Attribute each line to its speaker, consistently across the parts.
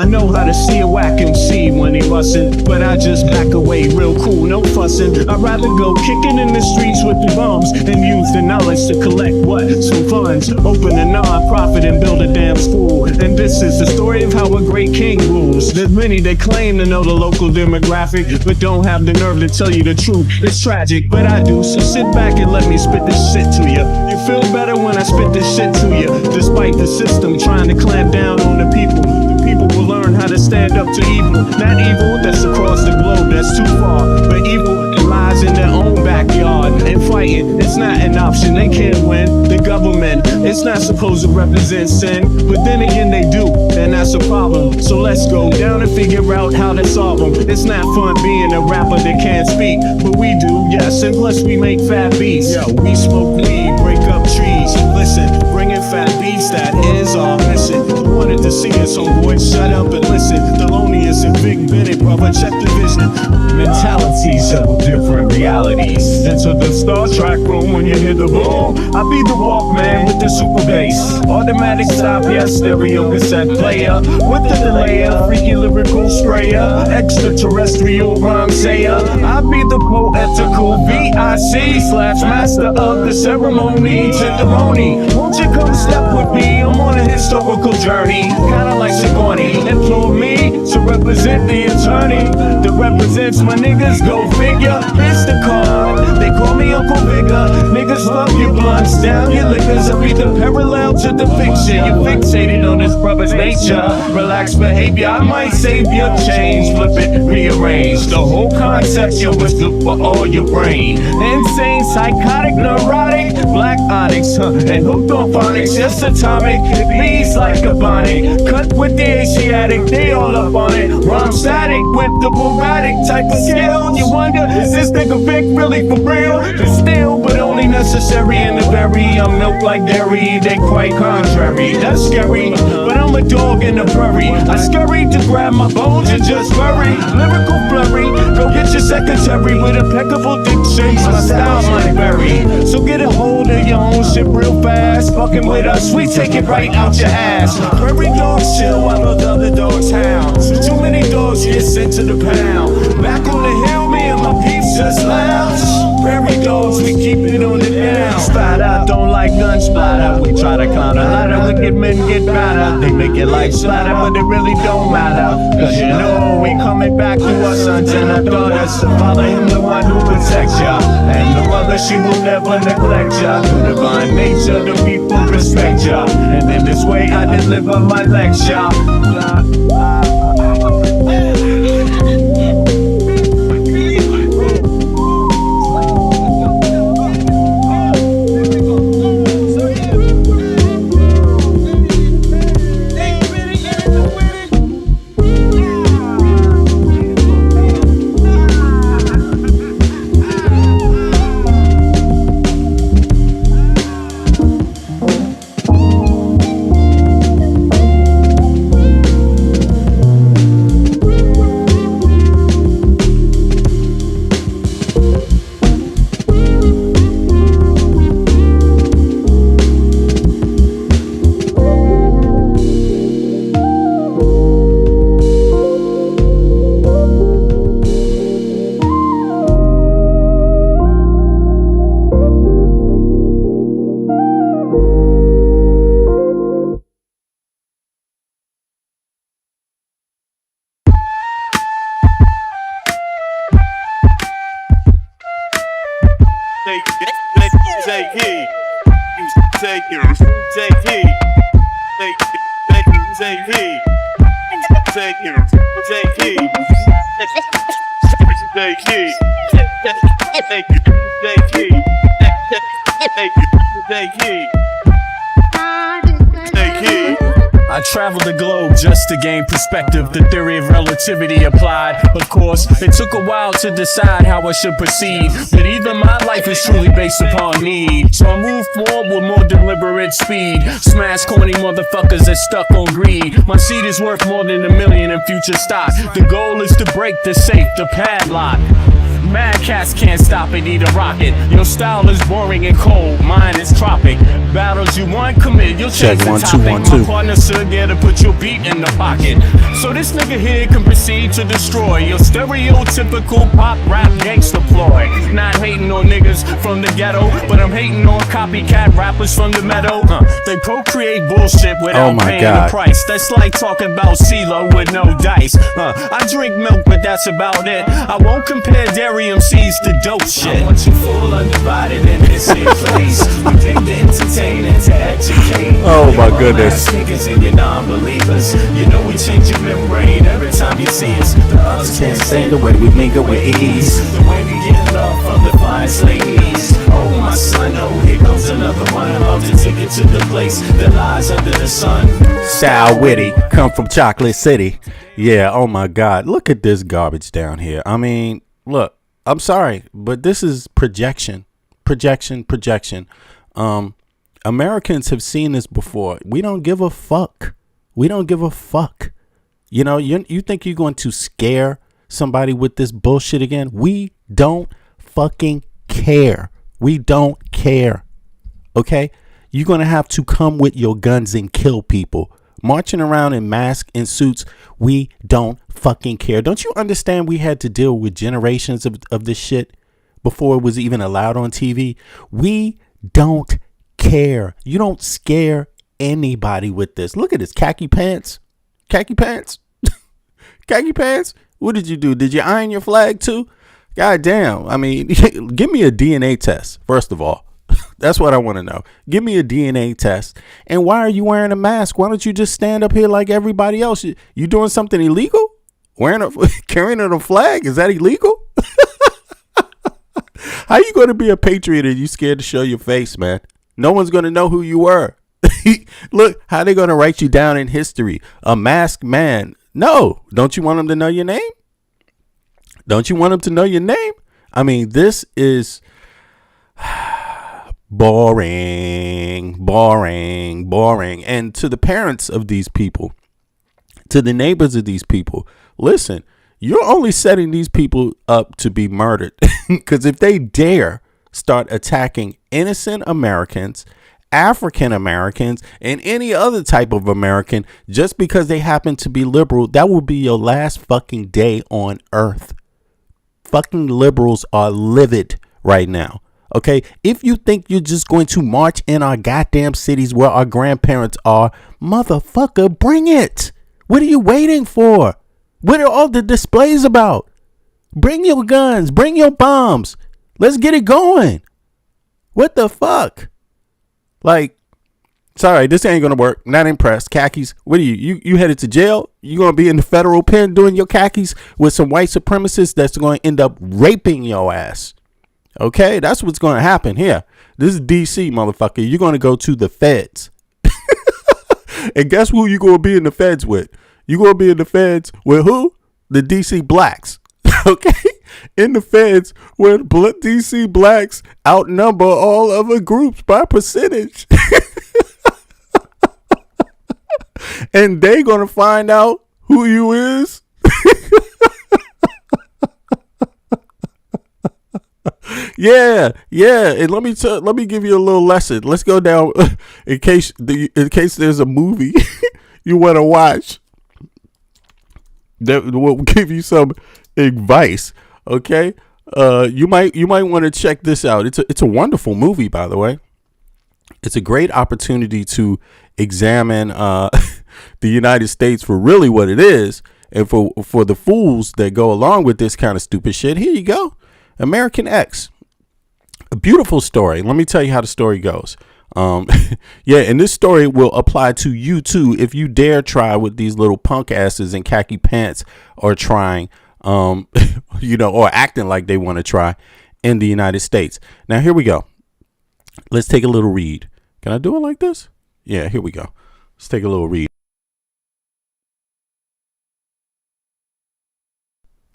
Speaker 1: I know how to see a whack MC when he bustin', but I just back away real cool, no fussin'. I'd rather go kicking in the streets with the bums and use the knowledge to collect what? Some funds. Open a non-profit and build a damn school. And this is the story of how a great king rules. There's many that claim to know the local demographic, but don't have the nerve to tell you the truth. It's tragic, but I do, so sit back and let me spit this shit to you. You feel better when I spit this shit to you. Despite the system trying to clamp down on the people will learn how to stand up to evil. Not evil that's across the globe, that's too far, but evil that lies in their own backyard. And fighting, it's not an option, they can't win. The government, it's not supposed to represent sin, but then again they do, and that's a problem. So let's go down and figure out how to solve them. It's not fun being a rapper that can't speak, but we do, yes, and plus we make fat beats. Yo, we smoke weed, break up trees. Listen, bringing fat beats, that is our mission. You wanted to see us, homeboy, shut up and listen. Thelonious and Big Bennett, brother, check the vision. Mentalities of different realities. Enter the Star Trek room when you hear the boom. I be the Walkman with the super bass. Automatic stop, yes, stereo cassette player. With the delayer, freaky lyrical sprayer. Extraterrestrial rhyme sayer. I be the poetical VIC slash master of the ceremony. Tenderoni, won't you come step with me? I'm on a historical journey, kinda like Sigourney. Implore me to represent the attorney that represents my niggas, go figure. It's the card, they call me Uncle Bigger. Niggas love your blunts, down your liquors. I read the parallel to the fiction. You fixated on this brother's nature. Relaxed behavior, I might save your change. Flip it, rearrange the whole concept. You was good for all your brain. Insane, psychotic, neurotic, black onyx, and hooked on phonics. Just atomic, it bleeds like a bonnet. Cut with the Asiatic, they all up on it. Rhyme static with the sporadic type of skill. You wonder, is this nigga Vic really for real? It's still, but only necessary in the berry. I'm milk like dairy, they quite contrary. That's scary, but I'm a dog in the prairie. I scurry to grab my bones and just bury. Lyrical flurry, go get your secretary with impeccable diction. My style might vary, so get a hold of your own shit real fast. Fucking with us, we take it right out your ass. Prairie dogs chill while the other dogs howl. Too many dogs get sent to the pound. Back on the hill, me and my peeps just lounge. Prairie dogs, we keep it on the down. Splatter, don't like gun splatter. We try to climb the ladder, wicked men get better. They make it like splatter, but it really don't matter. Cause you know we coming back to our sons and our daughters. To follow him, the one who protects ya. And the mother, she will never neglect ya. Through divine nature, the people respect ya. And in this way I deliver my lecture. I traveled the globe just to gain perspective, the theory of relativity applied. Of course, it took a while to decide how I should proceed, but even my life is truly based upon need. So I move forward with more deliberate speed, smash corny motherfuckers that stuck on greed. My seed is worth more than $1 million in future stock. The goal is to break the safe, the padlock. Mad cats can't stop it, need a rocket. Your style is boring and cold, mine is tropic. Battles you want, commit, you'll change the topic. My partner stood there to put your beat in the pocket. So this nigga here can proceed to destroy your stereotypical pop rap gangsta ploy. Not hating on niggas from the ghetto, but I'm hating on copycat rappers from the meadow. They procreate bullshit without paying the price. That's like talking about CeeLo with no dice. I drink milk, but that's about it. I won't compare dairy MCs to dope shit. I want you full undivided in this here place. We came to entertain and to educate.
Speaker 2: Oh my goodness.
Speaker 1: Niggas and your non-believers. You know we change your membrane every time you see us. The others can't stand the way we mingle with ease. The way we get love from the finest ladies. Oh my son, oh here comes another one. I love to take it to the place that lies under the sun.
Speaker 2: Style witty, come from Chocolate City. Yeah, oh my God. Look at this garbage down here. I mean, look, I'm sorry, but this is projection. Americans have seen this before. We don't give a fuck. You know, you think you're going to scare somebody with this bullshit again? We don't fucking care. We don't care. Okay? You're going to have to come with your guns and kill people. Marching around in masks and suits, we don't fucking care. Don't you understand we had to deal with generations of this shit before it was even allowed on TV? We don't care. You don't scare anybody with this. Look at this. Khaki pants. Khaki pants. What did you do? Did you iron your flag too? God damn. I mean, give me a DNA test, first of all. That's what I want to know. Give me a DNA test. And why are you wearing a mask? Why don't you just stand up here like everybody else? You doing something illegal? Carrying a flag? Is that illegal? How you going to be a patriot and you scared to show your face, man? No one's going to know who you were. Look, how they going to write you down in history? A masked man. No. Don't you want them to know your name? Don't you want them to know your name? I mean, this is boring. And to the parents of these people, to the neighbors of these people, listen, you're only setting these people up to be murdered. Because if they dare start attacking innocent Americans, African Americans, and any other type of American just because they happen to be liberal, that will be your last fucking day on earth. Fucking liberals are livid right now. Okay, if you think you're just going to march in our goddamn cities where our grandparents are, motherfucker, bring it. What are you waiting for? What are all the displays about? Bring your guns, bring your bombs. Let's get it going. What the fuck? Like, sorry, this ain't gonna work. Not impressed. Khakis. What are you headed to jail? You gonna be in the federal pen doing your khakis with some white supremacists that's gonna end up raping your ass. Okay, that's what's gonna happen here. This is DC, motherfucker. You're gonna go to the feds. And guess who you gonna be in the feds with? You gonna be in the feds with who? The DC blacks. Okay, in the feds where DC blacks outnumber all other groups by percentage. And they gonna find out who you is. Yeah. And let me give you a little lesson. Let's go down in case there's a movie you want to watch that will give you some advice. Okay, you might want to check this out. It's a wonderful movie, by the way. It's a great opportunity to examine the United States for really what it is, and for the fools that go along with this kind of stupid shit. Here you go, American X. A beautiful story. Let me tell you how the story goes. Yeah, and this story will apply to you too if you dare try what these little punk asses in khaki pants are trying, or acting like they want to try in the United States. Now, here we go. Let's take a little read. Can I do it like this? Yeah, here we go. Let's take a little read.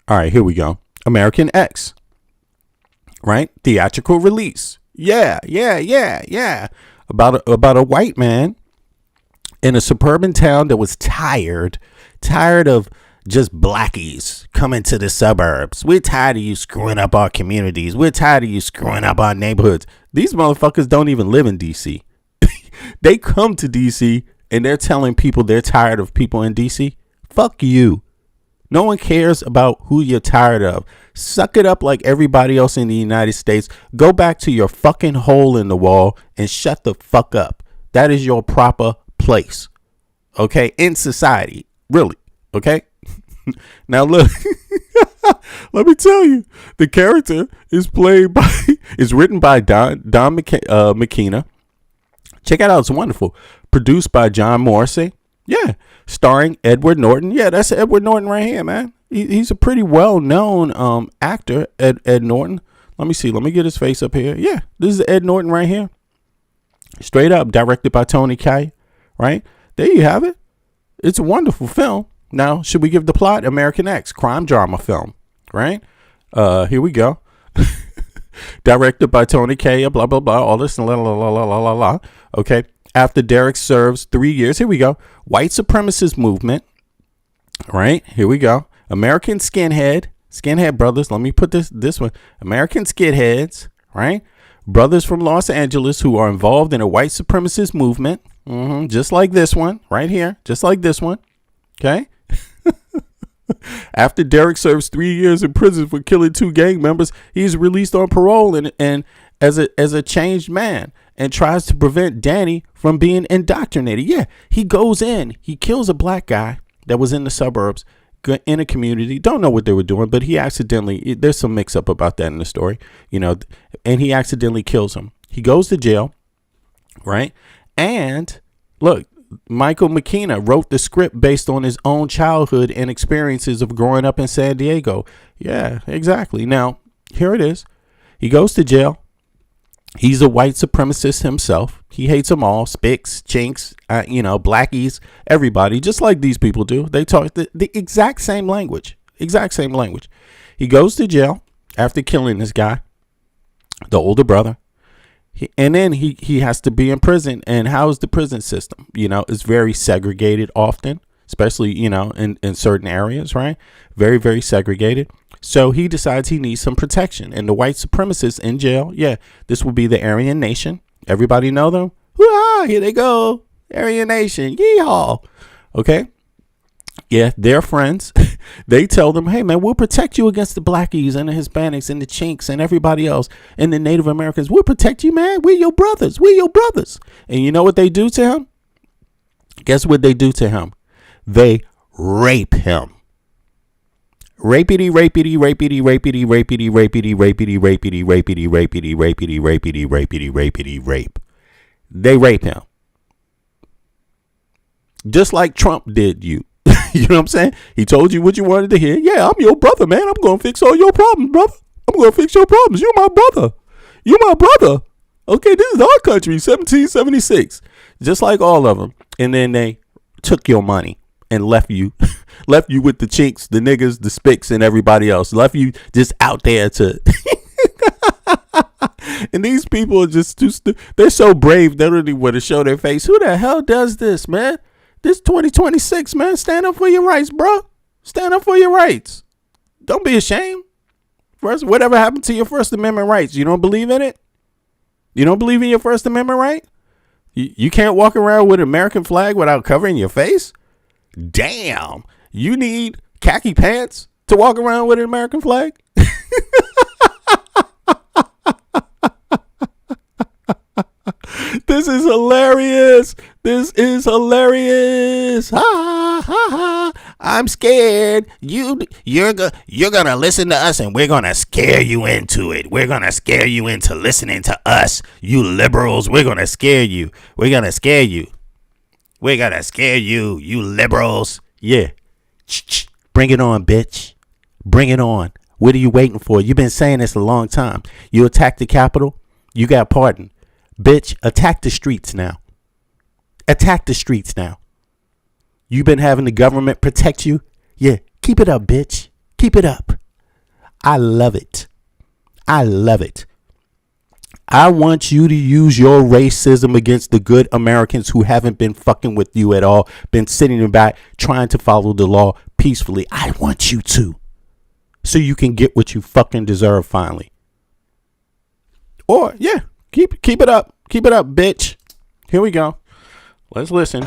Speaker 2: All right, here we go. American X. Right? Theatrical release. Yeah. About a white man in a suburban town that was tired of just blackies coming to the suburbs. We're tired of you screwing up our communities. We're tired of you screwing up our neighborhoods. These motherfuckers don't even live in DC. They come to DC and they're telling people they're tired of people in DC. Fuck you. No one cares about who you're tired of. Suck it up like everybody else in the United States. Go back to your fucking hole in the wall and shut the fuck up. That is your proper place. Okay? In society. Really. Okay? Now look. Let me tell you. The character is written by Don McKenna. Check it out. It's wonderful. Produced by John Morrissey. Yeah. Starring Edward Norton. Yeah, that's Edward Norton right here, man. He's a pretty well-known actor, Ed Norton. Let me see. Let me get his face up here. Yeah, this is Ed Norton right here. Straight up, directed by Tony Kaye, right? There you have it. It's a wonderful film. Now, should we give the plot? American X, crime drama film, right? Here we go. Directed by Tony Kaye, blah, blah, blah, all this, la, la, la, la, la, la, la. Okay. After Derek serves 3 years, here we go. White supremacist movement, right? Here we go. American skinhead brothers. Let me put this one. American skinheads, right? Brothers from Los Angeles who are involved in a white supremacist movement, just like this one right here, just like this one. Okay. After Derek serves 3 years in prison for killing 2 gang members, he's released on parole and as a changed man, and tries to prevent Danny from being indoctrinated. Yeah, he goes in, he kills a black guy that was in the suburbs in a community. Don't know what they were doing, but he accidentally, there's some mix up about that in the story, and he accidentally kills him. He goes to jail, right? And look, Michael McKenna wrote the script based on his own childhood and experiences of growing up in San Diego. Yeah, exactly. Now, here it is. He goes to jail. He's a white supremacist himself. He hates them all. Spics, chinks, blackies, everybody, just like these people do. They talk the exact same language. Exact same language. He goes to jail after killing this guy, the older brother. And then he has to be in prison. And how is the prison system? It's very segregated often, especially, in certain areas, right? Very, very segregated. So he decides he needs some protection. And the white supremacists in jail, yeah, this will be the Aryan Nation. Everybody know them? Hoo-ah, here they go. Aryan Nation. Yeehaw. Okay. Yeah, they're friends. They tell them, hey, man, we'll protect you against the blackies and the Hispanics and the chinks and everybody else and the Native Americans. We'll protect you, man. We're your brothers. We're your brothers. And you know what they do to him? Guess what they do to him? They rape him. Rapity, rapity, rapity, rapity, rapity, rapity, rapity, rapity, rapity, rapity, rapity, rapity, rapity, rapity, rape. They rape him. Just like Trump did you. You know what I'm saying? He told you what you wanted to hear. Yeah, I'm your brother, man. I'm going to fix all your problems, brother. I'm going to fix your problems. You're my brother. You're my brother. Okay, this is our country, 1776. Just like all of them. And then they took your money and left you with the chinks, the niggas, the spics, and everybody else. Left you just out there to... And these people are just they're so brave, they don't even want to show their face. Who the hell does this, man? This 2026, man. Stand up for your rights, bro. Stand up for your rights. Don't be ashamed. First, whatever happened to your First Amendment rights? You don't believe in it? You don't believe in your First Amendment right? You can't walk around with an American flag without covering your face? Damn. You need khaki pants to walk around with an American flag? This is hilarious. This is hilarious. Ha ha ha ha. I'm scared. You're gonna listen to us, and we're gonna scare you into it. We're gonna scare you into listening to us, you liberals. We're gonna scare you. We're gonna scare you. We're gonna scare you, you liberals. Yeah. Bring it on, bitch. Bring it on. What are you waiting for? You've been saying this a long time. You attacked the Capitol. You got pardoned. Bitch, attack the streets now. Attack the streets now. You've been having the government protect you. Yeah, keep it up, bitch. Keep it up. I love it. I love it. I want you to use your racism against the good Americans who haven't been fucking with you at all, been sitting in the back trying to follow the law peacefully. I want you to, so you can get what you fucking deserve finally. Or yeah, keep it up, bitch. Here we go. Let's listen.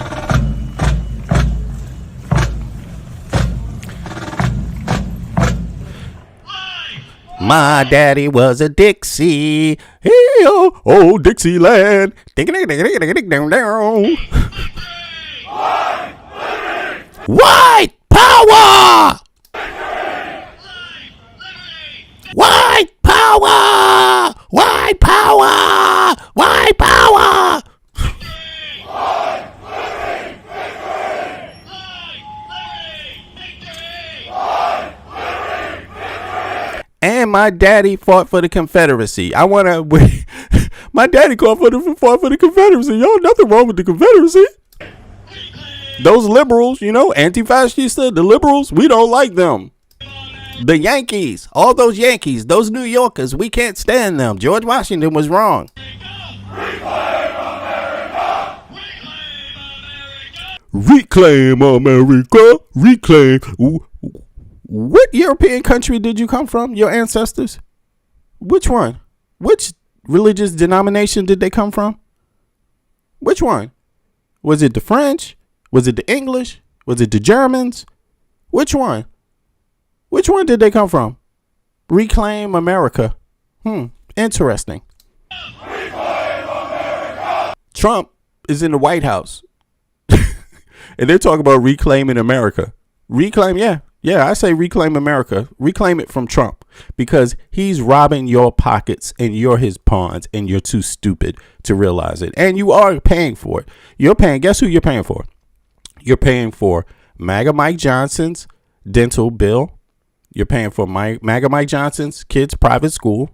Speaker 2: My daddy was a Dixie. Hey, oh, Dixieland. White power! White power! White power! White power! And my daddy fought for the Confederacy. I want to. My daddy fought for the Confederacy. Yo, nothing wrong with the Confederacy. Those liberals, anti-fascists, the liberals, we don't like them. The Yankees, all those Yankees, those New Yorkers, we can't stand them. George Washington was wrong. Reclaim America. Reclaim. What European country did you come from, your ancestors? Which one? Which religious denomination did they come from? Which one? Was it the French? Was it the English? Was it the Germans? Which one? Which one did they come from? Reclaim America. Interesting. Reclaim America. Trump is in the White House. And they're talking about reclaiming America. Reclaim, yeah. Yeah, I say reclaim America. Reclaim it from Trump, because he's robbing your pockets and you're his pawns and you're too stupid to realize it. And you are paying for it. You're paying. Guess who you're paying for? You're paying for Maga Mike Johnson's dental bill. You're paying for Maga Mike Johnson's kids' private school.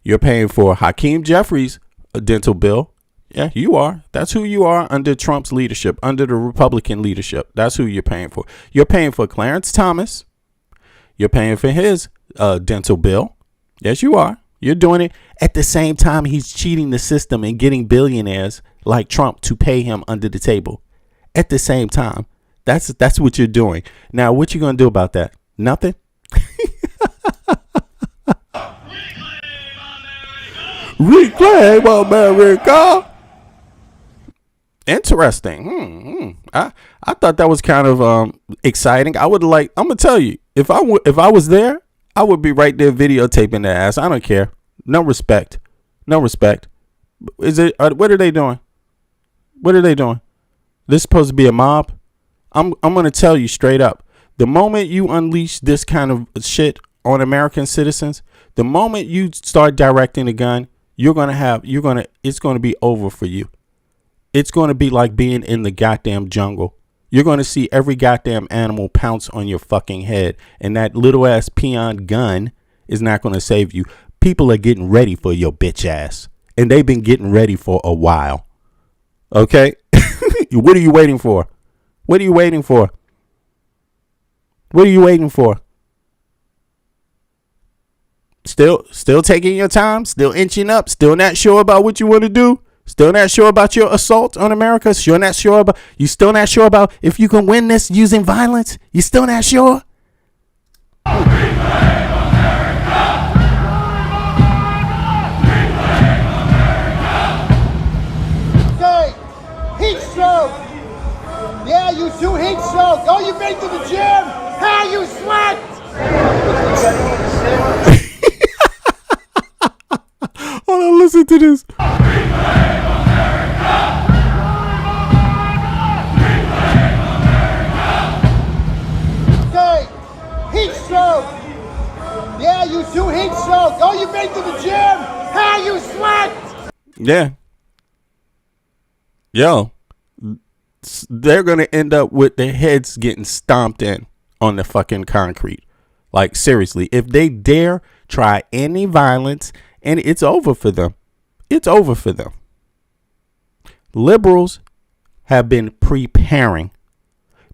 Speaker 2: You're paying for Hakeem Jeffries' dental bill. Yeah, you are. That's who you are under Trump's leadership, under the Republican leadership. That's who you're paying for. You're paying for Clarence Thomas. You're paying for his dental bill. Yes, you are. You're doing it at the same time he's cheating the system and getting billionaires like Trump to pay him under the table. At the same time. That's what you're doing. Now, what you going to do about that? Nothing? Reclaim America. Interesting. I thought that was kind of exciting. I'm gonna tell you, if I was there, I would be right there videotaping their ass. I don't care. No respect. Is it? What are they doing? What are they doing? This is supposed to be a mob. I'm gonna tell you straight up. The moment you unleash this kind of shit on American citizens, the moment you start directing a gun, it's gonna be over for you. It's going to be like being in the goddamn jungle. You're going to see every goddamn animal pounce on your fucking head. And that little ass peon gun is not going to save you. People are getting ready for your bitch ass. And they've been getting ready for a while. Okay? What are you waiting for? What are you waiting for? What are you waiting for? Still taking your time? Still inching up? Still not sure about what you want to do? Still not sure about your assault on America? You still not sure about if you can win this using violence? You still not sure?
Speaker 3: Okay, heat stroke. Yeah, you do heat stroke. Oh, you've been to the gym? How you sweat?
Speaker 2: Hold on, listen to this.
Speaker 3: Heat stroke. Yeah, you do heat stroke. Oh, you've been to the gym? How you sweat?
Speaker 2: Yeah. Yo, they're going to end up with their heads getting stomped in on the fucking concrete. Like, seriously, if they dare try any violence, and it's over for them. It's over for them. Liberals have been preparing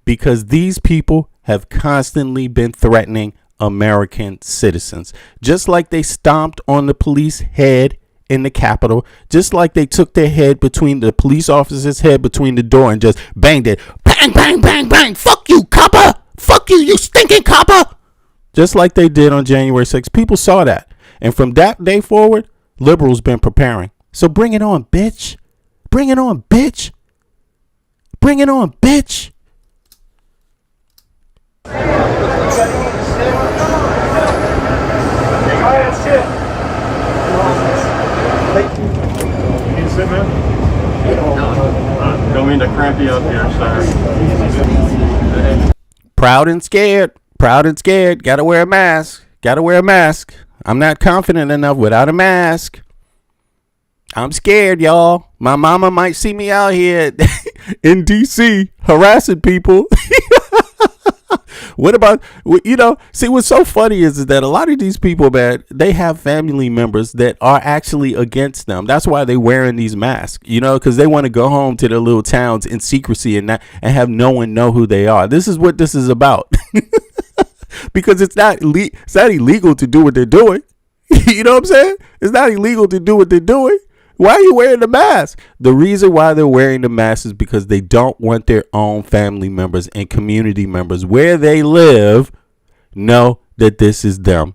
Speaker 2: because these people have constantly been threatening American citizens. Just like they stomped on the police head in the Capitol, just like they took their head between the police officer's head between the door and just banged it. Bang, bang, bang, bang. Fuck you, copper. Fuck you, you stinking copper. Just like they did on January 6th. People saw that. And from that day forward, liberals been preparing. So bring it on, bitch. Bring it on, bitch. Bring it on, bitch.
Speaker 4: Don't mean to cramp you up here, sir.
Speaker 2: Proud and scared. Proud and scared. Gotta wear a mask. Gotta wear a mask. I'm not confident enough without a mask. I'm scared, y'all. My mama might see me out here in DC harassing people. What about, see, what's so funny is that a lot of these people, man, they have family members that are actually against them. That's why they're wearing these masks, because they want to go home to their little towns in secrecy and have no one know who they are. This is what this is about. Because it's not illegal to do what they're doing. You know what I'm saying? It's not illegal to do what they're doing. Why are you wearing the mask? The reason why they're wearing the mask is because they don't want their own family members and community members where they live know that this is them.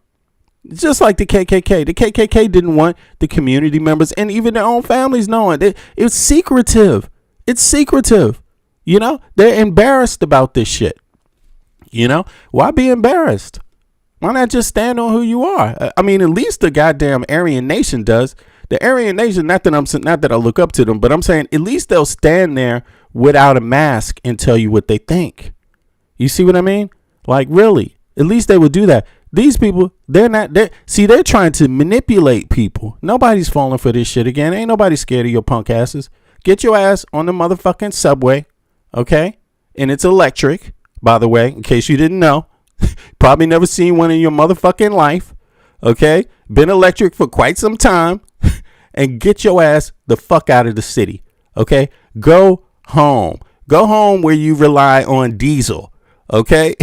Speaker 2: Just like the KKK. The KKK didn't want the community members and even their own families knowing. It's secretive. It's secretive. They're embarrassed about this shit. Why be embarrassed? Why not just stand on who you are? I mean, at least the goddamn Aryan Nation does. The Aryan Nation, not that I look up to them, but I'm saying at least they'll stand there without a mask and tell you what they think. You see what I mean? Like, really, at least they would do that. These people, they're trying to manipulate people. Nobody's falling for this shit again. Ain't nobody scared of your punk asses. Get your ass on the motherfucking subway, okay? And it's electric, by the way, in case you didn't know. Probably never seen one in your motherfucking life, okay? Been electric for quite some time. And get your ass the fuck out of the city, okay? Go home. Go home where you rely on diesel, okay?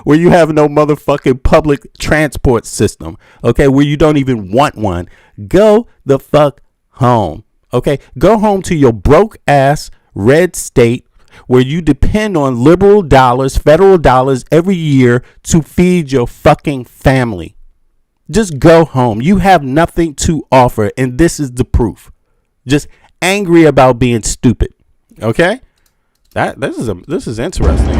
Speaker 2: Where you have no motherfucking public transport system, okay? Where you don't even want one. Go the fuck home, okay? Go home to your broke ass red state where you depend on liberal dollars, federal dollars every year to feed your fucking family. Just go home. You have nothing to offer, and this is the proof. Just angry about being stupid. Okay? This is interesting.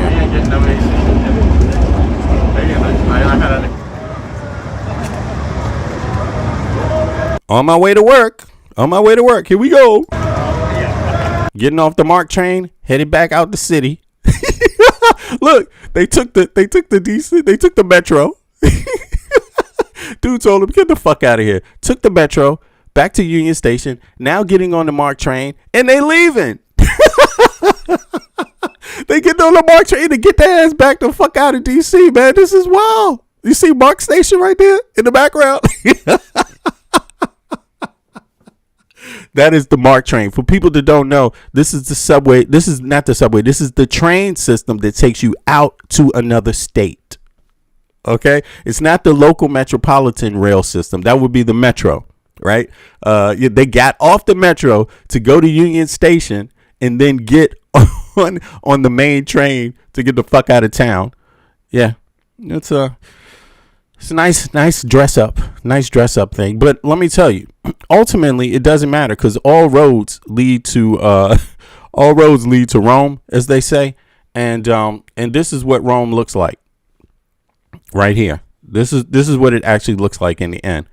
Speaker 2: On my way to work. Here we go. Getting off the MARC train, headed back out the city. Look, they took the metro. Dude told him, get the fuck out of here. Took the metro back to Union Station. Now getting on the MARC train. And they leaving. They get on the MARC train to get their ass back the fuck out of DC, man. This is wild. You see MARC Station right there in the background? That is the MARC train. For people that don't know, this is the subway. This is not the subway. This is the train system that takes you out to another state. Okay, it's not the local metropolitan rail system. That would be the metro, right? They got off the metro to go to Union Station and then get on the main train to get the fuck out of town. Yeah, it's a nice dress up thing. But let me tell you, ultimately, it doesn't matter because all roads lead to Rome, as they say, and this is what Rome looks like. Right here. This is what it actually looks like in the end.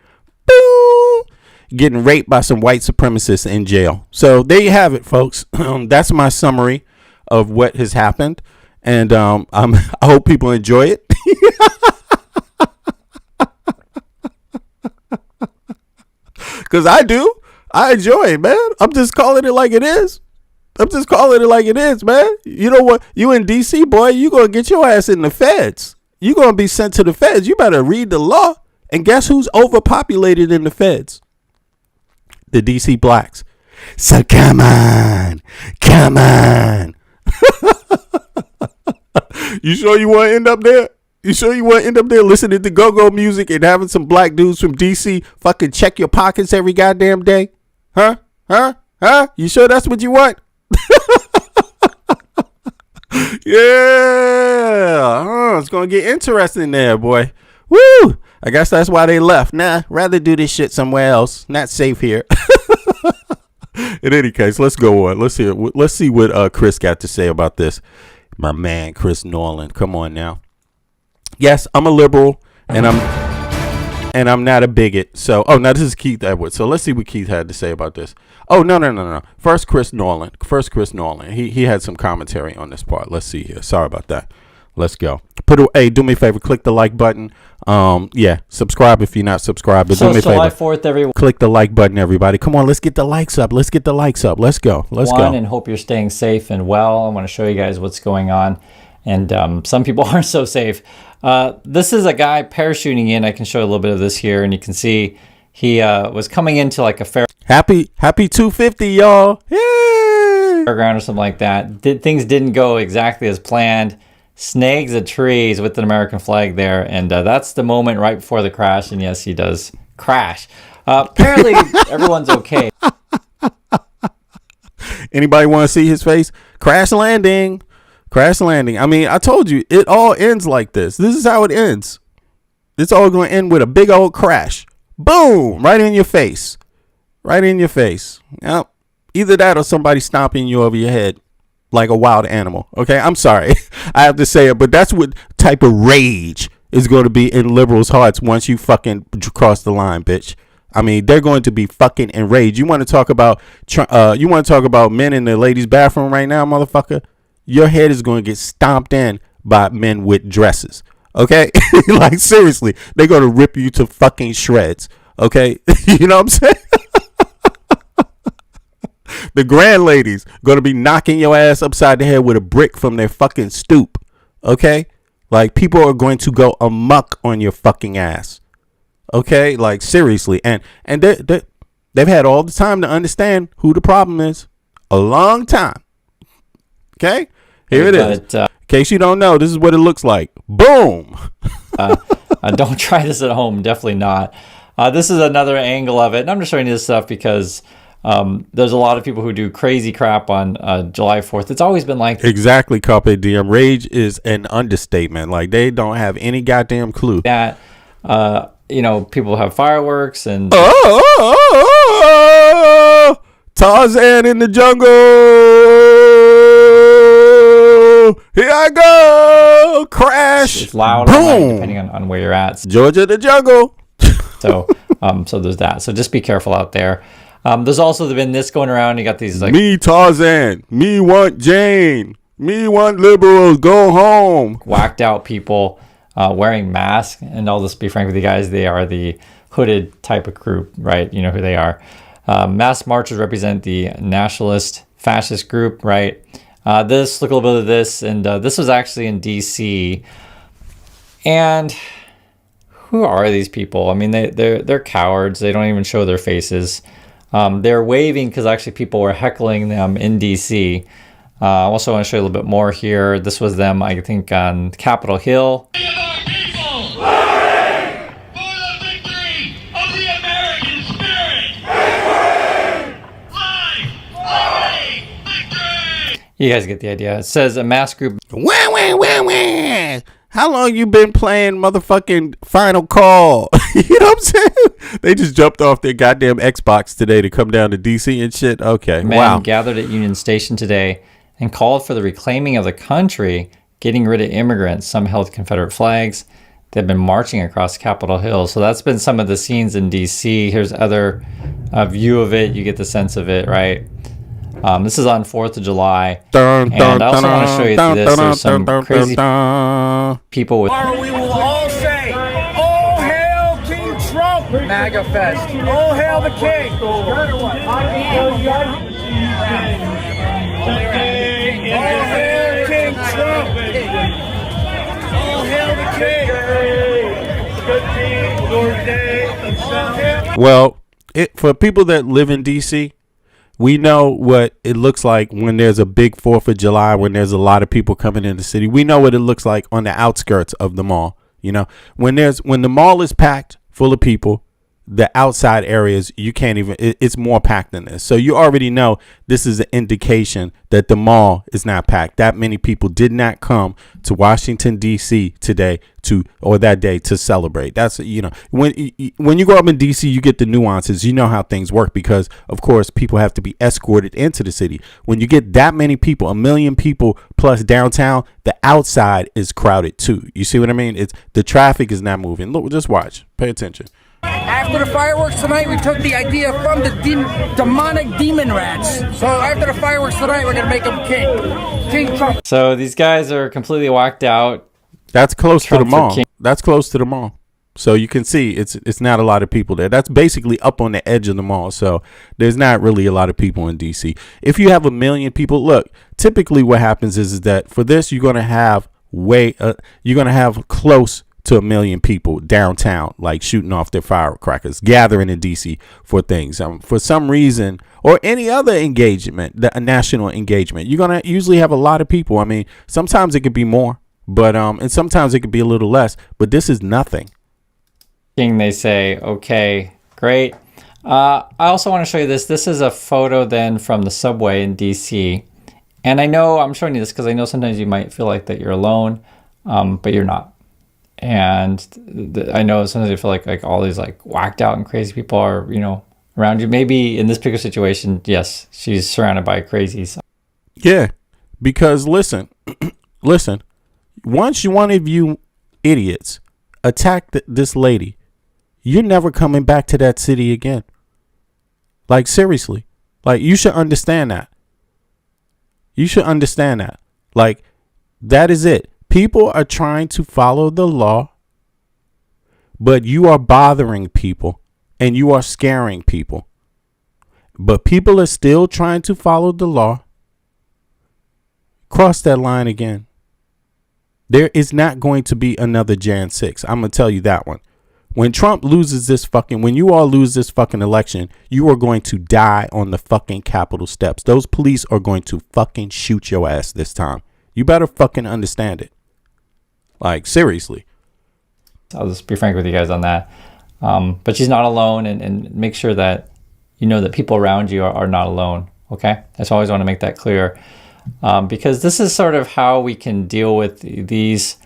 Speaker 2: Boo! Getting raped by some white supremacists in jail. So there you have it, folks. That's my summary of what has happened. And I hope people enjoy it. Because I do. I enjoy it, man. I'm just calling it like it is. Man. You know what? You in D.C., boy, you going to get your ass in the feds. You're going to be sent to the feds. You better read the law. And guess who's overpopulated in the feds? The DC blacks. So come on. You sure you want to end up there? You sure you want to end up there listening to go-go music and having some black dudes from DC fucking check your pockets every goddamn day? Huh? You sure that's what you want? Yeah. It's going to get interesting there, boy. Woo. I guess that's why they left. Nah, rather do this shit somewhere else. Not safe here. In any case, let's go on. Let's see what Chris got to say about this. My man, Chris Norland. Come on now. Yes, I'm a liberal, and I'm not a bigot. So, now this is Keith Edwards. So let's see what Keith had to say about this. Oh, no. First, Chris Norland. He had some commentary on this part. Let's see here. Sorry about that. Let's go. Hey, do me a favor. Click the like button. Subscribe if you're not subscribed.
Speaker 5: So
Speaker 2: do me a favor.
Speaker 5: July 4th, everyone.
Speaker 2: Click the like button, everybody. Come on, let's get the likes up. Let's go.
Speaker 5: And hope you're staying safe and well. I want to show you guys what's going on. And some people aren't so safe. This is a guy parachuting in. I can show you a little bit of this here, and you can see he was coming into like a fair.
Speaker 2: Happy 250, y'all. Yay!
Speaker 5: Fairground or something like that. Things didn't go exactly as planned. Snags the trees with an American flag there, and that's the moment right before the crash. And yes, he does crash. Apparently, everyone's okay.
Speaker 2: Anybody want to see his face? Crash landing. I mean, I told you, it all ends like this. This is how it ends. It's all going to end with a big old crash. Boom! Right in your face. Yep. Either that or somebody stomping you over your head like a wild animal. Okay, I'm sorry. I have to say it, but that's what type of rage is going to be in liberals' hearts once you fucking cross the line, bitch. I mean, they're going to be fucking enraged. You want to talk about men in the ladies' bathroom right now, motherfucker? Your head is going to get stomped in by men with dresses. Okay? Like, seriously, they're going to rip you to fucking shreds. Okay? You know what I'm saying? The grand ladies going to be knocking your ass upside the head with a brick from their fucking stoop. Okay? Like, people are going to go amok on your fucking ass. Okay? Like, seriously. And they've had all the time to understand who the problem is. A long time. Okay? Here it is. In case you don't know, this is what it looks like. Boom.
Speaker 5: Don't try this at home. Definitely not. This is another angle of it. And I'm just showing you this stuff because there's a lot of people who do crazy crap on July 4th. It's always been like
Speaker 2: exactly, Carpe Diem. Rage is an understatement. Like, they don't have any goddamn clue.
Speaker 5: That, people have fireworks and...
Speaker 2: Tarzan in the jungle. Here I go. Crash.
Speaker 5: It's loud.
Speaker 2: Boom.
Speaker 5: Depending on where you're at.
Speaker 2: Georgia the jungle.
Speaker 5: So there's that. So just be careful out there. There's also been this going around. You got these like
Speaker 2: me Tarzan, me want Jane, me want liberals, go home.
Speaker 5: Whacked out people wearing masks, and I'll just be frank with you guys, they are the hooded type of group, right? You know who they are. Mass marchers represent the nationalist fascist group, right? Look a little bit of this, and this was actually in DC. And who are these people? I mean, they're cowards. They don't even show their faces. They're waving because actually people were heckling them in DC. I also want to show you a little bit more here. This was them, I think, on Capitol Hill. You guys get the idea. It says a mass group.
Speaker 2: Wah, wah, wah, wah. How long you been playing motherfucking Final Call? You know what I'm saying? They just jumped off their goddamn Xbox today to come down to DC and shit. Okay,
Speaker 5: Men gathered at Union Station today and called for the reclaiming of the country, getting rid of immigrants. Some held Confederate flags. They've been marching across Capitol Hill. So that's been some of the scenes in DC. Here's other view of it. You get the sense of it, right? This is on 4th of July. And I also want to show you this. There's some crazy people with...
Speaker 6: We will all say, "Oh, hail King Trump!" MAGA Fest. Oh, hail the King! Oh, hail King Trump! Oh, hail the King!
Speaker 2: Well, for people that live in DC, We know what it looks like when there's a big 4th of July, when there's a lot of people coming in the city. We know what it looks like on the outskirts of the mall. You know, when the mall is packed full of people, the outside areas, you can't even, it's more packed than this. So you already know this is an indication that the mall is not packed. That many people did not come to Washington, D.C. today or that day to celebrate. That's, you know, when you grow up in D.C., you get the nuances. You know how things work because, of course, people have to be escorted into the city. When you get that many people, 1 million people plus downtown, the outside is crowded too. You see what I mean? The traffic is not moving. Look, just watch. Pay attention.
Speaker 6: After the fireworks tonight, we took the idea from the demonic demon rats. So after the fireworks tonight, we're going to make them King Trump.
Speaker 5: So these guys are completely whacked out.
Speaker 2: That's close
Speaker 5: Trump
Speaker 2: to the mall.
Speaker 5: for king.
Speaker 2: That's close to the mall. So you can see it's not a lot of people there. That's basically up on the edge of the mall. So there's not really a lot of people in DC. If you have 1 million people, look, typically what happens is that for this, you're going to have close to 1 million people downtown, like shooting off their firecrackers, gathering in DC for things. For some reason, or any other engagement, a national engagement, you're going to usually have a lot of people. I mean, sometimes it could be more, but and sometimes it could be a little less, but this is nothing.
Speaker 5: They say, okay, great. I also want to show you this. This is a photo then from the subway in DC. And I know I'm showing you this because I know sometimes you might feel like that you're alone, but you're not. And I know sometimes you feel like all these like whacked out and crazy people are, you know, around you. Maybe in this particular situation, yes, she's surrounded by crazies.
Speaker 2: Yeah, because listen, once one of you idiots attack this lady, you're never coming back to that city again. Like, seriously, like, you should understand that. You should understand that. Like, that is it. People are trying to follow the law, but you are bothering people and you are scaring people. But people are still trying to follow the law. Cross that line again. There is not going to be another Jan 6. I'm going to tell you that one. When Trump loses when you all lose this fucking election, you are going to die on the fucking Capitol steps. Those police are going to fucking shoot your ass this time. You better fucking understand it. Like, seriously.
Speaker 5: I'll just be frank with you guys on that. But she's not alone, and make sure that you know that people around you are not alone. Okay? I just always want to make that clear. Because this is sort of how we can deal with these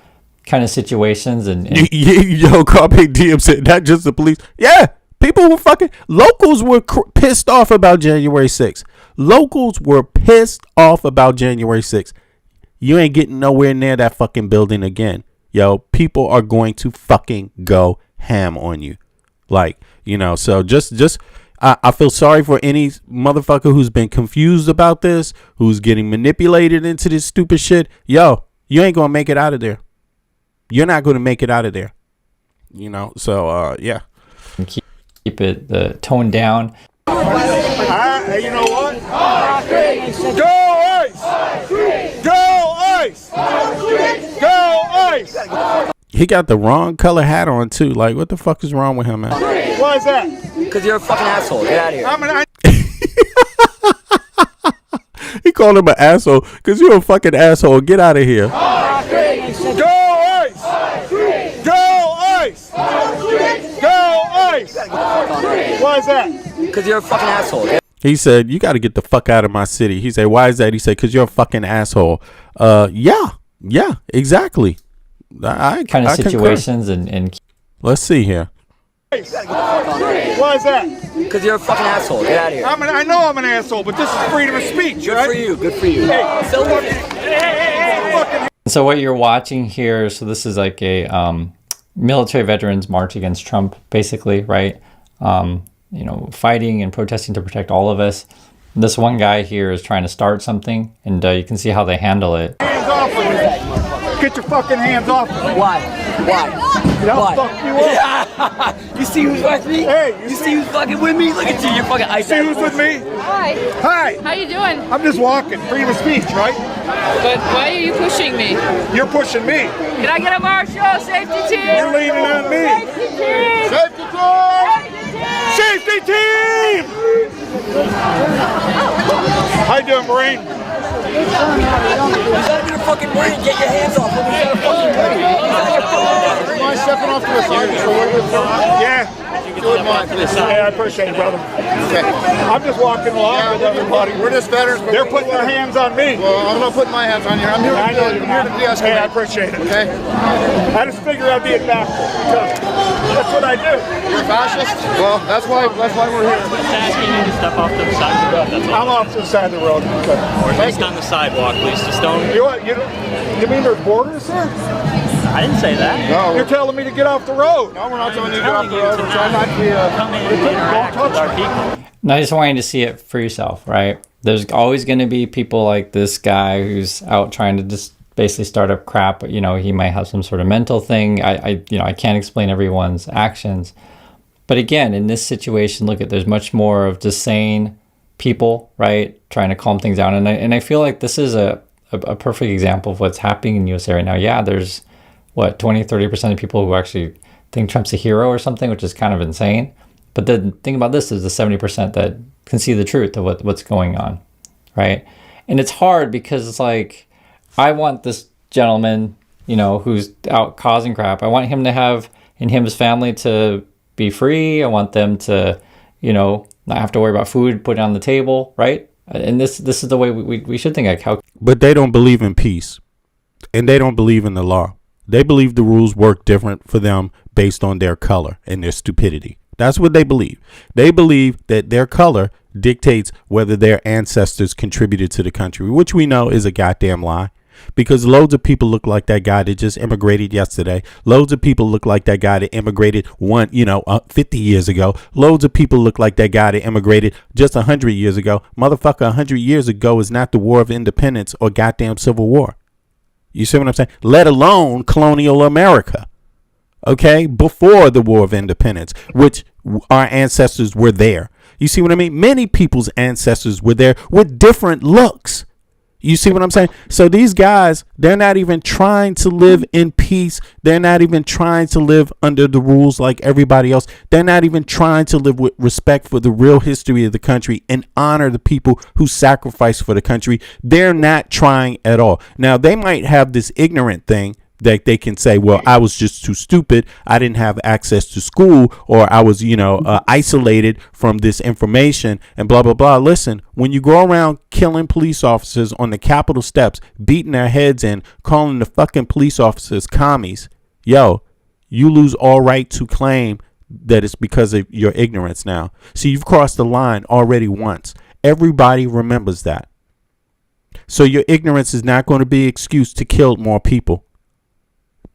Speaker 5: kind of situations. And
Speaker 2: Yo, Carpe Diem said, not just the police. Yeah, people were locals were pissed off about January 6th. Locals were pissed off about January 6th. You ain't getting nowhere near that fucking building again. Yo, people are going to fucking go ham on you. Like, you know, so I feel sorry for any motherfucker who's been confused about this, who's getting manipulated into this stupid shit. Yo, you ain't going to make it out of there. You're not going to make it out of there. You know, so, yeah.
Speaker 5: Keep it the tone down.
Speaker 3: Hey, you know what? Go Ice! Go Ice! Go Ice!
Speaker 2: He got the wrong color hat on, too. Like, what the fuck is wrong with him, man?
Speaker 3: Why is that?
Speaker 6: Because you're a fucking asshole. Get out of here.
Speaker 2: He called him an asshole because you're a fucking asshole. Get out of here.
Speaker 3: Go Ice! Go Ice! Go Ice! Why is that?
Speaker 6: Because you're a fucking asshole.
Speaker 2: He said, you got to get the fuck out of my city. He said, why is that? He said, because you're a fucking asshole. Yeah, exactly. I
Speaker 5: Kind of
Speaker 2: concur.
Speaker 5: situations and
Speaker 2: Let's see here.
Speaker 3: Why is that?
Speaker 6: Because you're a fucking asshole. Get out of here.
Speaker 3: I know I'm an asshole, but this is freedom of speech,
Speaker 6: Good
Speaker 3: right?
Speaker 6: for you. Good for you.
Speaker 5: So what you're watching here, so this is like a military veterans march against Trump, basically, right? You know, fighting and protesting to protect all of us. This one guy here is trying to start something, and you can see how they handle it.
Speaker 3: Hands off of me. Get your fucking hands off of me.
Speaker 6: Why?
Speaker 3: I'll fuck you up.
Speaker 6: You see who's with me?
Speaker 3: Hey,
Speaker 6: you see who's fucking with me? Look at you. You're fucking ice.
Speaker 3: See who's with me?
Speaker 7: Hi.
Speaker 3: Hi.
Speaker 7: How you doing?
Speaker 3: I'm just walking. Freedom of speech, right?
Speaker 7: But why are you pushing me?
Speaker 3: You're pushing me.
Speaker 7: Can I get a marshal? Safety team.
Speaker 3: You're leaning on me.
Speaker 7: Safety team.
Speaker 3: Safety team!
Speaker 7: Safety team.
Speaker 3: Safety team! How you doing, Marine?
Speaker 6: You gotta be the fucking brain. Get your hands off him. You gotta fucking brain.
Speaker 3: Mind stepping off to the side just a little bit? Yeah. Yeah, I appreciate it, brother. Okay. I'm just walking along with everybody. We're just veterans. They're putting their hands on me. Well, I'm not putting my hands on you. I'm here to de-escalate. Hey, I appreciate it. Okay. I just figured I'd be a fascist because that's what I do. You're a fascist? Well, that's why we're here.
Speaker 8: Asking you to step off to the side of the road. That's all.
Speaker 3: I'm off to the side of the road. Okay.
Speaker 8: Or at least on the sidewalk, please. Just don't.
Speaker 3: You mean there's borders there?
Speaker 8: I didn't say that.
Speaker 3: No. You're telling me to get off the road. No, we're not telling you to get off the road. We're trying not to be
Speaker 8: come in and interact with our people.
Speaker 5: And I just want you to see it for yourself, right? There's always going to be people like this guy who's out trying to just basically start up crap. You know, he might have some sort of mental thing. I can't explain everyone's actions. But again, in this situation, look, there's much more of just sane people, right? Trying to calm things down. And I feel like this is a perfect example of what's happening in USA right now. Yeah, there's 20-30% of people who actually think Trump's a hero or something, which is kind of insane. But the thing about this is the 70% that can see the truth of what's going on, right? And it's hard because it's like, I want this gentleman, who's out causing crap. I want him to have, and him, his family to be free. I want them to, not have to worry about food put on the table, right? And this is the way we should think. Like how.
Speaker 2: But they don't believe in peace, and they don't believe in the law. They believe the rules work different for them based on their color and their stupidity. That's what they believe. They believe that their color dictates whether their ancestors contributed to the country, which we know is a goddamn lie. Because loads of people look like that guy that just immigrated yesterday. Loads of people look like that guy that immigrated 50 years ago. Loads of people look like that guy that immigrated just 100 years ago. Motherfucker, 100 years ago is not the War of Independence or goddamn Civil War. You see what I'm saying? Let alone colonial America. Okay? Before the War of Independence, which our ancestors were there. You see what I mean? Many people's ancestors were there with different looks. You see what I'm saying? So these guys, they're not even trying to live in peace. They're not even trying to live under the rules like everybody else. They're not even trying to live with respect for the real history of the country and honor the people who sacrificed for the country. They're not trying at all. Now, they might have this ignorant thing that they can say, well, I was just too stupid. I didn't have access to school, or I was, isolated from this information and blah, blah, blah. Listen, when you go around killing police officers on the Capitol steps, beating their heads in, calling the fucking police officers commies, you lose all right to claim that it's because of your ignorance now. So you've crossed the line already once. Everybody remembers that. So your ignorance is not going to be an excuse to kill more people.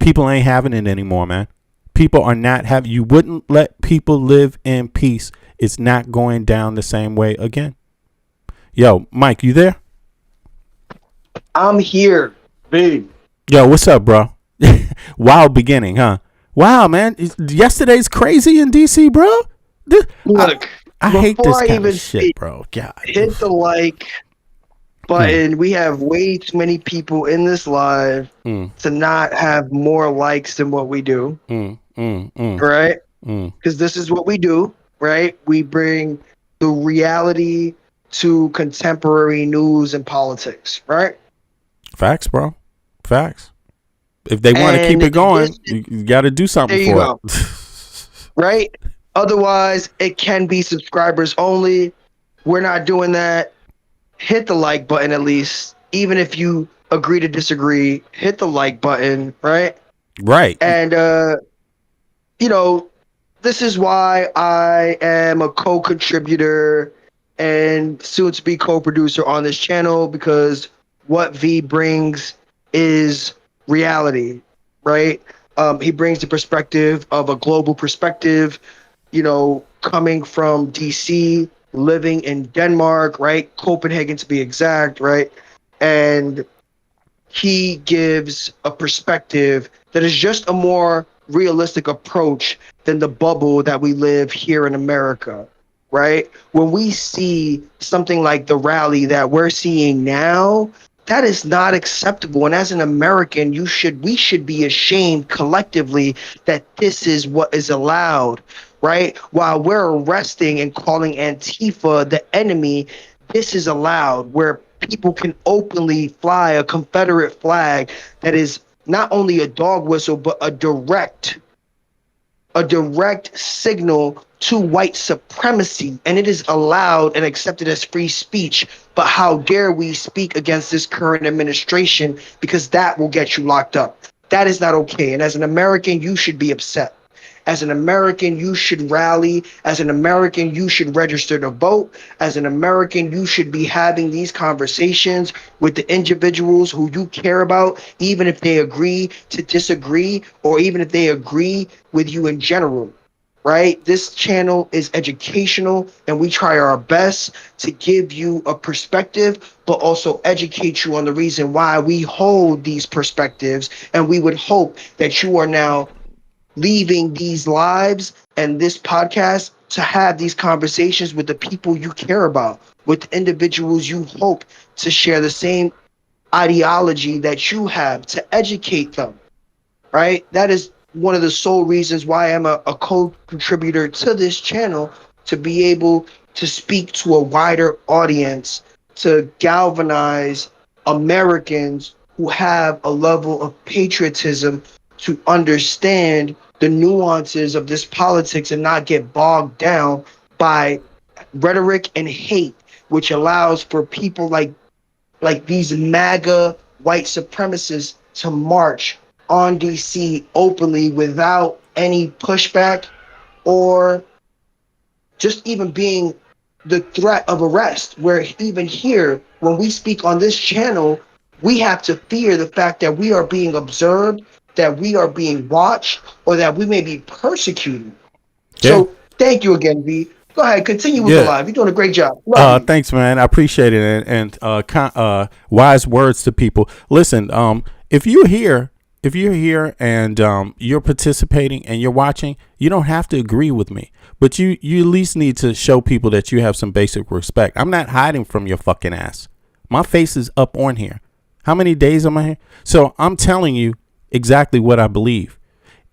Speaker 2: People ain't having it anymore, man. People are not having. You wouldn't let people live in peace. It's not going down the same way again. Yo, Mike, you there?
Speaker 9: I'm here, big.
Speaker 2: Yo, what's up, bro? Wild beginning, huh? Wow, man. Yesterday's crazy in DC, bro.
Speaker 9: Look,
Speaker 2: I hate this kind of shit, bro. God.
Speaker 9: Hit the like button. We have way too many people in this live to not have more likes than what we do. Right? Because this is what we do, right? We bring the reality to contemporary news and politics, right?
Speaker 2: Facts, bro. Facts. If they want to keep it going, you got to do something for it.
Speaker 9: Right? Otherwise, it can be subscribers only. We're not doing that. Hit the like button at least. Even if you agree to disagree, hit the like button, right?
Speaker 2: Right.
Speaker 9: And, this is why I am a co-contributor and soon to be co-producer on this channel, because what V brings is reality, right? He brings the perspective of a global perspective, coming from DC, living in Denmark, right? Copenhagen to be exact, right? And he gives a perspective that is just a more realistic approach than the bubble that we live here in America, right? When we see something like the rally that we're seeing now, that is not acceptable. And as an American, we should be ashamed collectively that this is what is allowed. right? While we're arresting and calling Antifa the enemy, this is allowed where people can openly fly a Confederate flag that is not only a dog whistle, but a direct signal to white supremacy, and it is allowed and accepted as free speech. But how dare we speak against this current administration, because that will get you locked up. That is not okay. And as an American, you should be upset. As an American, you should rally. As an American, you should register to vote. As an American, you should be having these conversations with the individuals who you care about, even if they agree to disagree, or even if they agree with you in general, right? This channel is educational, and we try our best to give you a perspective, but also educate you on the reason why we hold these perspectives. And we would hope that you are now leaving these lives and this podcast to have these conversations with the people you care about, with individuals you hope to share the same ideology that you have, to educate them, right? That is one of the sole reasons why I'm a co-contributor to this channel, to be able to speak to a wider audience, to galvanize Americans who have a level of patriotism to understand the nuances of this politics and not get bogged down by rhetoric and hate, which allows for people like these MAGA white supremacists to march on DC openly without any pushback, or just even being the threat of arrest, where even here, when we speak on this channel, we have to fear the fact that we are being observed, that we are being watched, or that we may be persecuted.
Speaker 2: Yeah.
Speaker 9: So thank you again, V. Go ahead, continue with the live. You're doing a great job.
Speaker 2: Thanks, man. I appreciate it, and wise words to people. Listen, if you're here and you're participating and you're watching, you don't have to agree with me, but you at least need to show people that you have some basic respect. I'm not hiding from your fucking ass. My face is up on here. How many days am I here? So I'm telling you exactly what I believe.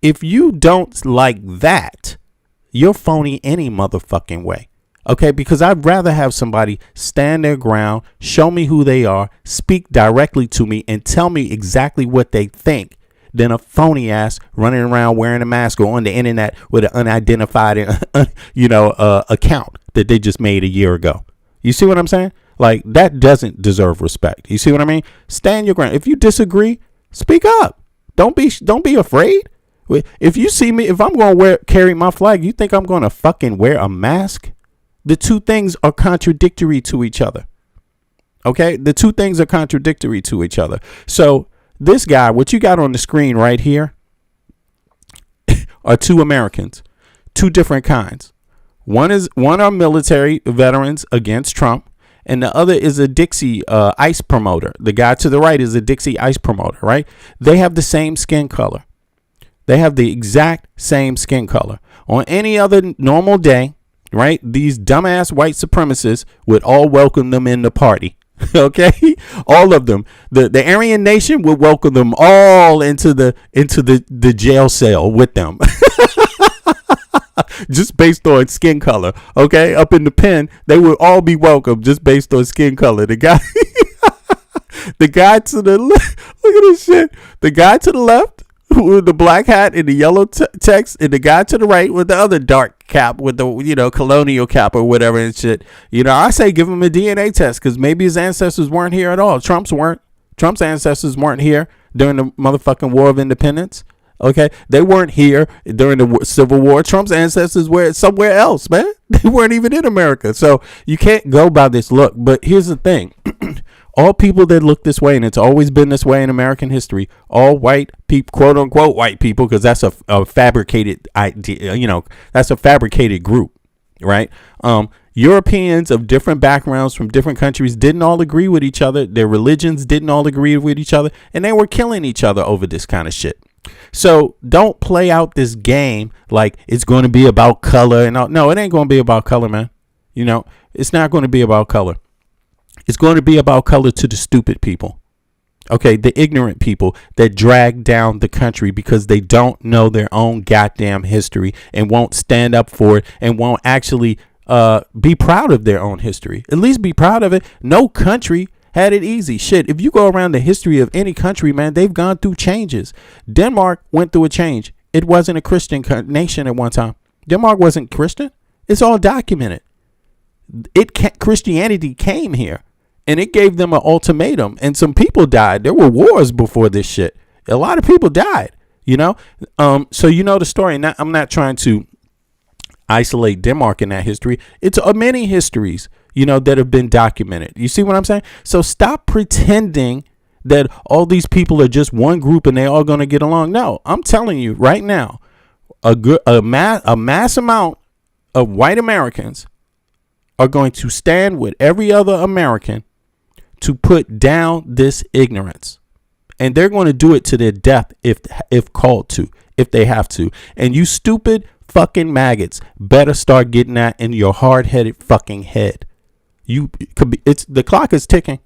Speaker 2: If you don't like that, you're phony any motherfucking way. Okay, because I'd rather have somebody stand their ground, show me who they are, speak directly to me, and tell me exactly what they think, than a phony ass running around wearing a mask or on the internet with an unidentified, account that they just made a year ago. You see what I'm saying? Like, that doesn't deserve respect. You see what I mean? Stand your ground. If you disagree, speak up. Don't be afraid. If you see me, if I'm going to carry my flag, you think I'm going to fucking wear a mask? The two things are contradictory to each other. Okay? The two things are contradictory to each other. So this guy, what you got on the screen right here, are two Americans, two different kinds. One are military veterans against Trump, and the other is a Dixie ice promoter. The guy to the right is a Dixie ice promoter, right? They have the same skin color. They have the exact same skin color. On any other normal day, right, these dumbass white supremacists would all welcome them in the party. Okay, all of them. The Aryan Nation would welcome them all into the jail cell with them. Just based on skin color. Okay, up in the pen, they would all be welcome just based on skin color. The guy the guy to the left, look at this shit. The guy to the left with the black hat and the yellow text, and the guy to the right with the other dark cap with the colonial cap or whatever and shit. I say give him a DNA test, because maybe his ancestors weren't here at all. Trump's ancestors weren't here during the motherfucking War of Independence. Okay, they weren't here during the Civil War. Trump's ancestors were somewhere else, man. They weren't even in America. So you can't go by this look. But here's the thing. All people that look this way, and it's always been this way in American history, all white people, quote unquote white people, because that's a fabricated idea, that's a fabricated group, right? Europeans of different backgrounds from different countries didn't all agree with each other. Their religions didn't all agree with each other, and they were killing each other over this kind of shit. So don't play out this game like it's going to be about color and all. No, it ain't going to be about color, man. It's not going to be about color. It's going to be about color to the stupid people. Okay, the ignorant people that drag down the country because they don't know their own goddamn history and won't stand up for it and won't actually be proud of their own history. At least be proud of it. No country had it easy. Shit, if you go around the history of any country, man, they've gone through changes. Denmark went through a change. It wasn't a Christian nation at one time. Denmark wasn't Christian. It's all documented. Christianity came here. And it gave them an ultimatum, and some people died. There were wars before this shit. A lot of people died, you know. So you know the story. Now, I'm not trying to isolate Denmark in that history. It's many histories, you know, that have been documented. You see what I'm saying? So stop pretending that all these people are just one group and they all going to get along. No, I'm telling you right now, a mass amount of white Americans are going to stand with every other American to put down this ignorance, and they're going to do it to their death if called to, if they have to. And you stupid fucking maggots better start getting that in your hard-headed fucking head. You could be. The clock is ticking.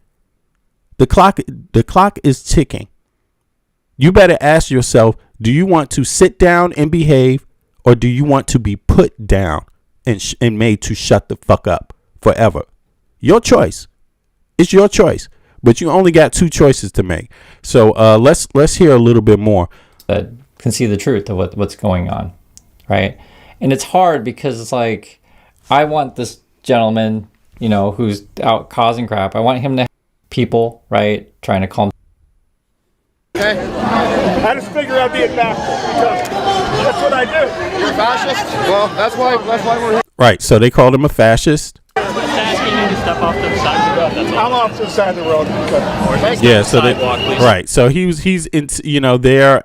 Speaker 2: The clock is ticking. You better ask yourself: do you want to sit down and behave, or do you want to be put down and made to shut the fuck up forever? Your choice. It's your choice, but you only got two choices to make. So let's hear a little bit more.
Speaker 5: That can see the truth of what's going on, right? And it's hard because it's like, I want this gentleman, you know, who's out causing crap. I want him to have people, right, trying to calm.
Speaker 3: Okay. I just figured I'd be a bastard because that's what I do. You're a fascist? Well, that's why we're here.
Speaker 2: Right. So they called him a fascist.
Speaker 8: Asking you to step off to the side of the road. That's all.
Speaker 3: I'm off to the side of the road.
Speaker 2: Yeah, so right. So he's in, you know, they're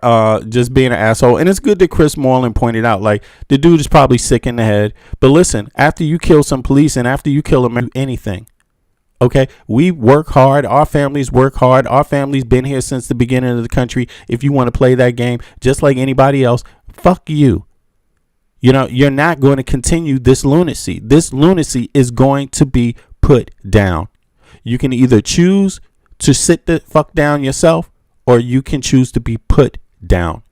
Speaker 2: just being an asshole, and it's good that Chris Moreland pointed out, like, the dude is probably sick in the head. But listen, after you kill some police and after you kill anything, okay, we work hard. Our families work hard. Our family's been here since the beginning of the country. If you want to play that game just like anybody else, fuck you. You know, you're not going to continue this lunacy. This lunacy is going to be put down. You can either choose to sit the fuck down yourself, or you can choose to be put down.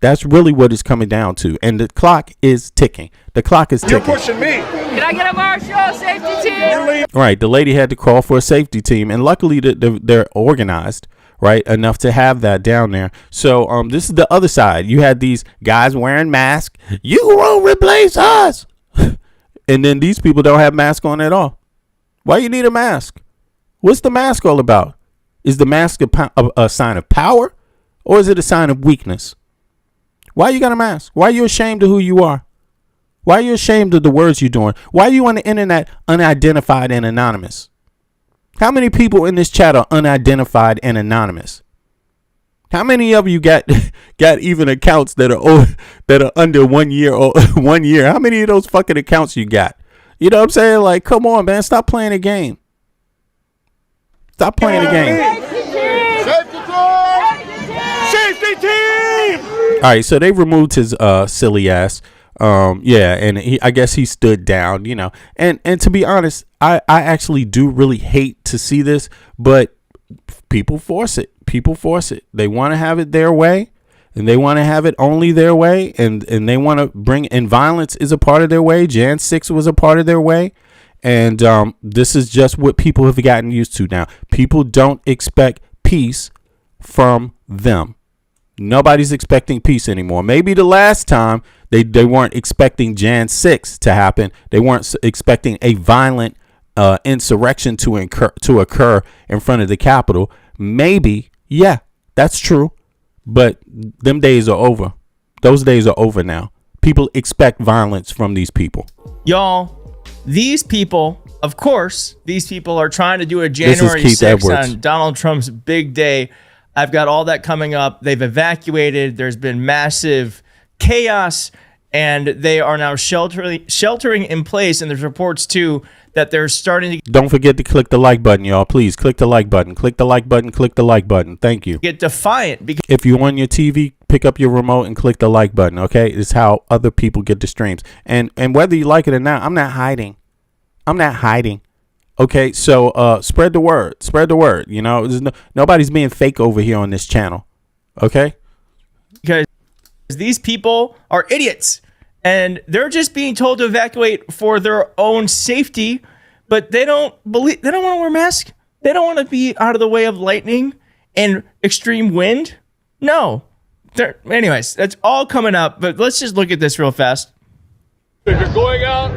Speaker 2: That's really what it's coming down to. And the clock is ticking. The clock is ticking.
Speaker 3: You're pushing me.
Speaker 7: Can I get a marshal? Safety team.
Speaker 2: Right. The lady had to call for a safety team, and luckily they're organized, right, enough to have that down there. So this is the other side. You had these guys wearing masks. You won't replace us. And then these people don't have masks on at all. Why you need a mask? What's the mask all about? Is the mask a sign of power, or is it a sign of weakness? Why you got a mask? Why are you ashamed of who you are? Why are you ashamed of the words you're doing? Why are you on the internet unidentified and anonymous? How many people in this chat are unidentified and anonymous? How many of you got even accounts that are under 1 year or 1 year? How many of those fucking accounts you got? You know what I'm saying? Like, come on, man, stop playing the game. Stop playing the game.
Speaker 3: Safety team!
Speaker 2: All right, so they removed his silly ass. Yeah, and I guess he stood down, you know. And to be honest, I actually do really hate to see this, but people force it. People force it. They want to have it their way, and they want to have it only their way, and they want to bring in violence is a part of their way. Jan 6 was a part of their way. And this is just what people have gotten used to now. People don't expect peace from them. Nobody's expecting peace anymore. Maybe the last time they weren't expecting Jan 6 to happen. They weren't expecting a violent insurrection to occur in front of the Capitol. Maybe, yeah, that's true. But them days are over. Those days are over now. People expect violence from these people.
Speaker 10: Y'all, these people, of course, these people are trying to do a January 6th on Donald Trump's big day. I've got all that coming up. They've evacuated. There's been massive chaos, and they are now sheltering in place. And there's reports, too, that they're starting to...
Speaker 2: Don't forget to click the like button, y'all. Please click the like button. Click the like button. Click the like button. Thank you.
Speaker 10: ...get defiant. Because
Speaker 2: if you're on your TV, pick up your remote and click the like button, okay? It's how other people get the streams. And whether you like it or not, I'm not hiding. I'm not hiding. Okay, so spread the word. Spread the word. You know, nobody's being fake over here on this channel. Okay?
Speaker 10: Because these people are idiots and they're just being told to evacuate for their own safety, but they don't want to wear masks. They don't want to be out of the way of lightning and extreme wind. No. Anyways, that's all coming up, but let's just look at this real fast.
Speaker 11: If you're going out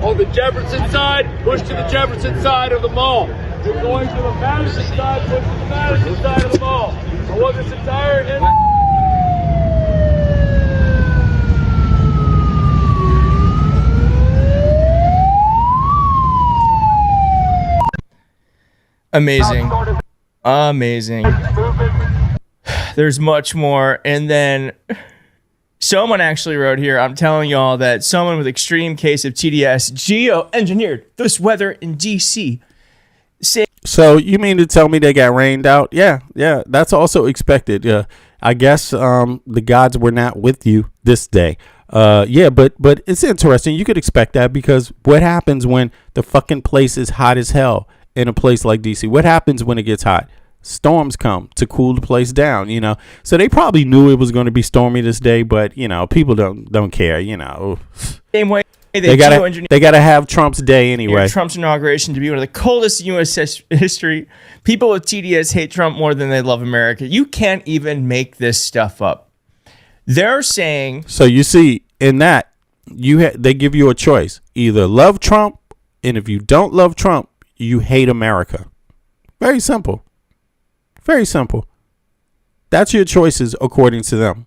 Speaker 11: on the Jefferson side, push to the Jefferson side of the mall. If you're going to the Madison side, push to the Madison side of the mall. I want this entire
Speaker 10: Amazing. There's much more. And then someone actually wrote here, I'm telling y'all that someone with extreme case of TDS geoengineered this weather in DC.
Speaker 2: So you mean to tell me they got rained out? Yeah, that's also expected. I guess the gods were not with you this day. But it's interesting. You could expect that because what happens when the fucking place is hot as hell in a place like DC? What happens when it gets hot? Storms come to cool the place down, you know. So they probably knew it was going to be stormy this day, but you know, people don't care, you know.
Speaker 10: Same way
Speaker 2: they gotta have Trump's day anyway.
Speaker 10: Trump's inauguration to be one of the coldest in U.S. history. People with TDS hate Trump more than they love America. You can't even make this stuff up. They're saying.
Speaker 2: So you see, in that they give you a choice: either love Trump, and if you don't love Trump, you hate America. Very simple. Very simple. That's your choices according to them.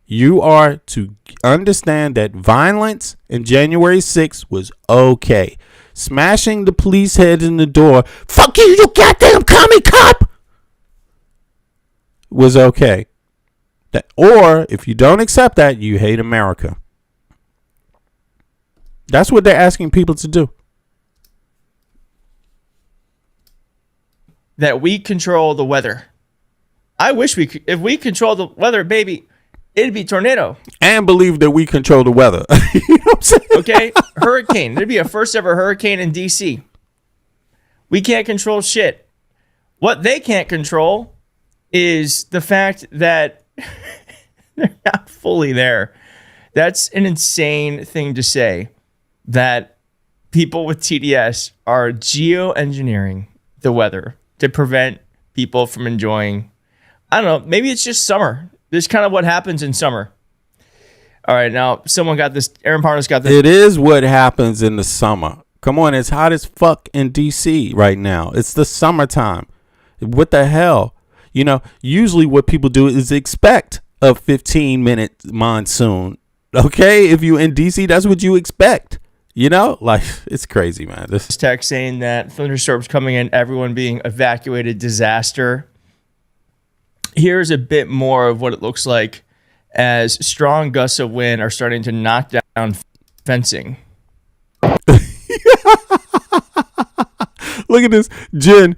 Speaker 2: You are to understand that violence in January 6th was okay. Smashing the police heads in the door, fuck you, you goddamn commie cop, was okay. Or if you don't accept that, you hate America. That's what they're asking people to do.
Speaker 10: That we control the weather. I wish if we control the weather, baby, it'd be tornado.
Speaker 2: And believe that we control the weather. You know what I'm saying?
Speaker 10: Okay, hurricane. There'd be a first ever hurricane in DC. We can't control shit. What they can't control is the fact that they're not fully there. That's an insane thing to say, that people with TDS are geoengineering the weather to prevent people from enjoying, I don't know, maybe it's just summer. This is kind of what happens in summer. All right, now someone got this. Aaron Parnos got this.
Speaker 2: It is what happens in the summer. Come on, it's hot as fuck in DC right now. It's the summertime. What the hell? You know, usually what people do is expect a 15-minute monsoon. Okay, if you in DC, that's what you expect. You know, like, it's crazy, man. This
Speaker 10: text saying that thunderstorms coming in, everyone being evacuated, disaster. Here's a bit more of what it looks like as strong gusts of wind are starting to knock down fencing.
Speaker 2: Look at this. Jen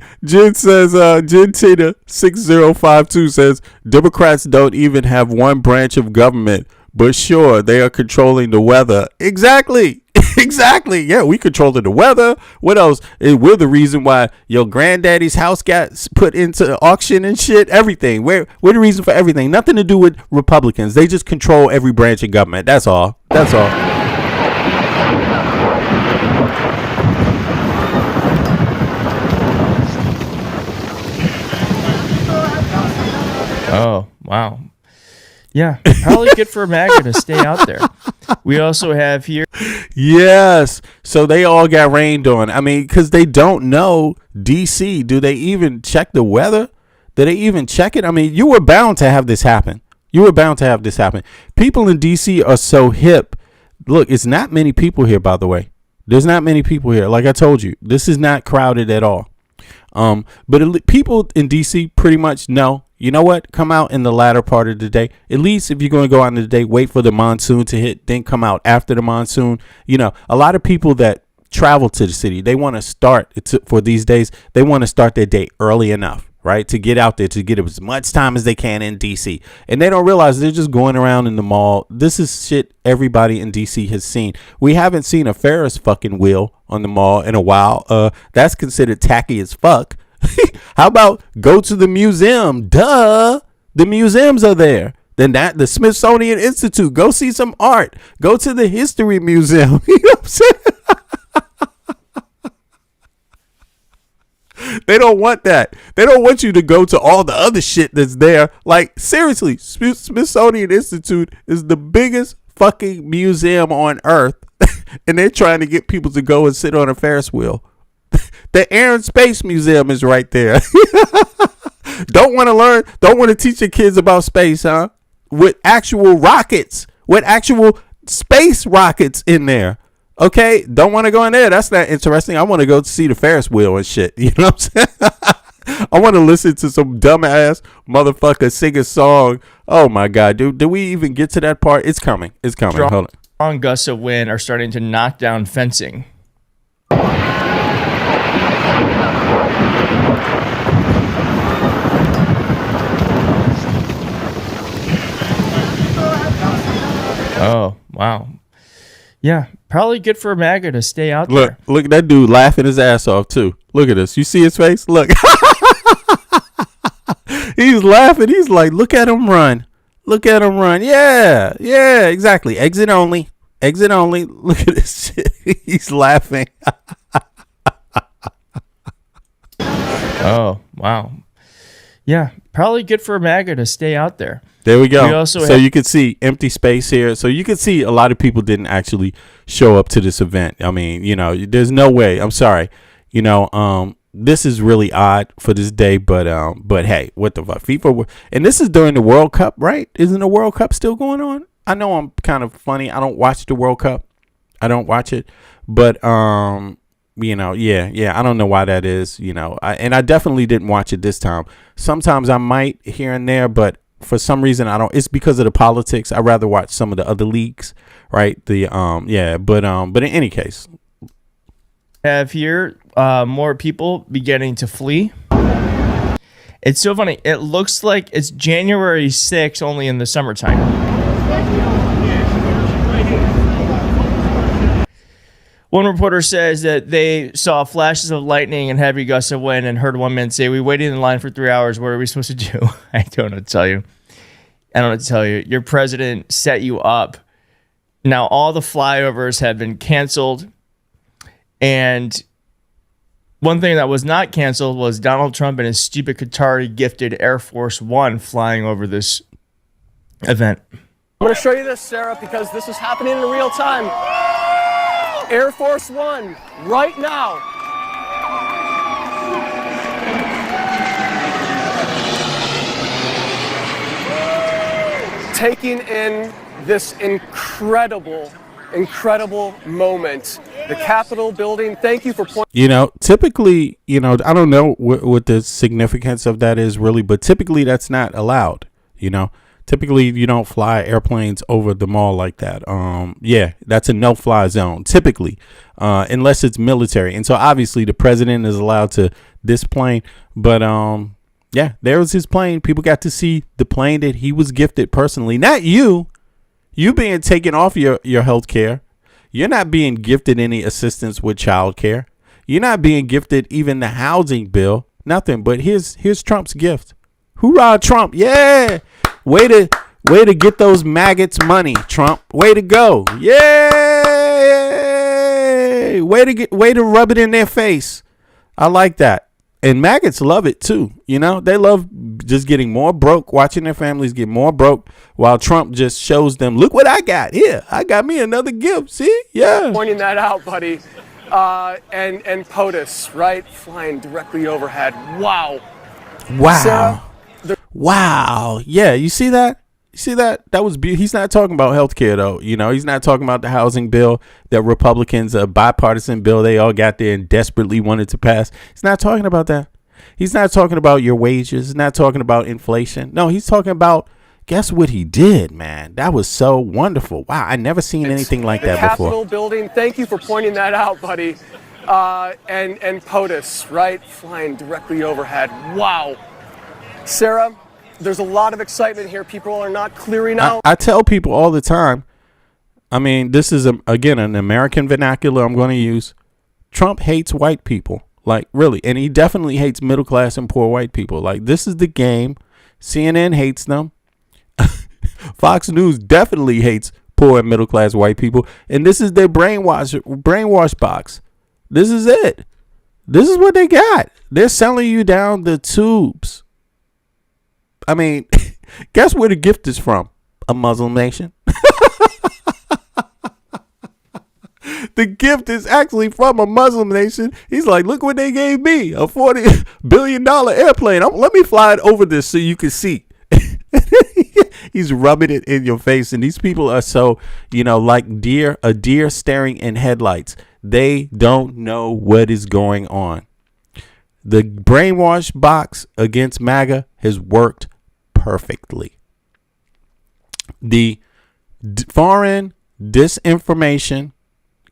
Speaker 2: says, Jen Tina 6052 says, Democrats don't even have one branch of government, but sure, they are controlling the weather. Exactly. Exactly. Yeah, we controlling the weather. What else? We're the reason why your granddaddy's house got put into auction and shit. Everything. We're the reason for everything. Nothing to do with Republicans. They just control every branch of government. That's all. That's all.
Speaker 10: Oh, wow. Yeah, probably good for Maga to stay out there. We also have here.
Speaker 2: Yes. So they all got rained on. I mean, because they don't know DC. Do they even check the weather? Do they even check it? I mean, you were bound to have this happen. You were bound to have this happen. People in DC are so hip. Look, it's not many people here, by the way. There's not many people here. Like I told you, this is not crowded at all. But people in DC pretty much know, you know what? Come out in the latter part of the day. At least if you're going to go out in the day, wait for the monsoon to hit, then come out after the monsoon. You know, a lot of people that travel to the city, they want to start for these days. They want to start their day early enough, right? To get out there, to get as much time as they can in DC. And they don't realize they're just going around in the mall. This is shit everybody in DC has seen. We haven't seen a Ferris fucking wheel on the mall in a while. That's considered tacky as fuck. How about go to the museum? Duh. The museums are there. Then the Smithsonian Institute. Go see some art. Go to the History Museum. You know what I'm saying? They don't want that. They don't want you to go to all the other shit that's there. Like, seriously, Smithsonian Institute is the biggest fucking museum on earth. And they're trying to get people to go and sit on a Ferris wheel. The Air and Space Museum is right there. Don't want to learn, don't want to teach your kids about space, huh? With actual rockets, with actual space rockets in there. Okay, don't want to go in there. That's not interesting. I want to go see the Ferris wheel and shit. You know what I'm saying? I want to listen to some dumbass motherfucker sing a song. Oh my God, dude. Did we even get to that part? It's coming. It's coming. Hold on.
Speaker 10: Strong gusts of wind are starting to knock down fencing. Oh, wow. Yeah, probably good for Maga to stay out there.
Speaker 2: Look at that dude laughing his ass off, too. Look at this. You see his face? Look. He's laughing. He's like, look at him run. Look at him run. Yeah, yeah, exactly. Exit only. Exit only. Look at this shit. He's laughing.
Speaker 10: Oh, wow. Yeah, probably good for Maga to stay out there.
Speaker 2: There we go. So you can see empty space here. So you can see a lot of people didn't actually show up to this event. I mean, you know, there's no way. I'm sorry. You know, this is really odd for this day, but hey, what the fuck? FIFA, and this is during the World Cup, right? Isn't the World Cup still going on? I know I'm kind of funny. I don't watch the World Cup. I don't watch it, but you know, yeah. I don't know why that is. You know, I definitely didn't watch it this time. Sometimes I might here and there, but for some reason I don't. It's because of the politics. I'd rather watch some of the other leagues, right? But in any case,
Speaker 10: have here more people beginning to flee. It's so funny. It looks like it's January 6th, only in the summertime. One reporter says that they saw flashes of lightning and heavy gusts of wind and heard one man say, "We waited in line for 3 hours. What are we supposed to do?" I don't know what to tell you. I don't know what to tell you. Your president set you up. Now all the flyovers have been canceled. And one thing that was not canceled was Donald Trump and his stupid Qatari gifted Air Force One flying over this event.
Speaker 12: I'm going to show you this, Sarah, because this is happening in real time. Air Force One, right now. Taking in this incredible moment. The Capitol building. Thank you for pointing.
Speaker 2: You know, typically, you know, I don't know what the significance of that is really, but typically that's not allowed. You know, typically you don't fly airplanes over the mall like that. Yeah, that's a no-fly zone typically, unless it's military. And so obviously the president is allowed to this plane, but yeah, there was his plane. People got to see the plane that he was gifted personally, not you. You being taken off your health care. You're not being gifted any assistance with child care. You're not being gifted even the housing bill. Nothing. But here's Trump's gift. Hoorah, Trump. Yeah. Way to get those maggots money, Trump. Way to go. Yay. Way to rub it in their face. I like that. And maggots love it too. You know, they love just getting more broke, watching their families get more broke while Trump just shows them, look what I got here. I got me another gift. See? Yeah.
Speaker 12: Pointing that out, buddy. And POTUS, right? Flying directly overhead. Wow.
Speaker 2: Wow. Wow. Yeah. You see that? You see that? That was he's not talking about healthcare though. You know, he's not talking about the housing bill that Republicans, a bipartisan bill they all got there and desperately wanted to pass. He's not talking about that. He's not talking about your wages. He's not talking about inflation. No, he's talking about, guess what he did, man? That was so wonderful. Wow. I never seen anything like that before.
Speaker 12: The Capitol building. Thank you for pointing that out, buddy. And POTUS, right? Flying directly overhead. Wow. Sarah, there's a lot of excitement here. People are not clearing out.
Speaker 2: I tell people all the time, I mean, this is, again, an American vernacular I'm going to use. Trump hates white people, like, really. And he definitely hates middle class and poor white people. Like, this is the game. CNN hates them. Fox News definitely hates poor and middle class white people. And this is their brainwash box. This is it. This is what they got. They're selling you down the tubes. I mean, guess where the gift is from? A Muslim nation. The gift is actually from a Muslim nation. He's like, look what they gave me, a $40 billion airplane. Let me fly it over this so you can see. He's rubbing it in your face. And these people are so, like a deer staring in headlights. They don't know what is going on. The brainwash box against MAGA has worked perfectly. The foreign disinformation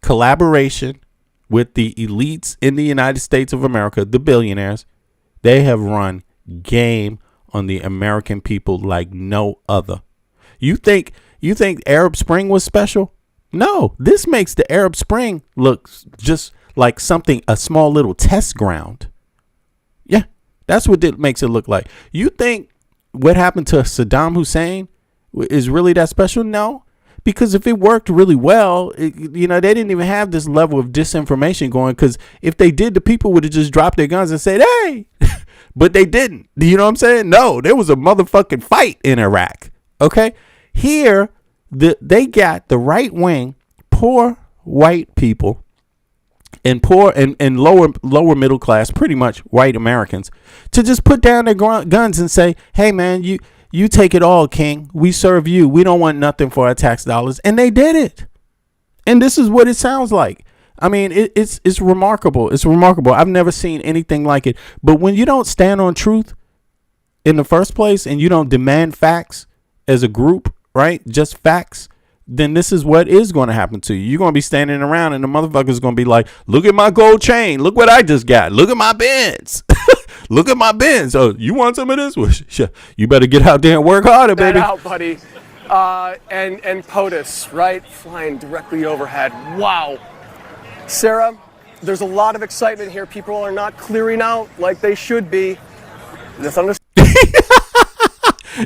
Speaker 2: collaboration with the elites in the United States of America, the billionaires, they have run game on the American people like no other. You think Arab Spring was special? No, this makes the Arab Spring look just like a small little test ground. Yeah, that's what it makes it look like. You think what happened to Saddam Hussein is really that special? No, because if it worked really well, they didn't even have this level of disinformation going, because if they did, the people would have just dropped their guns and said, hey, but they didn't. You know what I'm saying? No, there was a motherfucking fight in Iraq. Okay, here, they got the right wing, poor white people, and poor and lower middle class, pretty much white Americans, to just put down their guns and say, hey man, you take it all, king. We serve you. We don't want nothing for our tax dollars. And they did it. And this is what it sounds like. I mean, it's remarkable. It's remarkable. I've never seen anything like it. But when you don't stand on truth in the first place, and you don't demand facts as a group, right? Just facts, then this is what is going to happen to you. You're going to be standing around and the motherfucker's going to be like, look at my gold chain. Look what I just got. Look at my Benz. Look at my Benz. Oh, you want some of this? Well, you better get out there and work harder, baby.
Speaker 12: That out, buddy. And POTUS, right? Flying directly overhead. Wow. Sarah, there's a lot of excitement here. People are not clearing out like they should be.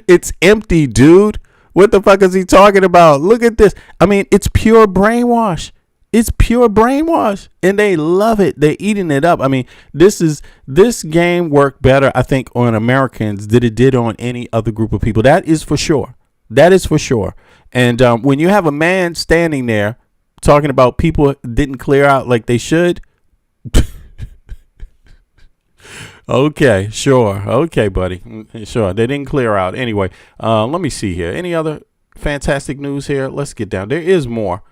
Speaker 2: It's empty, dude. What the fuck is he talking about? Look at this. I mean, it's pure brainwash. It's pure brainwash. And they love it. They're eating it up. I mean, this game worked better, I think, on Americans than it did on any other group of people. That is for sure. That is for sure. And when you have a man standing there talking about people didn't clear out like they should. Okay, sure. Okay, buddy. Sure. They didn't clear out. Anyway, let me see here. Any other fantastic news here? Let's get down. There is more.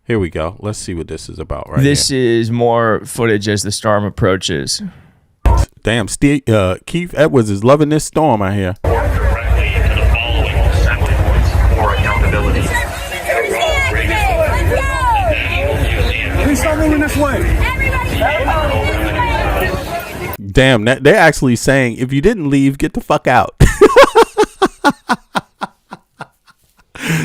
Speaker 2: Here we go. Let's see what this is about right
Speaker 10: This is more footage as the storm approaches.
Speaker 2: Damn, Keith Edwards is loving this storm out here.
Speaker 13: Directly into the following assembly points for accountability.
Speaker 3: Please start moving this way.
Speaker 2: Damn, they're actually saying, if you didn't leave, get the fuck out.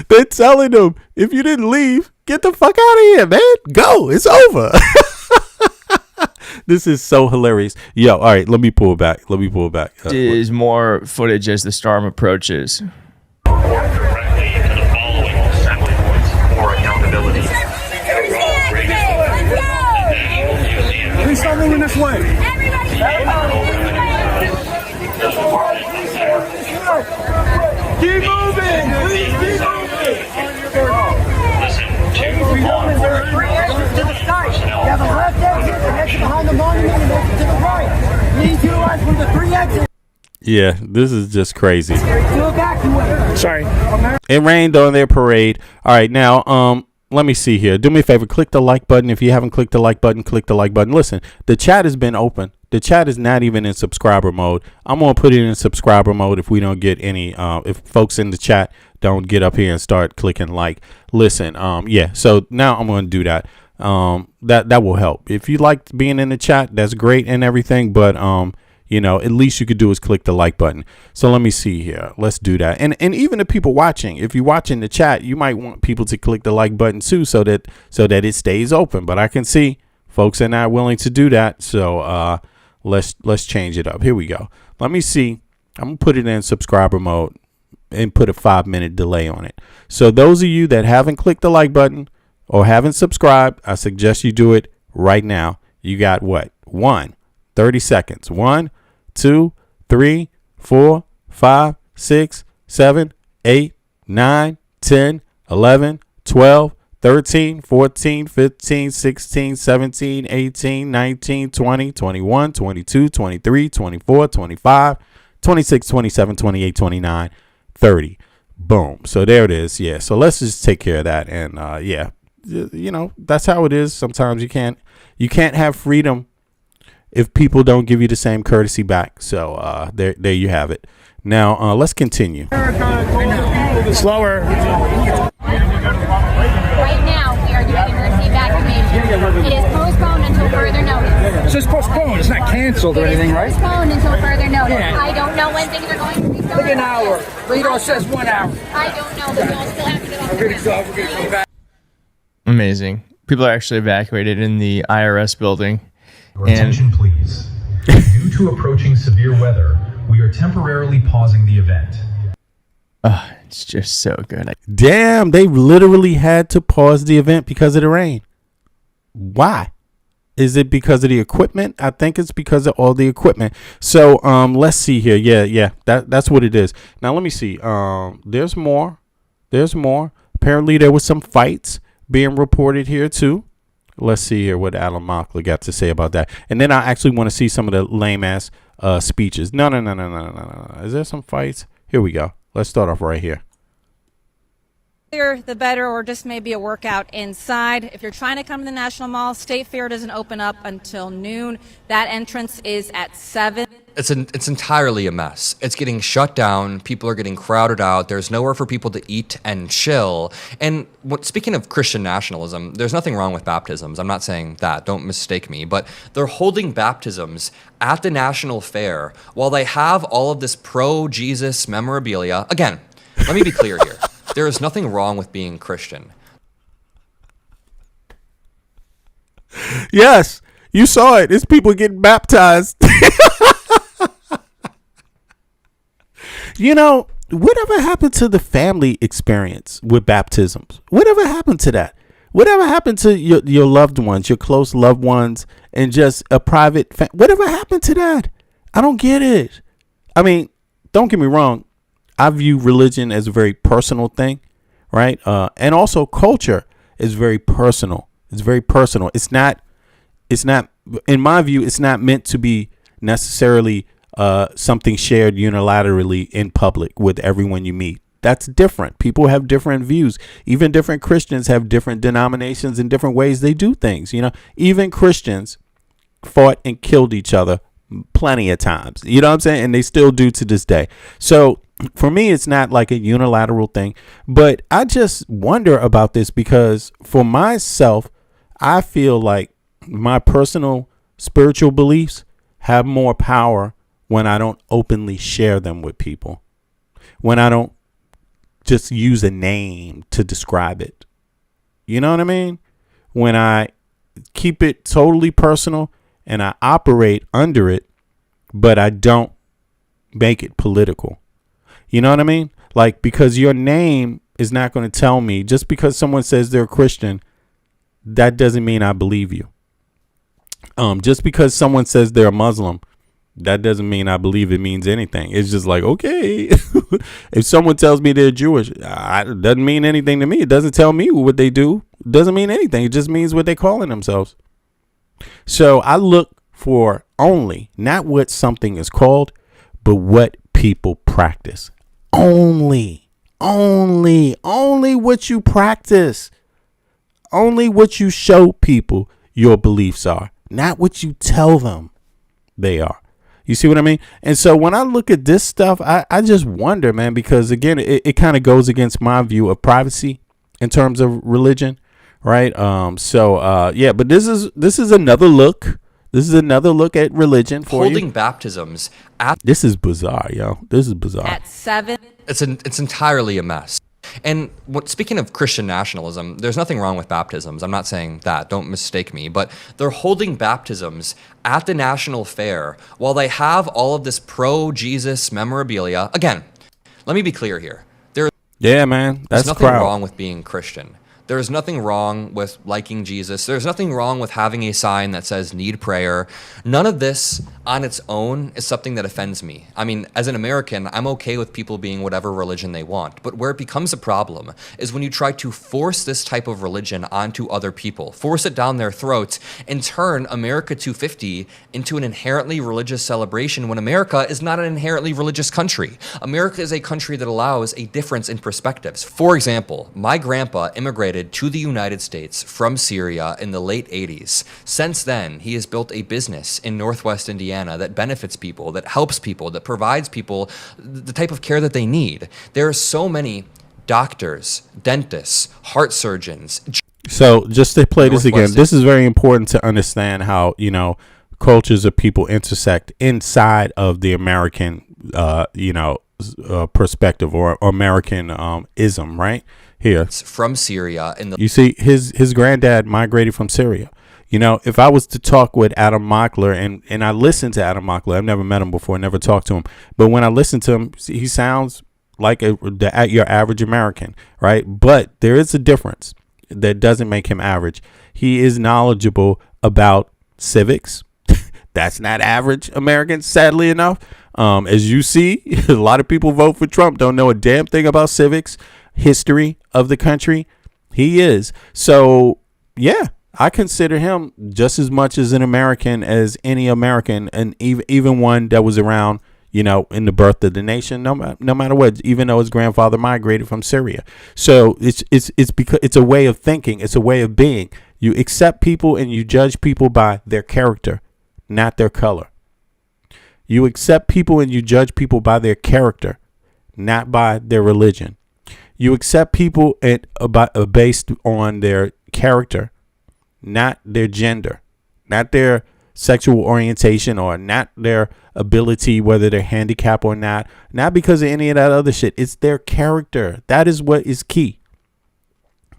Speaker 2: They're telling them, if you didn't leave, get the fuck out of here, man. Go. It's over. This is so hilarious. Yo, all right, let me pull back.
Speaker 10: This is more footage as the storm approaches.
Speaker 13: Directly into the following assembly points for accountability.
Speaker 3: Please start moving this way. Keep moving! Please keep moving!
Speaker 13: Listen to law enforcement.
Speaker 14: Three exits to the side. You have a left exit, an exit behind the monument, and an exit to the right. Please utilize one of the three exits.
Speaker 2: Yeah, this is just crazy.
Speaker 14: To evacuate.
Speaker 3: Sorry.
Speaker 2: It rained on their parade. All right, now, let me see here. Do me a favor. Click the like button. If you haven't clicked the like button, click the like button. Listen, the chat has been open. The chat is not even in subscriber mode. I'm going to put it in subscriber mode if we don't get any, if folks in the chat don't get up here and start clicking like. Listen, yeah, so now I'm going to do that. That will help. If you like being in the chat, that's great and everything. But, at least you could do is click the like button. So let me see here. Let's do that. And even the people watching, if you're watching the chat, you might want people to click the like button too, so that it stays open. But I can see folks are not willing to do that. So let's change it up. Here we go. Let me see. I'm gonna put it in subscriber mode and put a 5-minute delay on it. So those of you that haven't clicked the like button or haven't subscribed, I suggest you do it right now. You got what? 30 seconds. 1, 2, 3, 4, 5, 6, 7, 8, 9, 10, 11, 12, 13, 14, 15, 16, 17, 18, 19, 20, 21, 22, 23, 24, 25, 26, 27, 28, 29, 30. Boom. So there it is. Yeah. So let's just take care of that. And yeah, that's how it is. Sometimes you can't have freedom if people don't give you the same courtesy back. So there you have it. Now let's continue.
Speaker 10: Slower.
Speaker 15: Right now, we are doing emergency evacuation. It is postponed until further notice.
Speaker 6: So it's postponed. It's not canceled or anything, right?
Speaker 15: It's postponed until further notice.
Speaker 6: Yeah.
Speaker 15: I don't know when things are going to be started.
Speaker 6: Like an hour. Radar says 1 hour.
Speaker 15: I don't know, but we'll still have to get off the ground.
Speaker 6: We're gonna come back.
Speaker 10: Amazing. People are actually evacuated in the IRS building.
Speaker 16: Your attention, please. Due to approaching severe weather, we are temporarily pausing the event.
Speaker 10: It's just so good.
Speaker 2: Damn, they literally had to pause the event because of the rain. Why? Is it because of the equipment? I think it's because of all the equipment. So let's see here. Yeah. That's what it is. Now let me see. There's more. Apparently there was some fights being reported here too. Let's see here what Alan Mockler got to say about that. And then I actually want to see some of the lame ass speeches. No. Is there some fights? Here we go. Let's start off right here.
Speaker 17: The better, or just maybe a workout inside. If you're trying to come to the National Mall, State Fair doesn't open up until noon. That entrance is at 7.
Speaker 18: It's entirely a mess. It's getting shut down. People are getting crowded out. There's nowhere for people to eat and chill. And speaking of Christian nationalism, there's nothing wrong with baptisms. I'm not saying that. Don't mistake me. But they're holding baptisms at the National Fair while they have all of this pro-Jesus memorabilia. Again, let me be clear here. There is nothing wrong with being Christian.
Speaker 2: Yes, you saw it. It's people getting baptized. Whatever happened to the family experience with baptisms? Whatever happened to that? Whatever happened to your loved ones, your close loved ones, and just a private whatever happened to that? I don't get it. I mean, don't get me wrong. I view religion as a very personal thing, right? And also culture is very personal. It's very personal. It's not, in my view, it's not meant to be necessarily something shared unilaterally in public with everyone you meet. That's different. People have different views. Even different Christians have different denominations and different ways they do things. Even Christians fought and killed each other plenty of times. You know what I'm saying? And they still do to this day. So for me, it's not like a unilateral thing, but I just wonder about this because for myself, I feel like my personal spiritual beliefs have more power when I don't openly share them with people, when I don't just use a name to describe it. You know what I mean? When I keep it totally personal and I operate under it, but I don't make it political. You know what I mean? Like, because your name is not going to tell me, just because someone says they're a Christian, that doesn't mean I believe you. Just because someone says they're a Muslim, that doesn't mean I believe it means anything. It's just like, okay, if someone tells me they're Jewish, it doesn't mean anything to me. It doesn't tell me what they do. It doesn't mean anything. It just means what they're calling themselves. So I look for only not what something is called, but what people practice. Only what you practice. Only what you show people your beliefs are, not what you tell them they are. You see what I mean? And so when I look at this stuff, I just wonder, man, because again, it kind of goes against my view of privacy in terms of religion, right? Yeah, but this is another look. This is another look at religion for
Speaker 18: holding
Speaker 2: you.
Speaker 18: baptisms.
Speaker 2: This is bizarre, yo. This is bizarre.
Speaker 17: At 7.
Speaker 18: It's entirely a mess. And speaking of Christian nationalism, there's nothing wrong with baptisms. I'm not saying that. Don't mistake me. But they're holding baptisms at the national fair while they have all of this pro-Jesus memorabilia. Again, let me be clear here.
Speaker 2: Yeah, man. That's
Speaker 18: There's nothing
Speaker 2: crowd.
Speaker 18: wrong with being Christian. There's nothing wrong with liking Jesus. There's nothing wrong with having a sign that says need prayer. None of this on its own is something that offends me. I mean, as an American, I'm okay with people being whatever religion they want. But where it becomes a problem is when you try to force this type of religion onto other people, force it down their throats, and turn America 250 into an inherently religious celebration when America is not an inherently religious country. America is a country that allows a difference in perspectives. For example, my grandpa immigrated to the United States from Syria in the late 80s. Since then, he has built a business in Northwest Indiana that benefits people, that helps people, that provides people the type of care that they need. There are so many doctors, dentists, heart surgeons.
Speaker 2: So just to play this again, this is very important to understand how, you know, cultures of people intersect inside of the American, perspective or American ism, right? Here
Speaker 18: from Syria in the
Speaker 2: you see his granddad migrated from Syria. You know, if I was to talk with Adam Mockler and I listened to Adam Mockler, I've never met him before, never talked to him, but when I listen to him, he sounds like your average American, right? But there is a difference that doesn't make him average. He is knowledgeable about civics. That's not average Americans, sadly enough. As you see, a lot of people vote for Trump, don't know a damn thing about civics, history of the country. He is. So, yeah, I consider him just as much as an American as any American, and even one that was around, you know, in the birth of the nation, no matter what, even though his grandfather migrated from Syria. So it's because it's a way of thinking. It's a way of being. You accept people and you judge people by their character, not their color. You accept people and you judge people by their character, not by their religion. You accept people based on their character, not their gender, not their sexual orientation, or not their ability, whether they're handicapped or not because of any of that other shit. It's their character. That is what is key.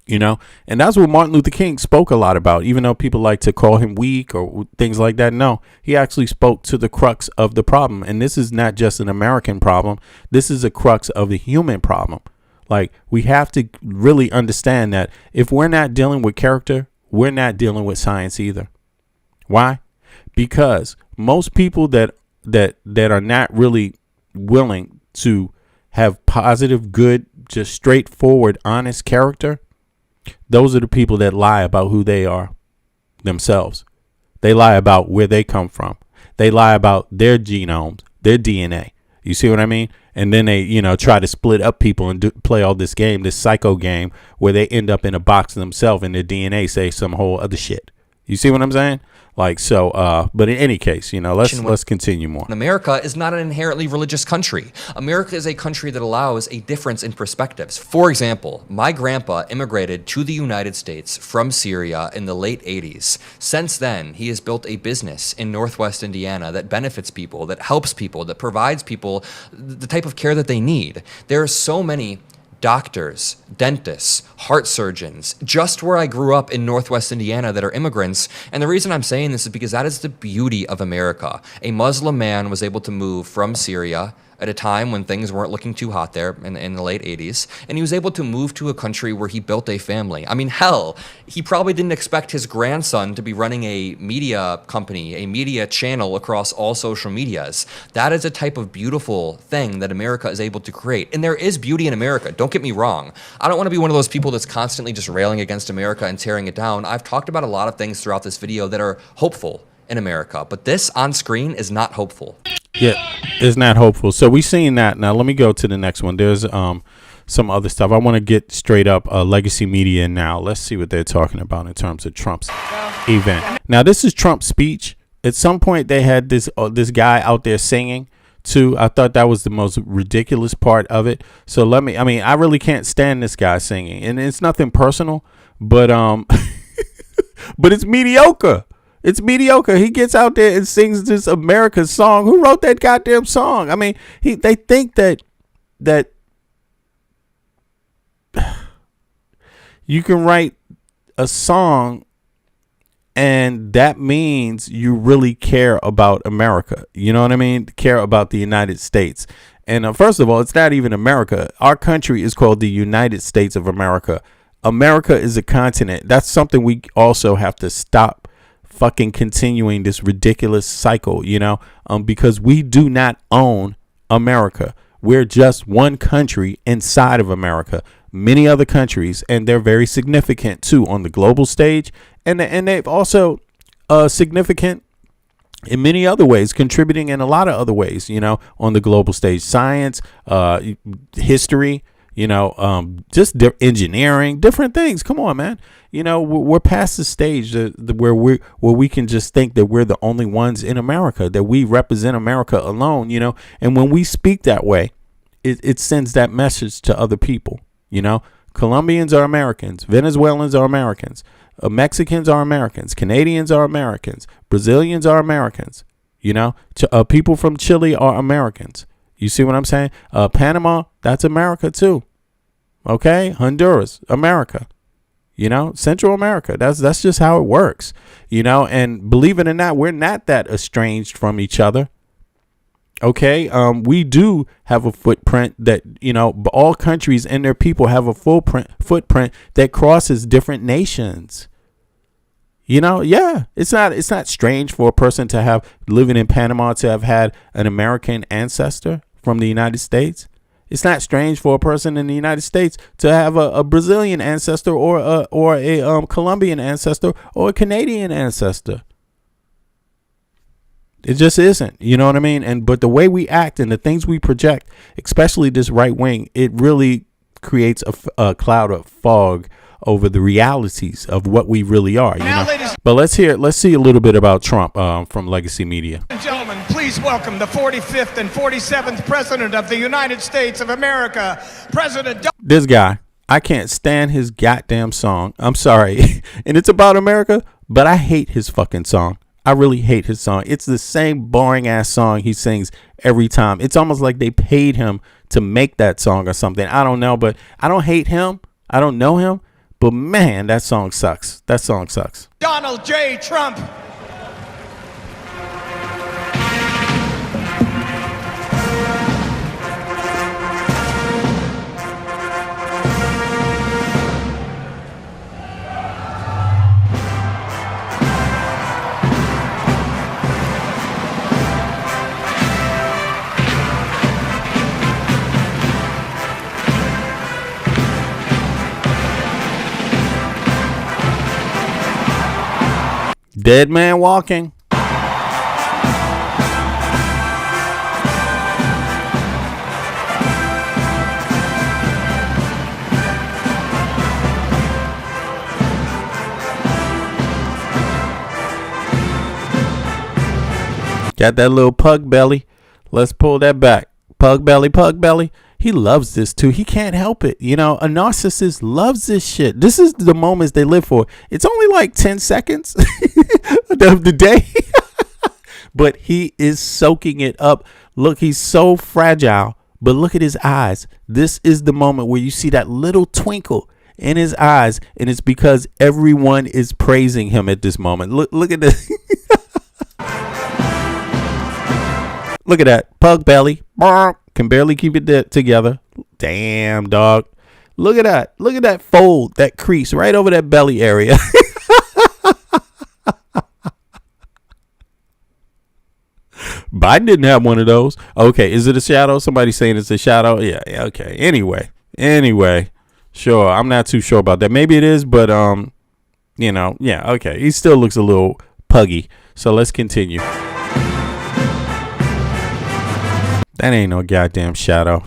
Speaker 2: You know, and that's what Martin Luther King spoke a lot about, even though people like to call him weak or things like that. No, he actually spoke to the crux of the problem. And this is not just an American problem. This is a crux of the human problem. Like, we have to really understand that if we're not dealing with character, we're not dealing with science either. Why? Because most people that are not really willing to have positive, good, just straightforward, honest character, those are the people that lie about who they are themselves. They lie about where they come from. They lie about their genomes, their DNA. You see what I mean? And then they, you know, try to split up people and play all this game, this psycho game, where they end up in a box themselves and their DNA say some whole other shit. You see what I'm saying? Like, so, but in any case, you know, let's continue more.
Speaker 18: America is not an inherently religious country. America is a country that allows a difference in perspectives. For example, my grandpa immigrated to the United States from Syria in the late 80s. Since then, he has built a business in Northwest Indiana that benefits people, that helps people, that provides people the type of care that they need. There are so many doctors, dentists, heart surgeons, just where I grew up in Northwest Indiana, that are immigrants. And the reason I'm saying this is because that is the beauty of America. A Muslim man was able to move from Syria at a time when things weren't looking too hot there in the late 80s. And he was able to move to a country where he built a family. I mean, hell, he probably didn't expect his grandson to be running a media company, a media channel across all social medias. That is a type of beautiful thing that America is able to create. And there is beauty in America. Don't get me wrong. I don't want to be one of those people that's constantly just railing against America and tearing it down. I've talked about a lot of things throughout this video that are hopeful in America, but this on screen is not hopeful.
Speaker 2: Yeah, it's not hopeful. So we've seen that. Now let me go to the next one. There's some other stuff. I want to get straight up legacy media now. Let's see what they're talking about in terms of Trump's event. Now this is Trump's speech. At some point they had this guy out there singing too. I thought that was the most ridiculous part of it. So I really can't stand this guy singing, and it's nothing personal, but but it's mediocre. It's mediocre. He gets out there and sings this America song. Who wrote that goddamn song? I mean, they think that you can write a song and that means you really care about America. You know what I mean? Care about the United States. And first of all, it's not even America. Our country is called the United States of America. America is a continent. That's something we also have to stop fucking continuing this ridiculous cycle, you know, because we do not own America. We're just one country inside of America. Many other countries, and they're very significant too on the global stage, and they've also significant in many other ways, contributing in a lot of other ways, you know, on the global stage. Science, history, you know, just engineering, different things. Come on, man. You know, we're past the stage where we can just think that we're the only ones in America, that we represent America alone, you know. And when we speak that way, it sends that message to other people. You know, Colombians are Americans. Venezuelans are Americans. Mexicans are Americans. Canadians are Americans. Brazilians are Americans. You know, people from Chile are Americans. You see what I'm saying? Panama, that's America too. Okay, Honduras, America. You know, Central America. That's just how it works. You know, and believe it or not, we're not that estranged from each other. Okay, we do have a footprint that, you know, all countries and their people have a footprint that crosses different nations. You know, yeah, it's not strange for a person to have living in Panama to have had an American ancestor from the United States. It's not strange for a person in the United States to have a Brazilian ancestor or a Colombian ancestor or a Canadian ancestor. It just isn't, you know what I mean? But the way we act and the things we project, especially this right wing, it really creates a cloud of fog over the realities of what we really are. You know? But let's see a little bit about Trump from Legacy Media.
Speaker 19: Ladies and gentlemen, please welcome the 45th and 47th President of the United States of America, President.
Speaker 2: This guy, I can't stand his goddamn song. I'm sorry. And it's about America, but I hate his fucking song. I really hate his song. It's the same boring ass song he sings every time. It's almost like they paid him to make that song or something. I don't know, but I don't hate him. I don't know him. But man, that song sucks. That song sucks.
Speaker 19: Donald J. Trump.
Speaker 2: Dead man walking. Got that little pug belly. Let's pull that back. Pug belly, pug belly. He loves this too. He can't help it. You know, a narcissist loves this shit. This is the moments they live for. It's only like 10 seconds of the day. But he is soaking it up. Look, he's so fragile. But look at his eyes. This is the moment where you see that little twinkle in his eyes. And it's because everyone is praising him at this moment. Look at this. Look at that. Pug belly. Can barely keep it together. Damn, dog. Look at that. Look at that fold, that crease right over that belly area. Biden didn't have one of those. Okay, is it a shadow? Somebody's saying it's a shadow. Yeah, okay. Anyway. Sure, I'm not too sure about that. Maybe it is, but you know, yeah, okay. He still looks a little puggy. So let's continue. That ain't no goddamn shadow.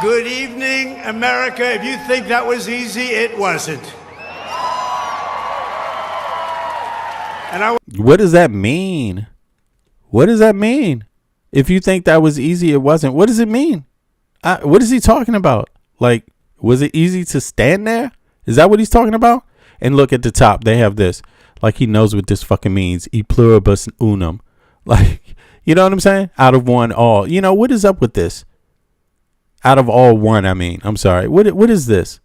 Speaker 20: Good evening, America. If you think that was easy, it wasn't.
Speaker 2: What does that mean? What does that mean? If you think that was easy, it wasn't. What does it mean? What is he talking about? Like, was it easy to stand there? Is that what he's talking about? And look at the top. They have this. Like, he knows what this fucking means. E pluribus unum. Like, you know what I'm saying? Out of one, all. You know, what is up with this? Out of all one, I mean. I'm sorry. What is this?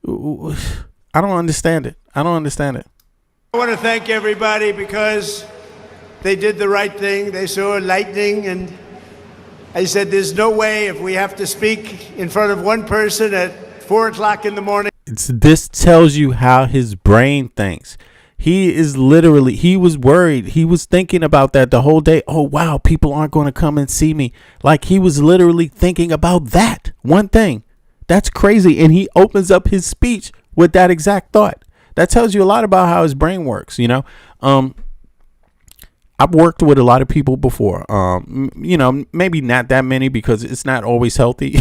Speaker 2: I don't understand it. I don't understand it.
Speaker 20: I want to thank everybody because they did the right thing. They saw lightning, and I said, there's no way if we have to speak in front of one person at 4 o'clock in the morning.
Speaker 2: This tells you how his brain thinks. He was worried. He was thinking about that the whole day. Oh, wow, people aren't going to come and see me. Like, he was literally thinking about that one thing. That's crazy. And he opens up his speech with that exact thought. That tells you a lot about how his brain works, you know. I've worked with a lot of people before. You know, maybe not that many because it's not always healthy.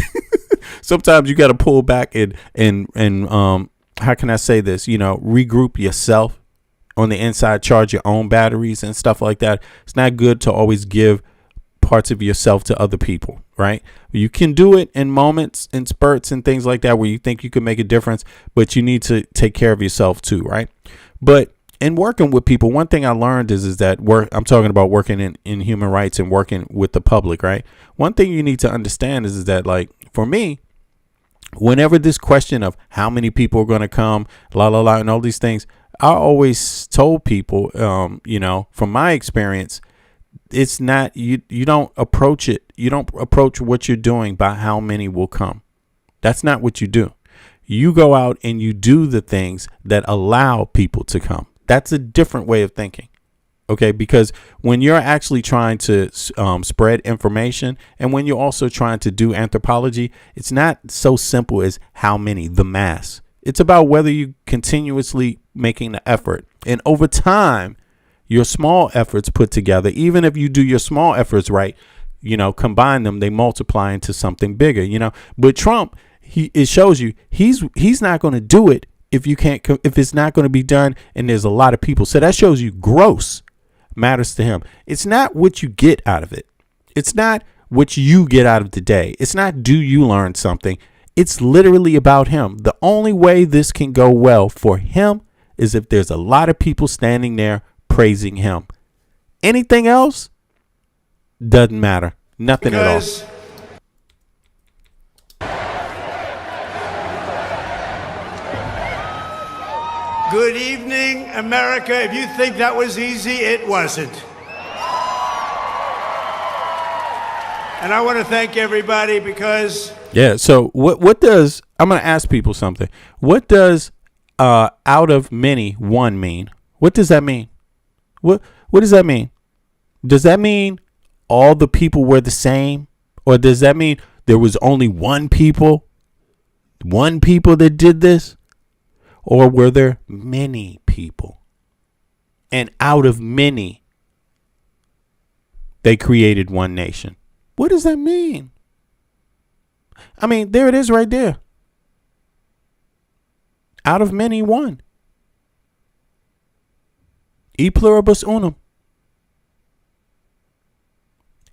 Speaker 2: Sometimes you got to pull back and how can I say this? You know, regroup yourself on the inside, charge your own batteries and stuff like that. It's not good to always give parts of yourself to other people, right? You can do it in moments and spurts and things like that where you think you can make a difference, but you need to take care of yourself too, right? But in working with people, one thing I learned is that I'm talking about working in human rights and working with the public, right? One thing you need to understand is that, like, for me, whenever this question of how many people are going to come, and all these things, I always told people, you know, from my experience, it's not, you don't approach it. You don't approach what you're doing by how many will come. That's not what you do. You go out and you do the things that allow people to come. That's a different way of thinking. Okay, because when you're actually trying to spread information and when you're also trying to do anthropology, it's not so simple as how many, the mass. It's about whether you continuously making the effort. And over time, your small efforts put together, even if you do your small efforts right, you know, combine them, they multiply into something bigger, you know. But Trump, it shows you he's not going to do it if it's not going to be done and there's a lot of people. So that shows you gross matters to him. It's not what you get out of it. It's not what you get out of the day. It's not do you learn something. It's literally about him. The only way this can go well for him is if there's a lot of people standing there praising him. Anything else doesn't matter. Nothing at all.
Speaker 20: Good evening, America. If you think that was easy, it wasn't. And I want to thank everybody because...
Speaker 2: Yeah, so what does... I'm going to ask people something. What does out of many, one mean? What does that mean? What does that mean? Does that mean all the people were the same? Or does that mean there was only one people that did this? Or were there many people? And out of many, they created one nation. What does that mean? I mean, there it is right there. Out of many, one. E pluribus unum.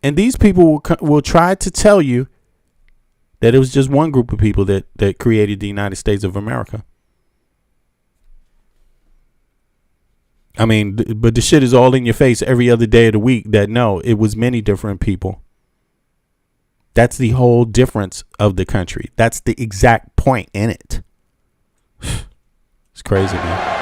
Speaker 2: And these people will try to tell you that it was just one group of people that created the United States of America. I mean, but the shit is all in your face every other day of the week that no, it was many different people. That's the whole difference of the country. That's the exact point in it. It's crazy, man.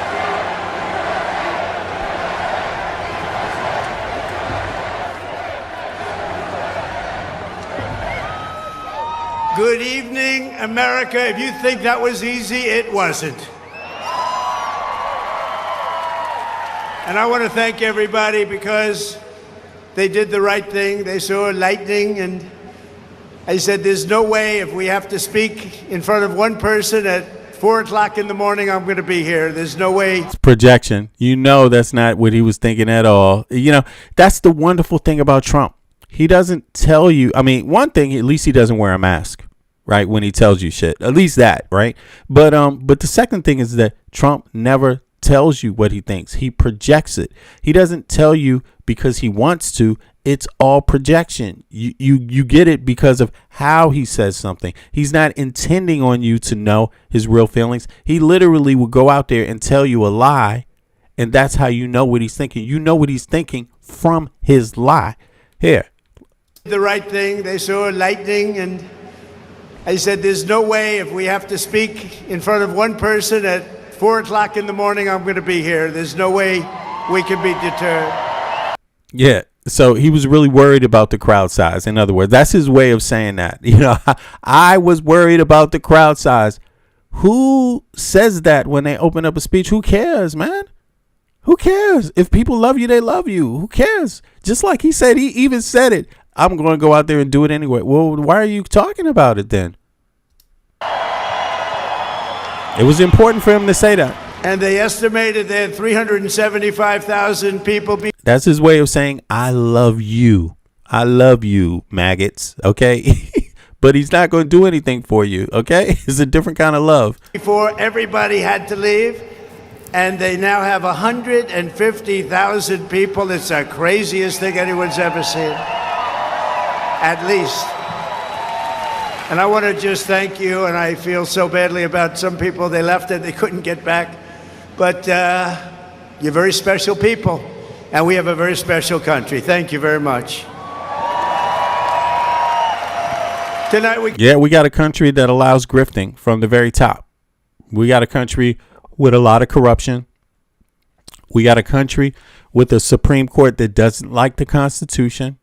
Speaker 20: Good evening, America. If you think that was easy, it wasn't. And I want to thank everybody because they did the right thing. They saw lightning, and I said, there's no way if we have to speak in front of one person at 4 o'clock in the morning, I'm going to be here. There's no way.
Speaker 2: It's projection. You know that's not what he was thinking at all. You know, that's the wonderful thing about Trump. he doesn't tell you. I mean, one thing, at least he doesn't wear a mask, right? When he tells you shit, at least that, right? But the second thing is that Trump never tells you what he thinks. He projects it. He doesn't tell you because he wants to. It's all projection. You get it because of how he says something. He's not intending on you to know his real feelings. He literally will go out there and tell you a lie, and that's how you know what he's thinking. You know what he's thinking from his lie. Here.
Speaker 20: The right thing. They saw lightning, and I said, there's no way if we have to speak in front of one person at 4 o'clock in the morning, I'm going to be here. There's no way we can be deterred.
Speaker 2: Yeah. So he was really worried about the crowd size. In other words, that's his way of saying that. You know, I was worried about the crowd size. Who says that when they open up a speech? Who cares, man? Who cares? If people love you, they love you. Who cares? Just like he said, he even said it. I'm going to go out there and do it anyway. Well, why are you talking about it then? It was important for him to say that.
Speaker 20: And they estimated they had 375,000 people.
Speaker 2: That's his way of saying, I love you. I love you, maggots. Okay. But he's not going to do anything for you. Okay. It's a different kind of love.
Speaker 20: Before everybody had to leave. And they now have 150,000 people. It's the craziest thing anyone's ever seen. At least. And I want to just thank you. And I feel so badly about some people. They left and they couldn't get back. But you're very special people. And we have a very special country. Thank you very much. Tonight
Speaker 2: we got a country that allows grifting from the very top. We got a country with a lot of corruption. We got a country with a Supreme Court that doesn't like the Constitution.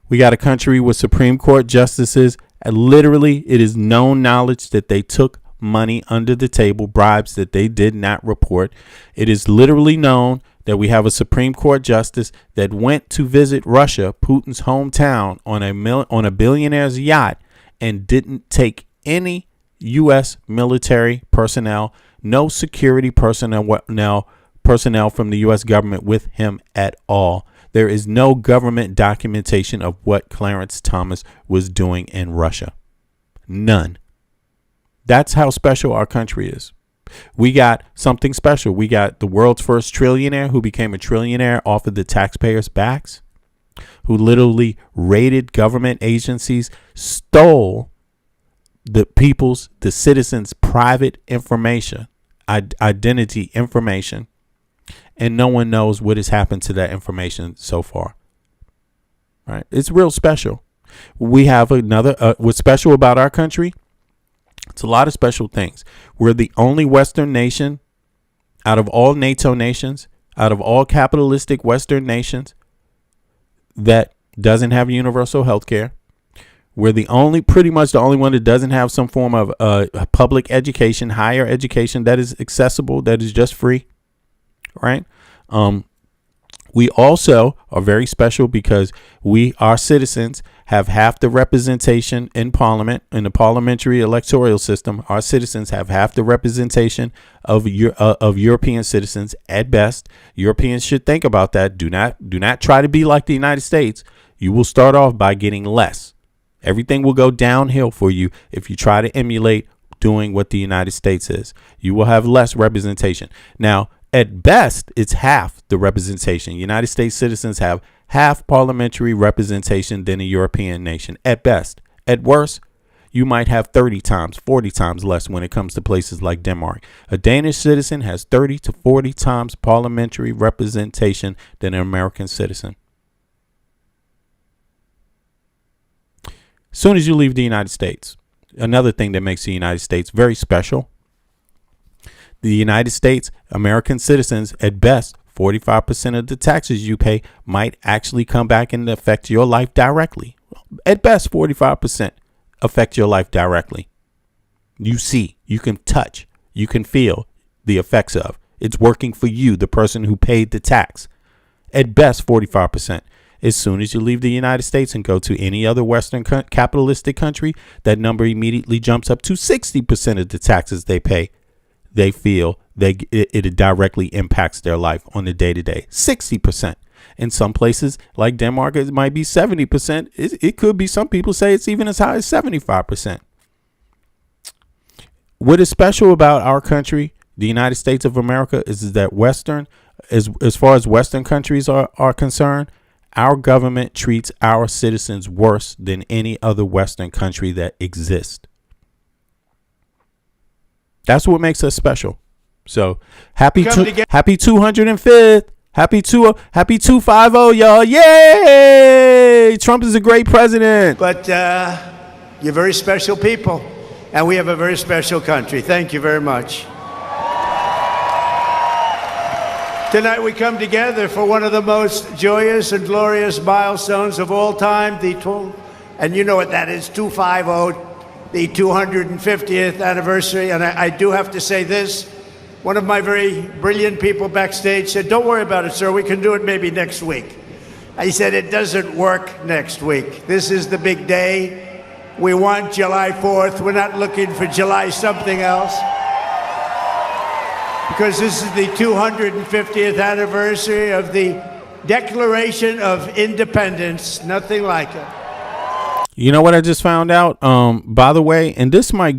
Speaker 2: We got a country with Supreme Court justices, and literally it is known knowledge that they took money under the table, bribes that they did not report. It is literally known that we have a Supreme Court justice that went to visit Russia, Putin's hometown, on a billionaire's yacht and didn't take any U.S. military personnel, no security personnel from the U.S. government with him at all. There is no government documentation of what Clarence Thomas was doing in Russia. None. That's how special our country is. We got something special. We got the world's first trillionaire who became a trillionaire off of the taxpayers' backs, who literally raided government agencies, stole the citizens' private information, identity information, and no one knows what has happened to that information so far. Right? It's real special. We have what's special about our country? It's a lot of special things. We're the only Western nation out of all NATO nations, out of all capitalistic Western nations, that doesn't have universal health care. We're pretty much the only one that doesn't have some form of public education, higher education that is accessible, that is just free. Right? We also are very special because our citizens have half the representation in Parliament, in the parliamentary electoral system. Our citizens have half the representation of European citizens at best. Europeans should think about that. Do not try to be like the United States. You will start off by getting less. Everything will go downhill for you if you try to emulate doing what the United States is. You will have less representation. Now, at best, it's half the representation. United States citizens have half parliamentary representation than a European nation. At best. At worst, you might have 30 times, 40 times less when it comes to places like Denmark. A Danish citizen has 30 to 40 times parliamentary representation than an American citizen. As soon as you leave the United States, another thing that makes the United States very special, the United States, American citizens, at best, 45% of the taxes you pay might actually come back and affect your life directly. At best, 45% affect your life directly. You see, you can touch, you can feel the effects of. It's working for you, the person who paid the tax. At best, 45%. As soon as you leave the United States and go to any other Western capitalistic country, that number immediately jumps up to 60% of the taxes they pay. they feel it directly impacts their life on the day-to-day. 60%. In some places like Denmark, it might be 70%. It could be, some people say it's even as high as 75%. What is special about our country, the United States of America, is that as far as Western countries are concerned, our government treats our citizens worse than any other Western country that exists. That's what makes us special. So happy 205th. Happy 250, y'all. Yay! Trump is a great president.
Speaker 20: But you're very special people, and we have a very special country. Thank you very much. Tonight we come together for one of the most joyous and glorious milestones of all time, and you know what that is, 250, the 250th anniversary. And I do have to say this. One of my very brilliant people backstage said, "Don't worry about it, sir. We can do it maybe next week." I said, "It doesn't work next week. This is the big day. We want July 4th. We're not looking for July something else. Because this is the 250th anniversary of the Declaration of Independence. Nothing like it."
Speaker 2: You know what I just found out? By the way, and this might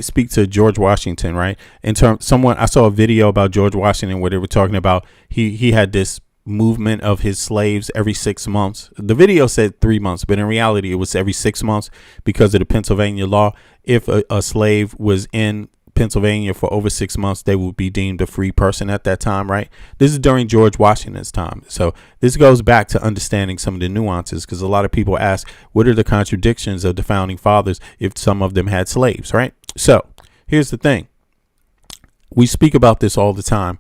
Speaker 2: speak to George Washington, right? I saw a video about George Washington where they were talking about he had this movement of his slaves every 6 months. The video said 3 months, but in reality it was every 6 months because of the Pennsylvania law. If a slave was in Pennsylvania for over 6 months, they would be deemed a free person at that time, right? This is during George Washington's time. So this goes back to understanding some of the nuances, because a lot of people ask, what are the contradictions of the founding fathers if some of them had slaves, right? So here's the thing. We speak about this all the time.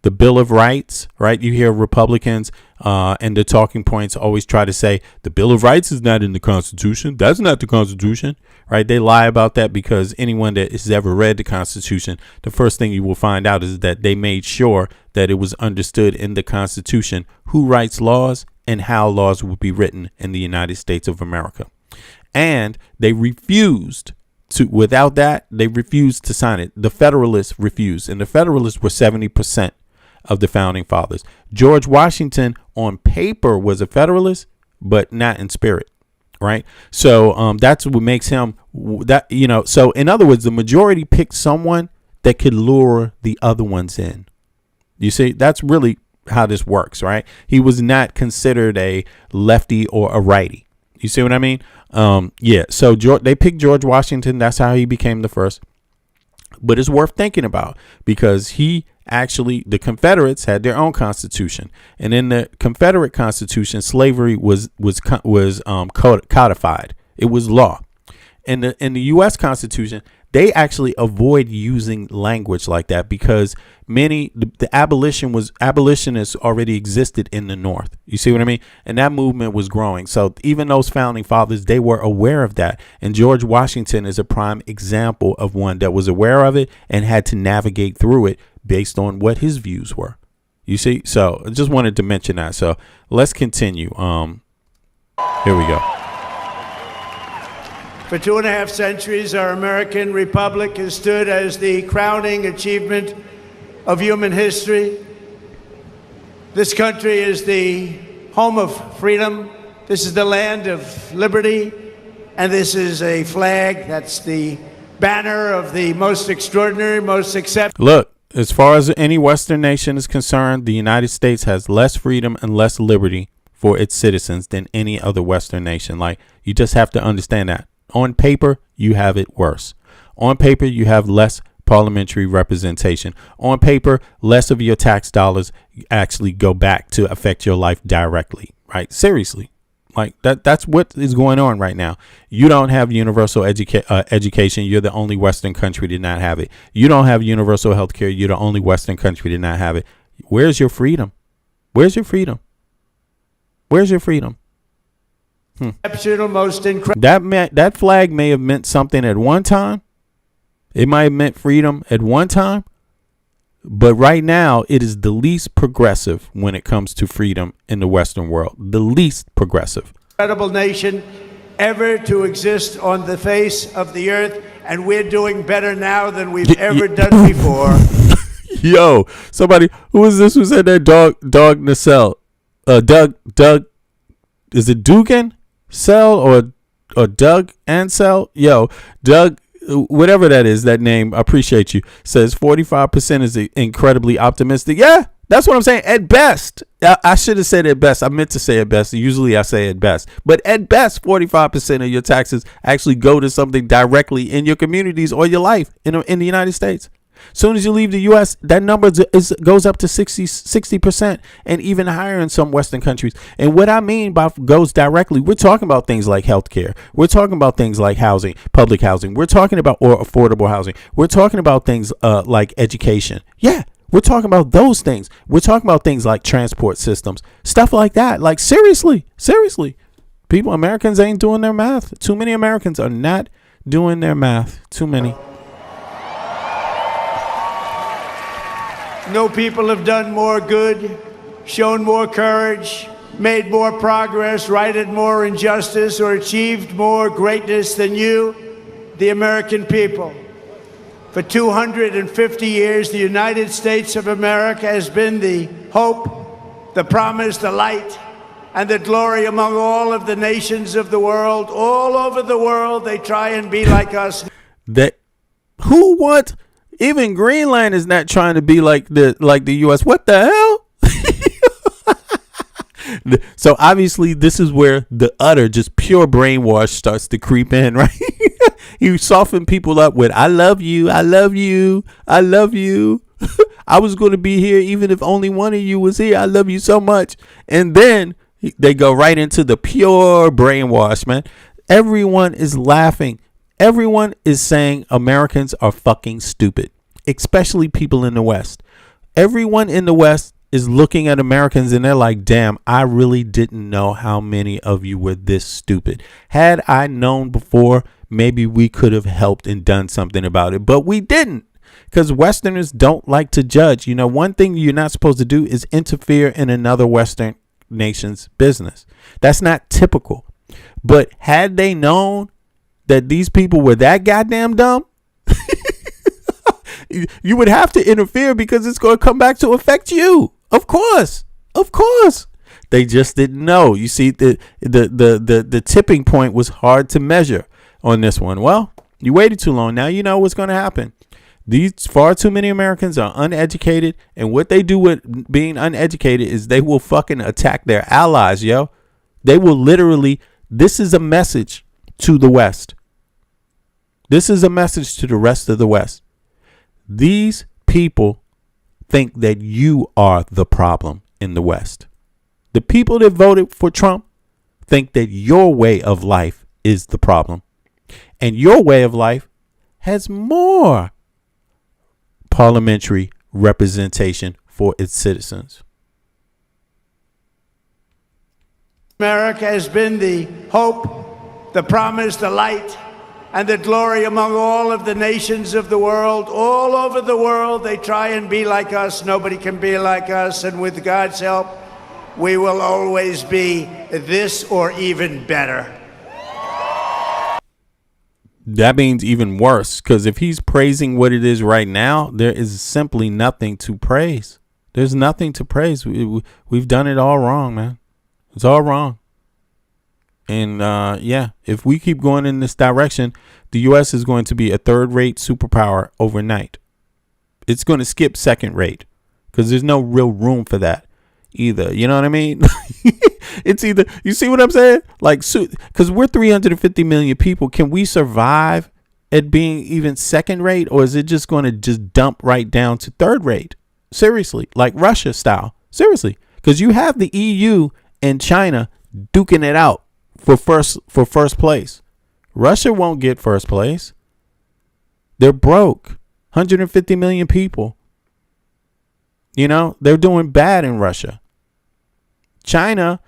Speaker 2: The Bill of Rights, right? You hear Republicans and the talking points always try to say the Bill of Rights is not in the Constitution. That's not the Constitution, right? They lie about that because anyone that has ever read the Constitution, the first thing you will find out is that they made sure that it was understood in the Constitution who writes laws and how laws would be written in the United States of America. And they refused to, without that, they refused to sign it. The Federalists refused, and the Federalists were 70% of the founding fathers. George Washington on paper was a Federalist, but not in spirit, right? So that's what makes him that, you know. So in other words, the majority picked someone that could lure the other ones in. You see, that's really how this works, right? He was not considered a lefty or a righty. You see what I mean? Yeah. So they picked George Washington. That's how he became the first. But it's worth thinking about because the Confederates had their own constitution, and in the Confederate Constitution, slavery was codified. It was law. In the U.S. Constitution, they actually avoid using language like that because the abolitionists already existed in the North. You see what I mean? And that movement was growing. So even those founding fathers, they were aware of that. And George Washington is a prime example of one that was aware of it and had to navigate through it based on what his views were. You see? So I just wanted to mention that. So let's continue. Here we go.
Speaker 20: For 2.5 centuries, our American republic has stood as the crowning achievement of human history. This country is the home of freedom. This is the land of liberty. And this is a flag that's the banner of the most extraordinary, most acceptable.
Speaker 2: Look, as far as any Western nation is concerned, the United States has less freedom and less liberty for its citizens than any other Western nation. Like, you just have to understand that. On paper, you have it worse. On paper, you have less parliamentary representation. On paper, less of your tax dollars actually go back to affect your life directly, right? Seriously. Like that's what is going on right now. You don't have universal education. You're the only Western country to not have it. You don't have universal health care. You're the only Western country to not have it. Where's your freedom? Where's your freedom? Where's your freedom? That flag may have meant something at one time. It might have meant freedom at one time. But right now, it is the least progressive when it comes to freedom in the Western world. The least progressive.
Speaker 20: Incredible nation ever to exist on the face of the earth. and we're doing better now than we've ever done before.
Speaker 2: Yo, somebody, who was this who said that? Dog Nacelle. Doug, is it Dugan Cell or Doug Ansell? Yo, Doug, whatever that is, that name, I appreciate you, says 45% is incredibly optimistic. Yeah, that's what I'm saying. At best, I should have said at best. I meant to say at best. Usually I say at best. But at best, 45% of your taxes actually go to something directly in your communities or your life in the United States. Soon as you leave the U.S., that number goes up to 60% and even higher in some Western countries. And what I mean by goes directly, we're talking about things like healthcare. We're talking about things like housing, public housing. We're talking about or affordable housing. We're talking about things like education. Yeah, we're talking about those things. We're talking about things like transport systems, stuff like that. Like seriously, Americans ain't doing their math. Too many Americans are not doing their math. Too many.
Speaker 20: No people have done more good, shown more courage, made more progress, righted more injustice, or achieved more greatness than you, the American people. For 250 years, the United States of America has been the hope, the promise, the light, and the glory among all of the nations of the world. All over the world, they try and be like us.
Speaker 2: Even Greenland is not trying to be like the U.S. What the hell? So obviously this is where the utter just pure brainwash starts to creep in, right? You soften people up with, I love you, I love you, I love you. I was going to be here even if only one of you was here. I love you so much. And then they go right into the pure brainwash, man. Everyone is laughing. Everyone is saying Americans are fucking stupid, especially people in the West. Everyone in the West is looking at Americans and they're like, damn, I really didn't know how many of you were this stupid. Had I known before, maybe we could have helped and done something about it, but we didn't, because Westerners don't like to judge. You know, one thing you're not supposed to do is interfere in another Western nation's business. That's not typical. But had they known that these people were that goddamn dumb, you would have to interfere because it's going to come back to affect you. Of course. They just didn't know. You see, the tipping point was hard to measure on this one. Well, you waited too long. Now you know what's going to happen. These far too many Americans are uneducated, and what they do with being uneducated is they will fucking attack their allies, yo. They will literally. This is a message to the West. This is a message to the rest of the West. These people think that you are the problem in the West. The people that voted for Trump think that your way of life is the problem. And your way of life has more parliamentary representation for its citizens.
Speaker 20: America has been the hope, the promise, the light, and the glory among all of the nations of the world. All over the world, they try and be like us. Nobody can be like us. And with God's help, we will always be this or even better.
Speaker 2: That means even worse, because if he's praising what it is right now, there is simply nothing to praise. There's nothing to praise. We've done it all wrong, man. It's all wrong. And if we keep going in this direction, the U.S. is going to be a third-rate superpower overnight. It's going to skip second rate because there's no real room for that either. You know what I mean? It's either, you see what I'm saying? Like, because we're 350 million people. Can we survive at being even second rate, or is it just going to just dump right down to third rate? Seriously, like Russia style. Seriously, because you have the EU and China duking it out for first place. Russia won't get first place. They're broke. 150 million people. You know, they're doing bad in Russia. China,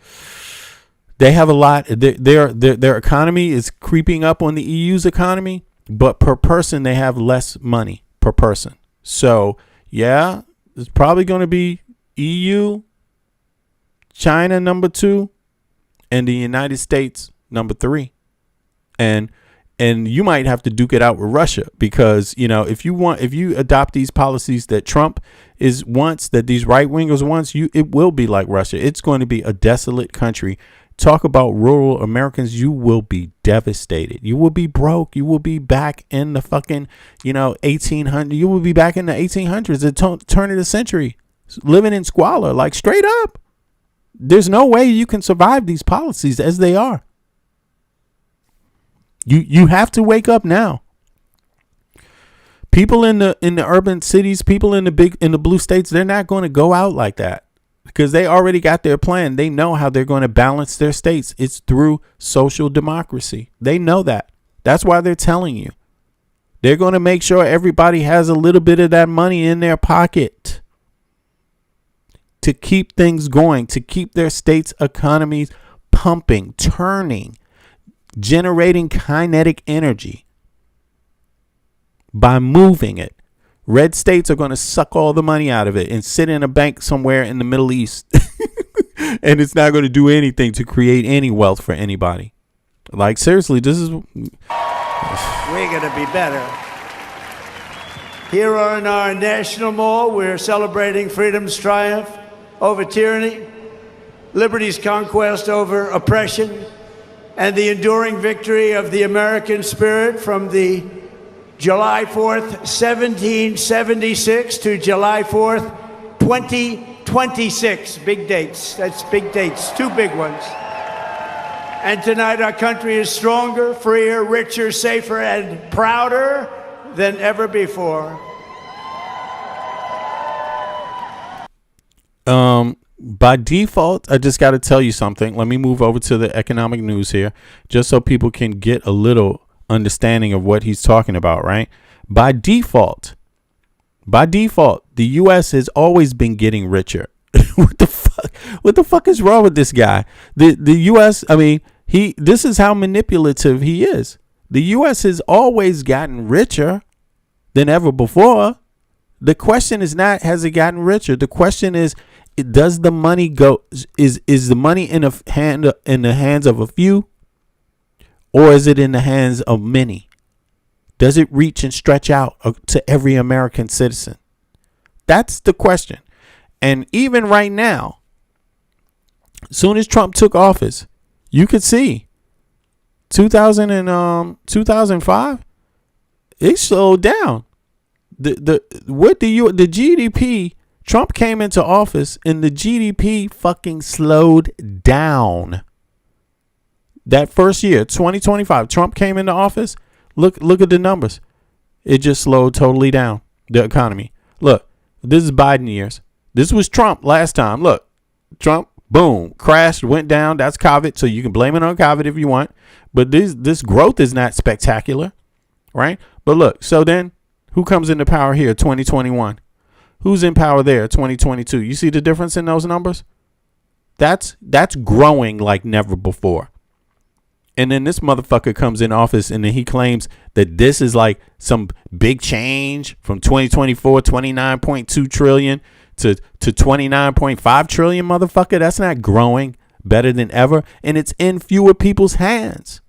Speaker 2: they have a lot. Their economy is creeping up on the EU's economy, but per person they have less money per person. So yeah, it's probably going to be EU, China number 2, and the United States number 3. And and you might have to duke it out with Russia, because, you know, if you adopt these policies that Trump wants, that these right wingers wants, it will be like Russia. It's going to be a desolate country. Talk about rural Americans. You will be devastated. You will be broke. You will be back in the fucking, 1800. You will be back in the 1800s, the turn of the century, living in squalor, like straight up. There's no way you can survive these policies as they are. You have to wake up now. People in the urban cities, people in the blue states, they're not going to go out like that, because they already got their plan. They know how they're going to balance their states. It's through social democracy. They know that. That's why they're telling you. They're going to make sure everybody has a little bit of that money in their pocket to keep things going, to keep their states' economies pumping, turning, generating kinetic energy by moving it. Red states are going to suck all the money out of it and sit in a bank somewhere in the Middle East. And it's not going to do anything to create any wealth for anybody. Like, seriously, this is...
Speaker 20: We're going to be better. Here on our National Mall, we're celebrating freedom's triumph over tyranny, liberty's conquest over oppression, and the enduring victory of the American spirit from the July 4th, 1776 to July 4th, 2026. Big dates. That's big dates. Two big ones. And tonight our country is stronger, freer, richer, safer, and prouder than ever before.
Speaker 2: By default, I just got to tell you something. Let me move over to the economic news here, just so people can get a little understanding of what he's talking about, right? By default, the U.S. has always been getting richer. What the fuck? What the fuck is wrong with this guy? The U.S., I mean, this is how manipulative he is. The U.S. has always gotten richer than ever before. The question is not, has it gotten richer? The question is, does the money go? Is the money in the hands of a few, or is it in the hands of many? Does it reach and stretch out to every American citizen? That's the question. And even right now, soon as Trump took office, you could see 2005, it slowed down. The GDP, Trump came into office and the GDP fucking slowed down. That first year, 2025, Trump came into office. Look at the numbers. It just slowed totally down, the economy. Look, this is Biden years. This was Trump last time. Look, Trump, boom, crashed, went down. That's COVID, so you can blame it on COVID if you want. But this growth is not spectacular, right? But look, so then who comes into power here? 2021. Who's in power there? 2022. You see the difference in those numbers? That's growing like never before. And then this motherfucker comes in office and then he claims that this is like some big change from 2024, 29.2 trillion to 29.5 trillion, motherfucker. That's not growing better than ever. And it's in fewer people's hands.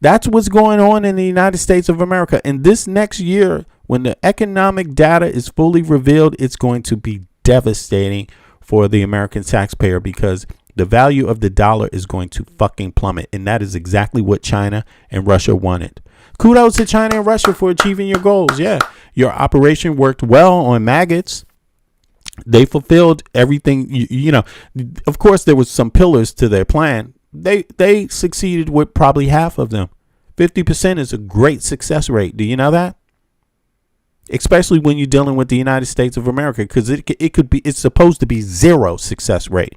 Speaker 2: That's what's going on in the United States of America. And this next year, when the economic data is fully revealed, it's going to be devastating for the American taxpayer, because the value of the dollar is going to fucking plummet. And that is exactly what China and Russia wanted. Kudos to China and Russia for achieving your goals. Yeah, your operation worked well on maggots. They fulfilled everything. You know, of course, there was some pillars to their plan. They succeeded with probably half of them. 50% is a great success rate. Do you know that? Especially when you're dealing with the United States of America, because it's supposed to be zero success rate.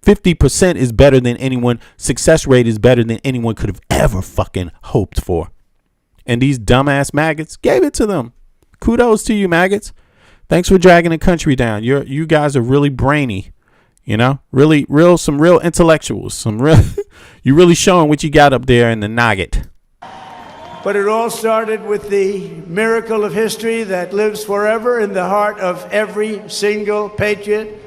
Speaker 2: 50% is better than anyone. Success rate is better than anyone could have ever fucking hoped for. And these dumbass maggots gave it to them. Kudos to you, maggots. Thanks for dragging the country down. You guys are really brainy. You know, some real intellectuals. You're really showing what you got up there in the nugget.
Speaker 20: But it all started with the miracle of history that lives forever in the heart of every single patriot.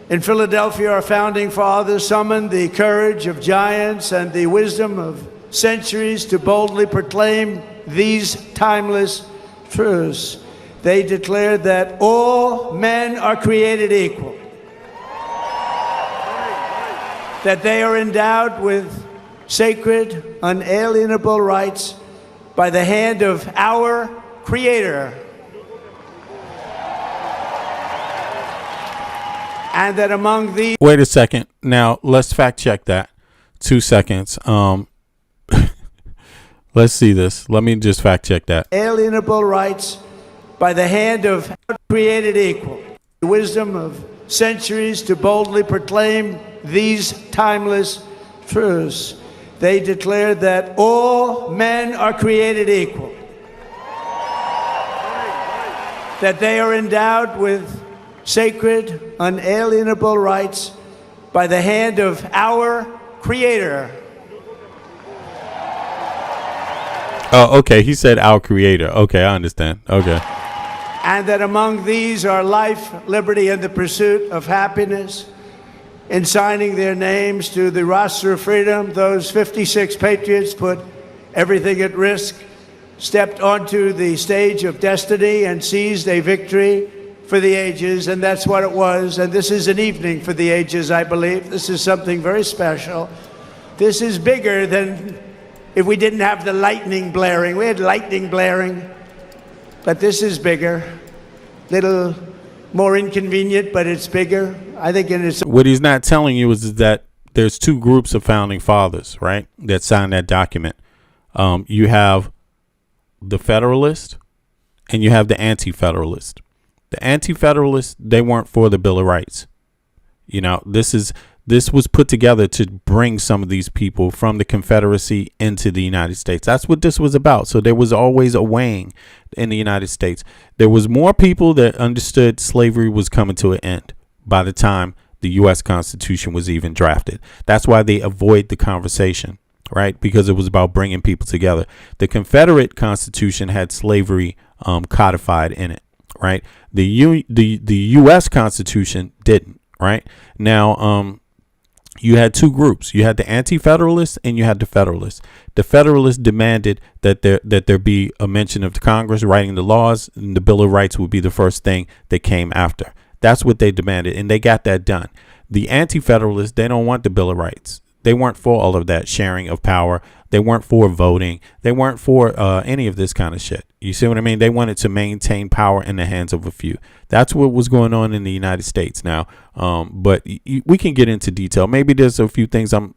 Speaker 20: In Philadelphia, our founding fathers summoned the courage of giants and the wisdom of centuries to boldly proclaim these timeless truths. They declared that all men are created equal, that they are endowed with sacred, unalienable rights by the hand of our Creator, and that among these...
Speaker 2: Wait a second. Now, let's fact check that. 2 seconds. Let's see this. Let me just fact check that.
Speaker 20: Alienable rights by the hand of created equal. The wisdom of centuries to boldly proclaim these timeless truths. They declared that all men are created equal, that they are endowed with sacred, unalienable rights by the hand of our Creator.
Speaker 2: Oh, okay. He said our Creator. Okay, I understand. Okay.
Speaker 20: And that among these are life, liberty, and the pursuit of happiness. In signing their names to the roster of freedom, those 56 patriots put everything at risk, stepped onto the stage of destiny, and seized a victory for the ages, and that's what it was. And this is an evening for the ages, I believe. This is something very special. This is bigger than if we didn't have the lightning blaring. We had lightning blaring, but this is bigger. Little more inconvenient, but it's bigger. I think it is.
Speaker 2: What he's not telling you is that there's two groups of founding fathers, right, that signed that document. You have the Federalist and you have the Anti-Federalist. The Anti-Federalists, they weren't for the Bill of Rights. You know, this was put together to bring some of these people from the Confederacy into the United States. That's what this was about. So there was always a weighing in the United States. There was more people that understood slavery was coming to an end by the time the U.S. Constitution was even drafted. That's why they avoid the conversation, right? Because it was about bringing people together. The Confederate Constitution had slavery codified in it, right? The U.S. Constitution didn't, right? Now, you had two groups. You had the Anti-Federalists and you had the Federalists. The Federalists demanded that there be a mention of the Congress writing the laws, and the Bill of Rights would be the first thing that came after. That's what they demanded, and they got that done. The Anti-Federalists, they don't want the Bill of Rights. They weren't for all of that sharing of power. They weren't for voting. They weren't for any of this kind of shit. You see what I mean? They wanted to maintain power in the hands of a few. That's what was going on in the United States now. But we can get into detail. Maybe there's a few things I'm,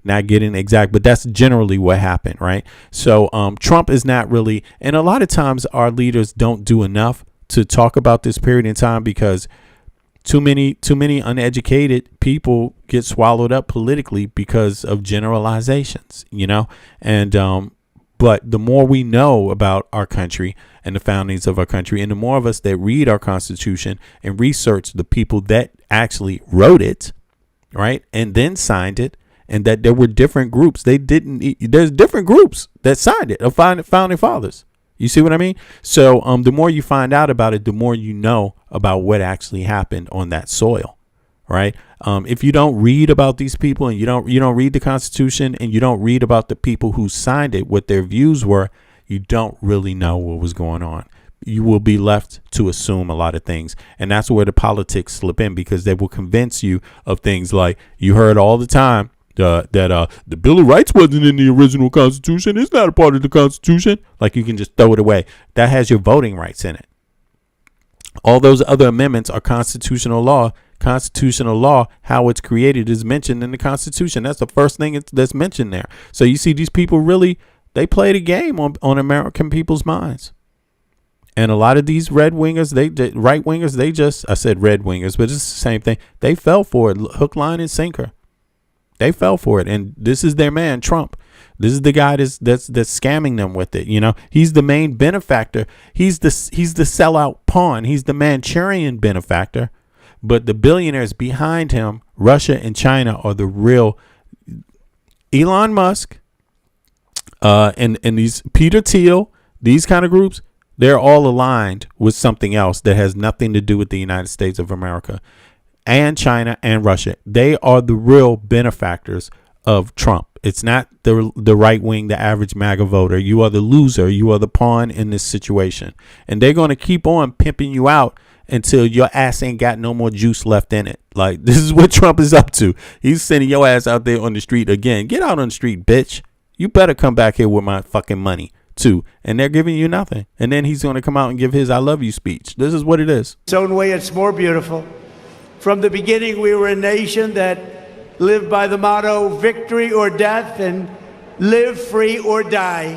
Speaker 2: not getting exact, but that's generally what happened, right? So Trump is not really, and a lot of times our leaders don't do enough to talk about this period in time because too many uneducated people get swallowed up politically because of generalizations, and but the more we know about our country and the foundings of our country, and the more of us that read our Constitution and research the people that actually wrote it, right, and then signed it, and that there were different groups. There's different groups that signed it of founding fathers. You see what I mean? So the more you find out about it, the more you know about what actually happened on that soil, right? If you don't read about these people and you don't read the Constitution and you don't read about the people who signed it, what their views were, you don't really know what was going on. You will be left to assume a lot of things. And that's where the politics slip in, because they will convince you of things like you heard all the time. That the Bill of Rights wasn't in the original Constitution. It's not a part of the Constitution. Like, you can just throw it away. That has your voting rights in it. All those other amendments are constitutional law. Constitutional law, how it's created, is mentioned in the Constitution. That's the first thing that's mentioned there. So you see, these people really, they played a game on American people's minds. And a lot of these right wingers, I said red wingers, but it's the same thing. They fell for it, hook, line, and sinker. They fell for it, and this is their man, Trump. This is the guy that's scamming them with it. He's the main benefactor. He's the sellout pawn. He's the Manchurian benefactor. But the billionaires behind him, Russia and China, are the real. Elon Musk, and these Peter Thiel, these kind of groups, they're all aligned with something else that has nothing to do with the United States of America. And China and Russia. They are the real benefactors of Trump. It's not the right wing, the average MAGA voter. You are the loser. You are the pawn in this situation. And they're going to keep on pimping you out until your ass ain't got no more juice left in it. Like, this is what Trump is up to. He's sending your ass out there on the street again. Get out on the street, bitch. You better come back here with my fucking money, too. And they're giving you nothing. And then he's going to come out and give his I love you speech. This is what it is.
Speaker 20: Its own way, it's more beautiful. From the beginning, we were a nation that lived by the motto, victory or death, and live free or die.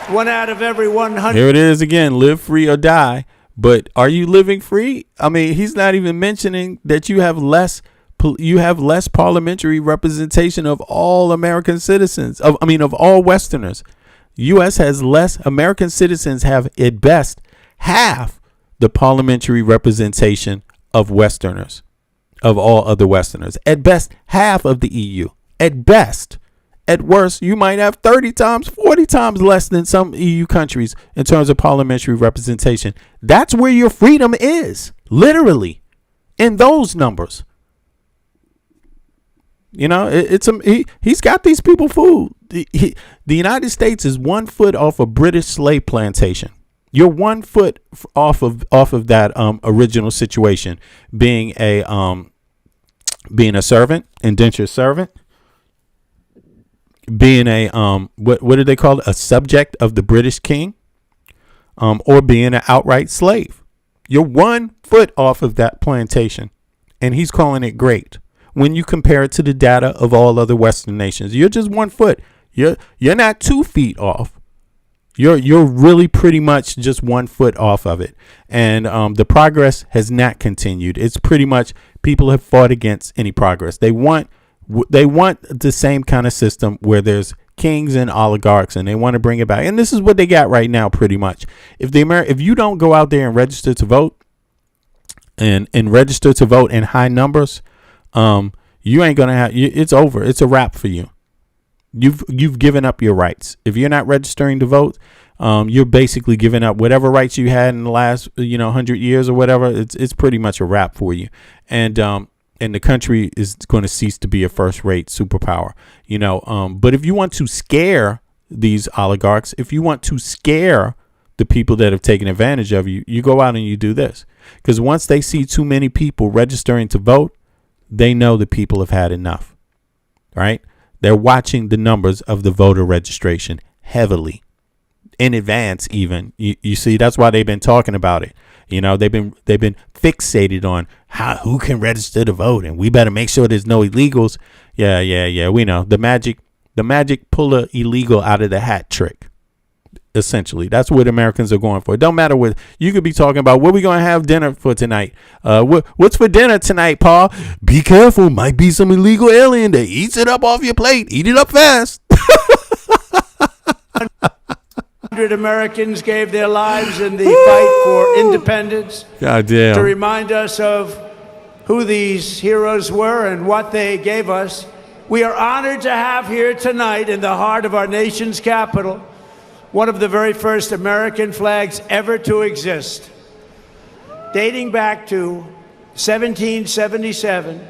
Speaker 20: One out of every 100.
Speaker 2: Here it is again, live free or die. But are you living free? I mean, he's not even mentioning that you have less parliamentary representation of all American citizens, of all Westerners. U.S. has less. American citizens have at best half the parliamentary representation of Westerners, of all other Westerners. At best, half of the EU. At best. At worst, you might have 30 times, 40 times less than some EU countries in terms of parliamentary representation. That's where your freedom is, literally, in those numbers. You know, he's got these people fooled. The United States is 1 foot off a British slave plantation. You're 1 foot off of that original situation, being a servant, indentured servant, being a what do they call it? A subject of the British king, or being an outright slave. You're 1 foot off of that plantation, and he's calling it great. When you compare it to the data of all other Western nations, you're just 1 foot. You're not 2 feet off. You're really pretty much just 1 foot off of it. And the progress has not continued. It's pretty much people have fought against any progress. They want the same kind of system where there's kings and oligarchs, and they want to bring it back. And this is what they got right now, pretty much. If you don't go out there and register to vote and register to vote in high numbers, you ain't gonna have. It's over. It's a wrap for you. You've given up your rights. If you're not registering to vote, you're basically giving up whatever rights you had in the last 100 years or whatever. It's pretty much a wrap for you. And the country is going to cease to be a first-rate superpower. But if you want to scare these oligarchs, if you want to scare the people that have taken advantage of you, you go out and you do this. Because once they see too many people registering to vote, they know the people have had enough. Right? They're watching the numbers of the voter registration heavily in advance. Even you see, that's why they've been talking about it. They've been fixated on who can register to vote, and we better make sure there's no illegals. Yeah. We know the magic pull a illegal out of the hat trick. Essentially, that's what Americans are going for. It don't matter what you could be talking about. What we gonna have dinner for tonight? What's for dinner tonight, Paul? Be careful, might be some illegal alien that eats it up off your plate. Eat it up fast.
Speaker 20: 100 Americans gave their lives in the fight for independence.
Speaker 2: God damn.
Speaker 20: To remind us of who these heroes were and what they gave us. We are honored to have here tonight in the heart of our nation's capital one of the very first American flags ever to exist. Dating back to 1777,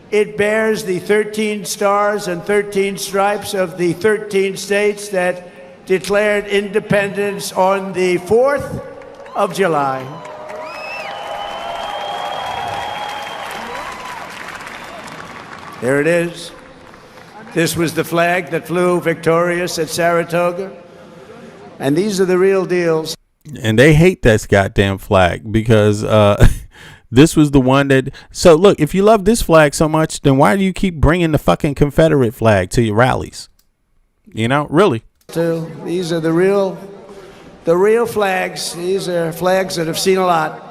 Speaker 20: it bears the 13 stars and 13 stripes of the 13 states that declared independence on the 4th of July. There it is. This was the flag that flew victorious at Saratoga. And these are the real deals.
Speaker 2: And they hate this goddamn flag because this was the one that. So look, if you love this flag so much, then why do you keep bringing the fucking Confederate flag to your rallies? Really.
Speaker 20: These are the real flags. These are flags that have seen a lot.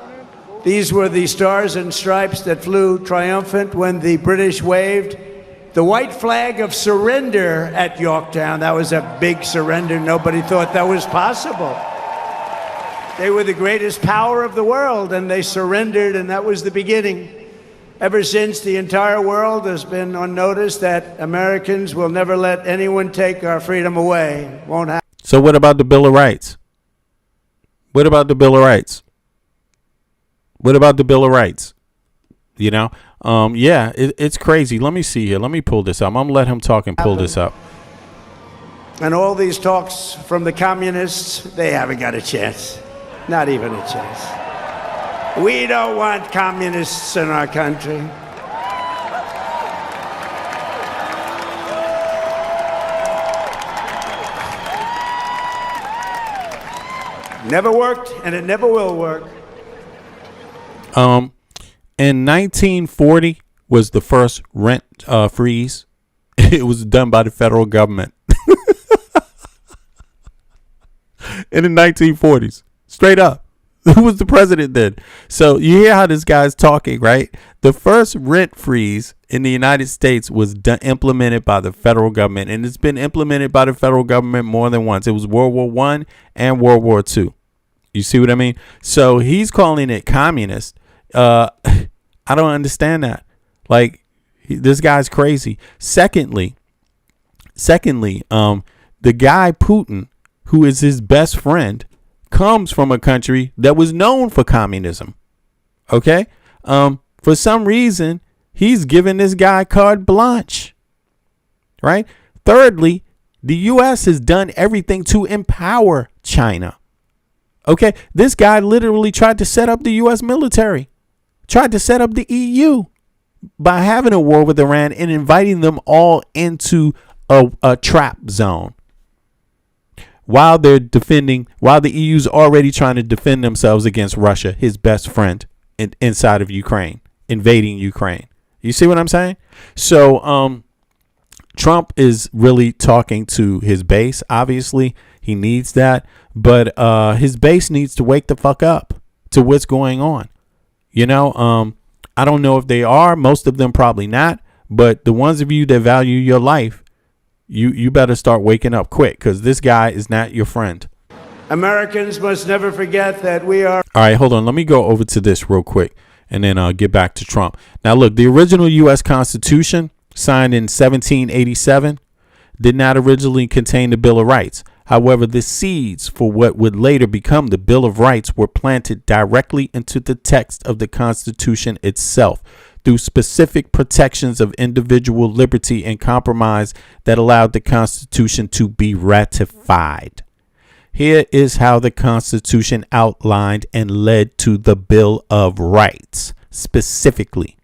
Speaker 20: These were the stars and stripes that flew triumphant when the British waved the white flag of surrender at Yorktown. That was a big surrender. Nobody thought that was possible. They were the greatest power of the world, and they surrendered, and that was the beginning. Ever since, the entire world has been on notice that Americans will never let anyone take our freedom away. Won't happen.
Speaker 2: So what about the Bill of Rights? What about the Bill of Rights? What about the Bill of Rights? You know, it's crazy. Let me see here. Let me pull this up. I'm gonna let him talk and pull this up.
Speaker 20: And all these talks from the communists, they haven't got a chance. Not even a chance. We don't want communists in our country. Never worked, and it never will work.
Speaker 2: In 1940 was the first rent freeze. It was done by the federal government. In the 1940s, straight up. Who was the president then? So you hear how this guy's talking, right? The first rent freeze in the United States was implemented by the federal government, and it's been implemented by the federal government more than once. It was World War I and World War II. You see what I mean? So he's calling it communist. I don't understand that. Like, this guy's crazy. Secondly, the guy Putin, who is his best friend, comes from a country that was known for communism. Okay? For some reason, he's giving this guy carte blanche. Right? Thirdly, the U.S. has done everything to empower China. Okay? This guy literally tried to set up the U.S. military, tried to set up the EU by having a war with Iran and inviting them all into a trap zone. While the EU's already trying to defend themselves against Russia, his best friend, inside of Ukraine, invading Ukraine. You see what I'm saying? So Trump is really talking to his base. Obviously, he needs that. But his base needs to wake the fuck up to what's going on. You know, I don't know if they are. Most of them probably not. But the ones of you that value your life, you better start waking up quick, because this guy is not your friend.
Speaker 20: Americans must never forget that we are.
Speaker 2: All right, hold on. Let me go over to this real quick, and then I'll get back to Trump. Now, look, the original U.S. Constitution, signed in 1787, did not originally contain the Bill of Rights. However, the seeds for what would later become the Bill of Rights were planted directly into the text of the Constitution itself, through specific protections of individual liberty and compromise that allowed the Constitution to be ratified. Here is how the Constitution outlined and led to the Bill of Rights. Specifically,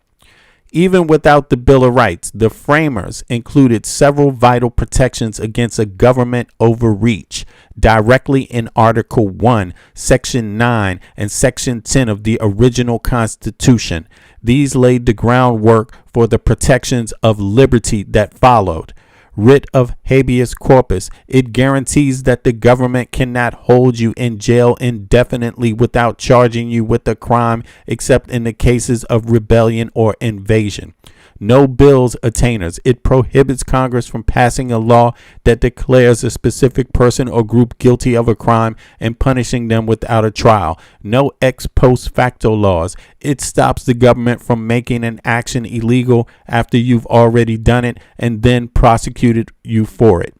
Speaker 2: even without the Bill of Rights, the framers included several vital protections against a government overreach directly in Article 1, Section 9, and Section 10 of the original Constitution. These laid the groundwork for the protections of liberty that followed. Writ of habeas corpus. It guarantees that the government cannot hold you in jail indefinitely without charging you with a crime, except in the cases of rebellion or invasion. No bills attainers. It prohibits Congress from passing a law that declares a specific person or group guilty of a crime and punishing them without a trial. No ex post facto laws. It stops the government from making an action illegal after you've already done it and then prosecuted you for it.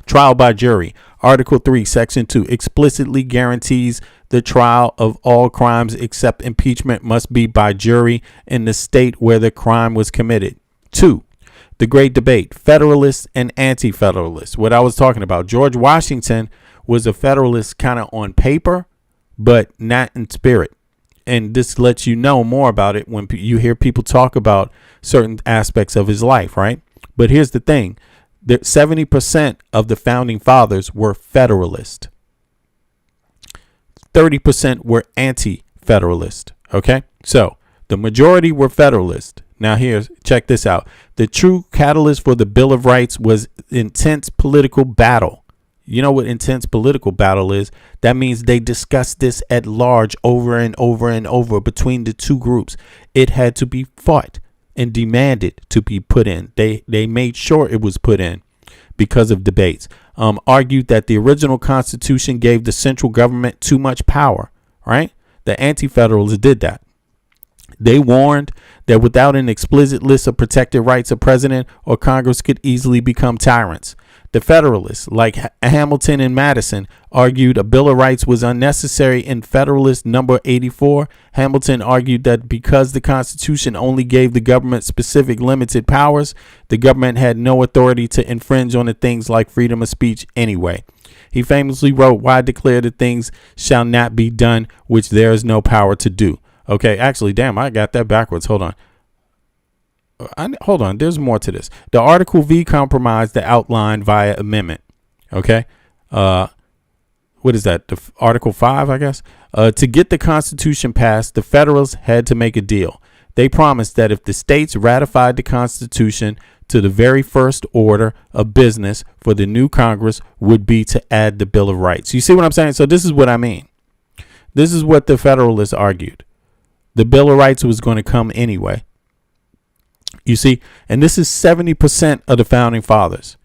Speaker 2: Trial by jury. Article 3, Section 2 explicitly guarantees the trial of all crimes except impeachment must be by jury in the state where the crime was committed. 2. The Great Debate. Federalists and Anti-Federalists. What I was talking about. George Washington was a Federalist kind of on paper, but not in spirit. And this lets you know more about it when you hear people talk about certain aspects of his life, right? But here's the thing. 70% of the founding fathers were Federalist. 30% were anti-Federalist. Okay, so the majority were Federalist. Now check this out. The true catalyst for the Bill of Rights was intense political battle. You know what intense political battle is? That means they discussed this at large over and over and over between the two groups. It had to be fought and demanded to be put in. They made sure it was put in because of debates. Argued that the original Constitution gave the central government too much power, right? The Anti-Federalists did that. They warned that without an explicit list of protected rights, a president or Congress could easily become tyrants. The Federalists, like Hamilton and Madison, argued a Bill of Rights was unnecessary. In Federalist number 84, Hamilton argued that because the Constitution only gave the government specific limited powers, the government had no authority to infringe on the things like freedom of speech anyway. He famously wrote, "Why declare that things shall not be done which there is no power to do?" Okay, actually, damn, I got that backwards. Hold on. There's more to this. The Article V compromise that outlined via amendment. Okay. What is that? The Article 5, I guess. To get the Constitution passed, the Federalists had to make a deal. They promised that if the states ratified the Constitution, to the very first order of business for the new Congress would be to add the Bill of Rights. You see what I'm saying? So this is what I mean. This is what the Federalists argued. The Bill of Rights was going to come anyway. You see, and this is 70% of the founding fathers.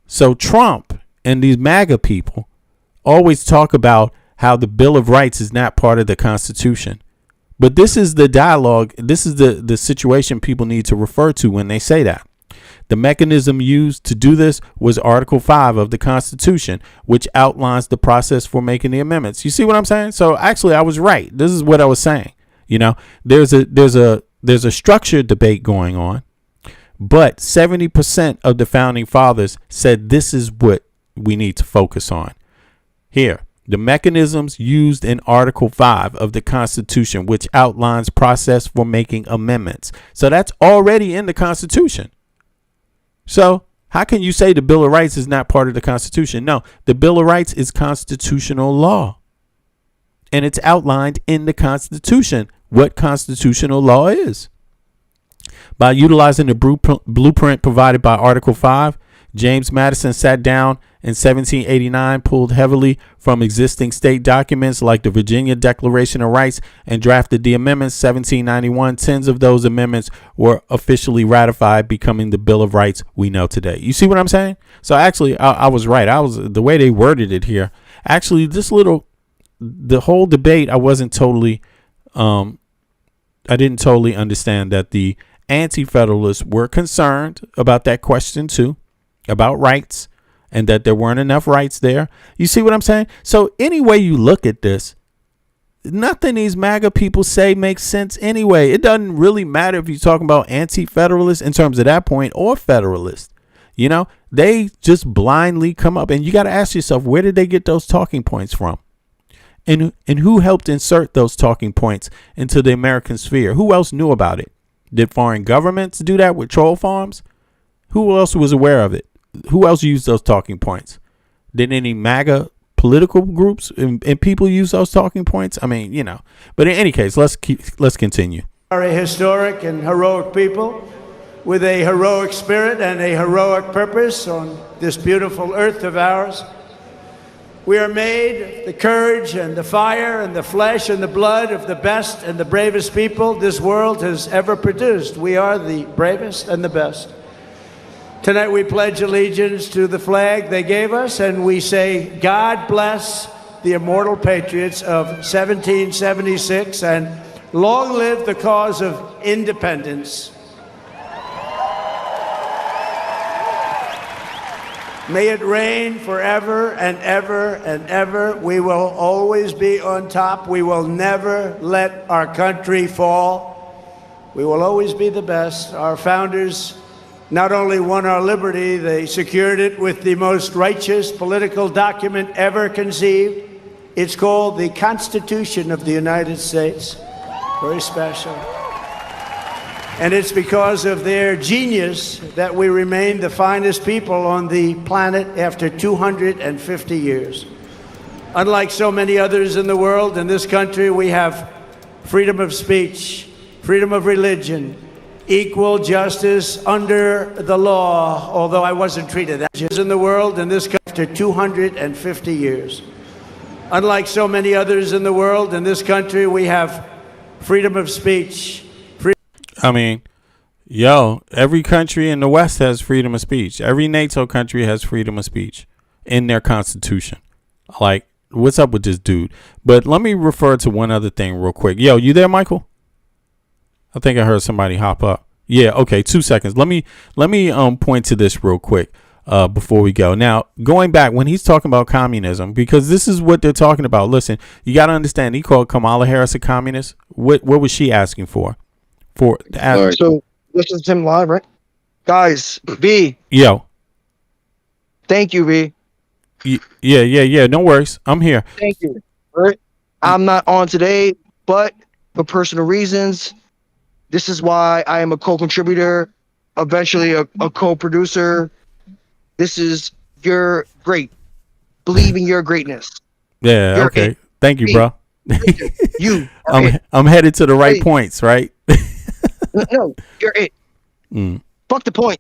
Speaker 2: So Trump and these MAGA people always talk about how the Bill of Rights is not part of the Constitution. But this is the dialogue. This is the situation people need to refer to when they say that. The mechanism used to do this was Article 5 of the Constitution, which outlines the process for making the amendments. You see what I'm saying? So actually, I was right. This is what I was saying. You know, there's a structured debate going on, but 70% of the founding fathers said this is what we need to focus on. Here, the mechanisms used in Article 5 of the Constitution, which outlines process for making amendments. So that's already in the Constitution. So how can you say the Bill of Rights is not part of the Constitution? No, the Bill of Rights is constitutional law. And it's outlined in the Constitution what constitutional law is. By utilizing the blueprint provided by Article 5, James Madison sat down in 1789, pulled heavily from existing state documents like the Virginia Declaration of Rights, and drafted the amendments. 1791, tens of those amendments were officially ratified, becoming the Bill of Rights we know today. You see what I'm saying? So actually, I was right. The way they worded it here. Actually, the whole debate, I didn't totally understand that the anti-federalists were concerned about that question too, about rights, and that there weren't enough rights there. You see what I'm saying? So any way you look at this, nothing these MAGA people say makes sense anyway. It doesn't really matter if you're talking about anti-federalists in terms of that point or federalists. You know, they just blindly come up, and you got to ask yourself, where did they get those talking points from? And who helped insert those talking points into the American sphere? Who else knew about it? Did foreign governments do that with troll farms? Who else was aware of it? Who else used those talking points? Did any MAGA political groups and people use those talking points? I mean, you know. But in any case, let's continue.
Speaker 20: We are a historic and heroic people with a heroic spirit and a heroic purpose on this beautiful earth of ours. We are made of the courage and the fire and the flesh and the blood of the best and the bravest people this world has ever produced. We are the bravest and the best. Tonight we pledge allegiance to the flag they gave us, and we say, God bless the immortal patriots of 1776, and long live the cause of independence. May it reign forever and ever and ever. We will always be on top. We will never let our country fall. We will always be the best. Our founders not only won our liberty, they secured it with the most righteous political document ever conceived. It's called the Constitution of the United States. Very special. And it's because of their genius that we remain the finest people on the planet after 250 years. Unlike so many others in the world, in this country we have freedom of speech, freedom of religion, equal justice under the law, although I wasn't treated that way in the world, in this country after 250 years. Unlike so many others in the world, in this country we have freedom of speech.
Speaker 2: I mean, every country in the West has freedom of speech. Every NATO country has freedom of speech in their constitution. Like, what's up with this dude? But let me refer to one other thing real quick. You there, Michael? I think I heard somebody hop up. Yeah, okay, 2 seconds. Let me point to this real quick. before we go. Now, going back when he's talking about communism, because this is what they're talking about. Listen, you got to understand. He called Kamala Harris a communist. What was she asking for? So
Speaker 9: this is Tim live, right? Guys, V.
Speaker 2: Yo.
Speaker 9: Thank you, V.
Speaker 2: Yeah. No worries. I'm here.
Speaker 9: Thank you. All right. I'm not on today, but for personal reasons, this is why I am a co-contributor, eventually a co-producer. You're great. Believe in your greatness.
Speaker 2: Yeah.
Speaker 9: You're
Speaker 2: okay.
Speaker 9: it.
Speaker 2: Thank you,
Speaker 9: Me.
Speaker 2: bro.
Speaker 9: You.
Speaker 2: I'm headed to the right points, right?
Speaker 9: No, you're it. Fuck the point.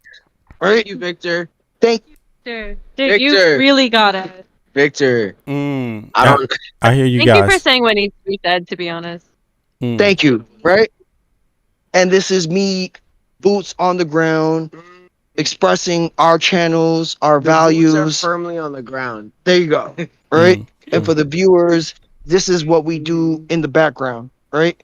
Speaker 9: All right, you, Victor. Thank you.
Speaker 7: Dude, you really got it.
Speaker 9: Victor.
Speaker 2: I hear you
Speaker 7: Thank
Speaker 2: guys.
Speaker 7: you for saying what needs to be said, to be honest.
Speaker 9: Thank you. Right? And this is me, boots on the ground, expressing our channels, our values.
Speaker 21: Boots are firmly on the ground.
Speaker 9: There you go. Right? And for the viewers, this is what we do in the background, right?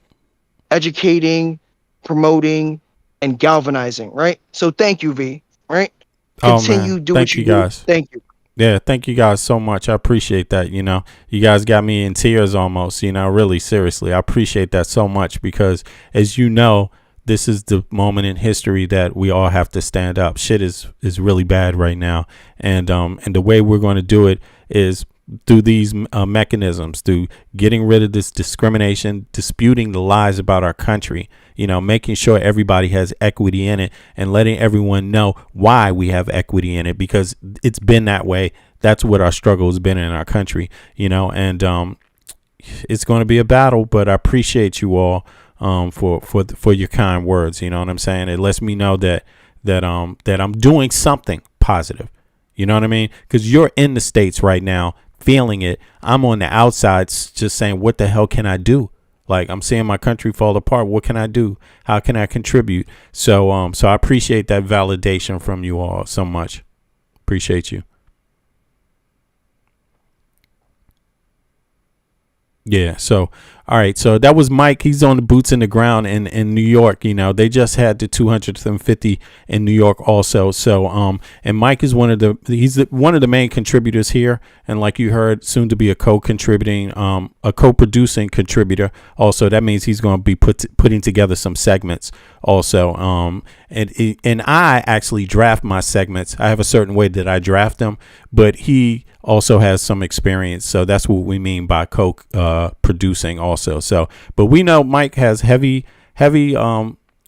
Speaker 9: Educating, promoting, and galvanizing, right? So thank you, V, right? Continue doing what you do. Thank you.
Speaker 2: Yeah, thank you guys so much. I appreciate that. You know, you guys got me in tears almost, you know, really seriously. I appreciate that so much because, as you know, this is the moment in history that we all have to stand up. Shit is really bad right now. And the way we're going to do it is through these mechanisms, through getting rid of this discrimination, disputing the lies about our country, you know, making sure everybody has equity in it and letting everyone know why we have equity in it, because it's been that way. That's what our struggle has been in our country, you know, and it's going to be a battle, but I appreciate you all for your kind words. You know what I'm saying? It lets me know that I'm doing something positive. You know what I mean? Because you're in the States right now feeling it. I'm on the outside just saying, what the hell can I do? Like, I'm seeing my country fall apart. What can I do? How can I contribute? So I appreciate that validation from you all so much. Appreciate you. Yeah. So, all right. So that was Mike. He's on the boots in the ground in New York. You know, they just had the 250 in New York also. So, and Mike is one of the main contributors here. And like you heard, soon to be a co-producing contributor. Also, that means he's going to be putting together some segments also. And I actually draft my segments. I have a certain way that I draft them, but he also has some experience. So that's what we mean by producing also. So, but we know Mike has heavy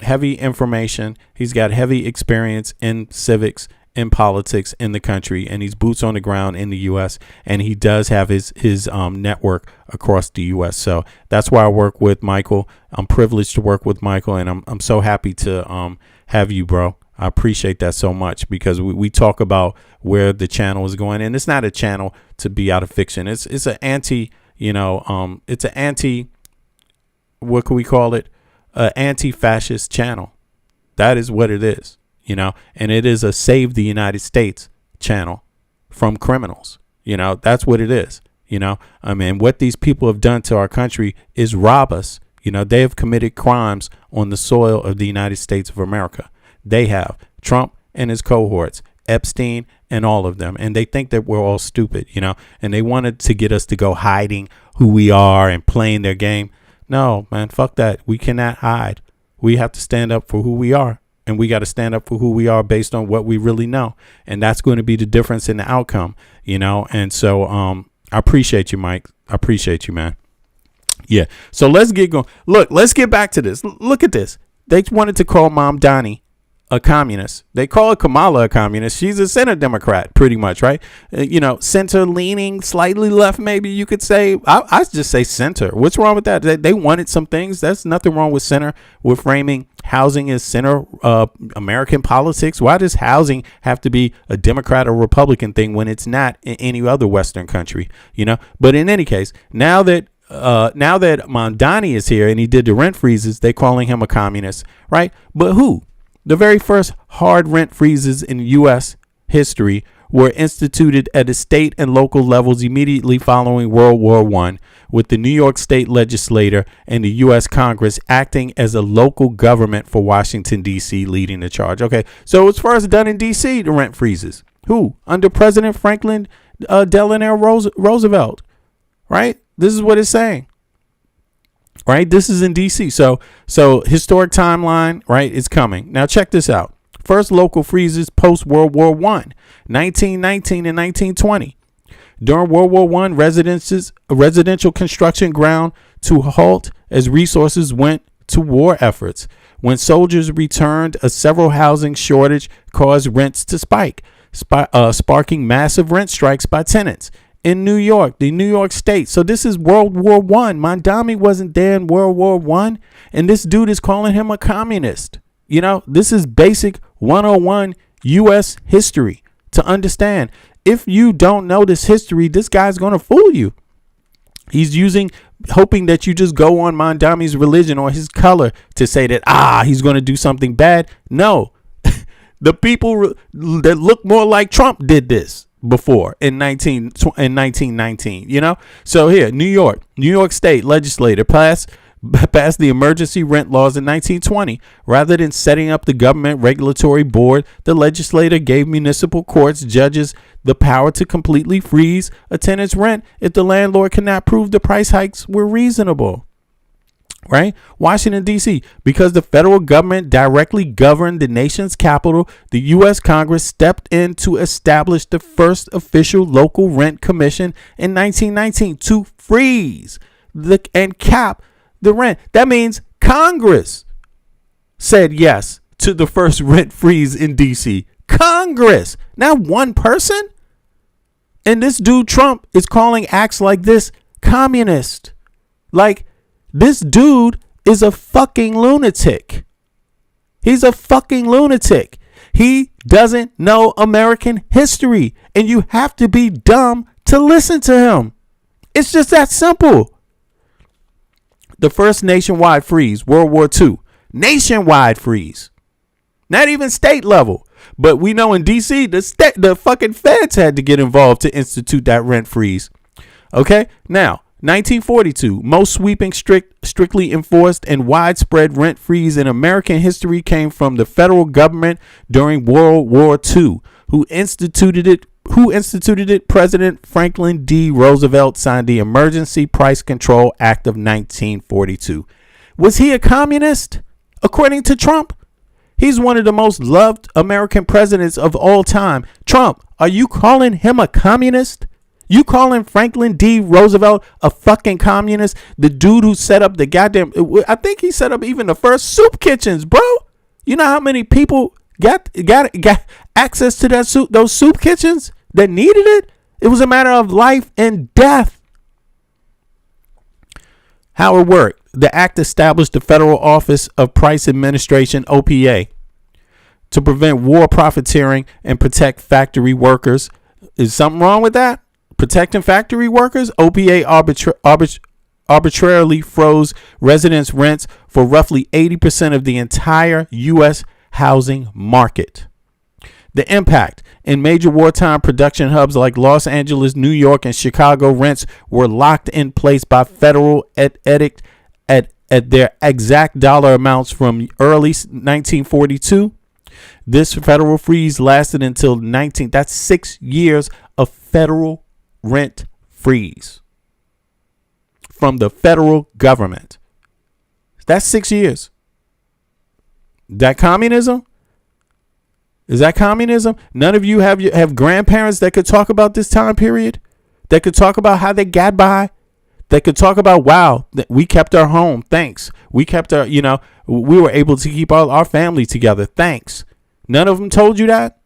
Speaker 2: information. He's got heavy experience in civics, in politics, in the country, and he's boots on the ground in the U.S. And he does have his network across the U.S. So that's why I work with Michael. I'm privileged to work with Michael, and I'm so happy to have you, bro. I appreciate that so much because we talk about where the channel is going, and it's not a channel to be out of fiction. It's an anti, it's an anti, what can we call it? Anti-fascist channel. That is what it is, and it is a Save the United States channel from criminals. That's what it is. I mean, what these people have done to our country is rob us. They have committed crimes on the soil of the United States of America. They have Trump and his cohorts, Epstein and all of them. And they think that we're all stupid, and they wanted to get us to go hiding who we are and playing their game. No, man, fuck that. We cannot hide. We have to stand up for who we are. And we got to stand up for who we are based on what we really know. And that's going to be the difference in the outcome, And so I appreciate you, Mike. I appreciate you, man. Yeah. So let's get going. Look, let's get back to this. Look at this. They wanted to call Mom Donnie a communist. They call Kamala a communist. She's a center Democrat, pretty much, right? Center leaning, slightly left, maybe you could say. I just say center. What's wrong with that? They wanted some things. There's nothing wrong with center. We're framing housing as center American politics. Why does housing have to be a Democrat or Republican thing when it's not in any other Western country? But in any case, now that Mondani is here and he did the rent freezes, they're calling him a communist, right? But who? The very first hard rent freezes in U.S. history were instituted at the state and local levels immediately following World War I, with the New York State Legislature and the U.S. Congress acting as a local government for Washington, D.C., leading the charge. Okay, so it was first done in D.C., the rent freezes. Who? Under President Franklin Delano Roosevelt. Right? This is what it's saying. Right? This is in DC. So historic timeline, right, is coming. Now check this out. First local freezes post World War I, 1919 and 1920. During World War I, residential construction ground to halt as resources went to war efforts. When soldiers returned, a several housing shortage caused rents to spike, sparking massive rent strikes by tenants. In New York, the New York State. So this is World War I. Mondami wasn't there in World War I. And this dude is calling him a communist. You know, this is basic 101 U.S. history to understand. If you don't know this history, this guy's going to fool you. He's hoping that you just go on Mondami's religion or his color to say that, he's going to do something bad. No, the people that look more like Trump did this before in 1919, you know? So here, New York State legislature passed the emergency rent laws in 1920. Rather than setting up the government regulatory board, the legislature gave municipal courts judges the power to completely freeze a tenant's rent if the landlord cannot prove the price hikes were reasonable. Right? Washington, D.C. Because the federal government directly governed the nation's capital, the U.S. Congress stepped in to establish the first official local rent commission in 1919 to freeze and cap the rent. That means Congress said yes to the first rent freeze in D.C. Congress, not one person. And this dude Trump is calling acts like this communist. Like, this dude is a fucking lunatic. He's a fucking lunatic. He doesn't know American history, and you have to be dumb to listen to him. It's just that simple. The first nationwide freeze, World War II. Nationwide freeze. Not even state level. But we know in D.C., the fucking feds had to get involved to institute that rent freeze. Okay? Now, 1942, most sweeping, strictly enforced, and widespread rent freeze in American history came from the federal government during World War II. Who instituted it? President Franklin D. Roosevelt signed the Emergency Price Control Act of 1942. Was he a communist? According to Trump, he's one of the most loved American presidents of all time. Trump, are you calling him a communist? You calling Franklin D. Roosevelt a fucking communist? The dude who set up the goddamn, I think he set up even the first soup kitchens, bro. You know how many people got access to those soup kitchens that needed it? It was a matter of life and death. How it worked. The act established the Federal Office of Price Administration, OPA, to prevent war profiteering and protect factory workers. Is something wrong with that? Protecting factory workers? OPA arbitrarily froze residents' rents for roughly 80% of the entire U.S. housing market. The impact in major wartime production hubs like Los Angeles, New York, and Chicago, rents were locked in place by federal edict at their exact dollar amounts from early 1942. This federal freeze lasted until that's 6 years of federal rent freeze from the federal government. That's 6 years. That communism? Is that communism? None of you have grandparents that could talk about this time period, that could talk about how they got by, that could talk about, wow, we kept our home. Thanks. We kept our, we were able to keep all our family together. Thanks. None of them told you that?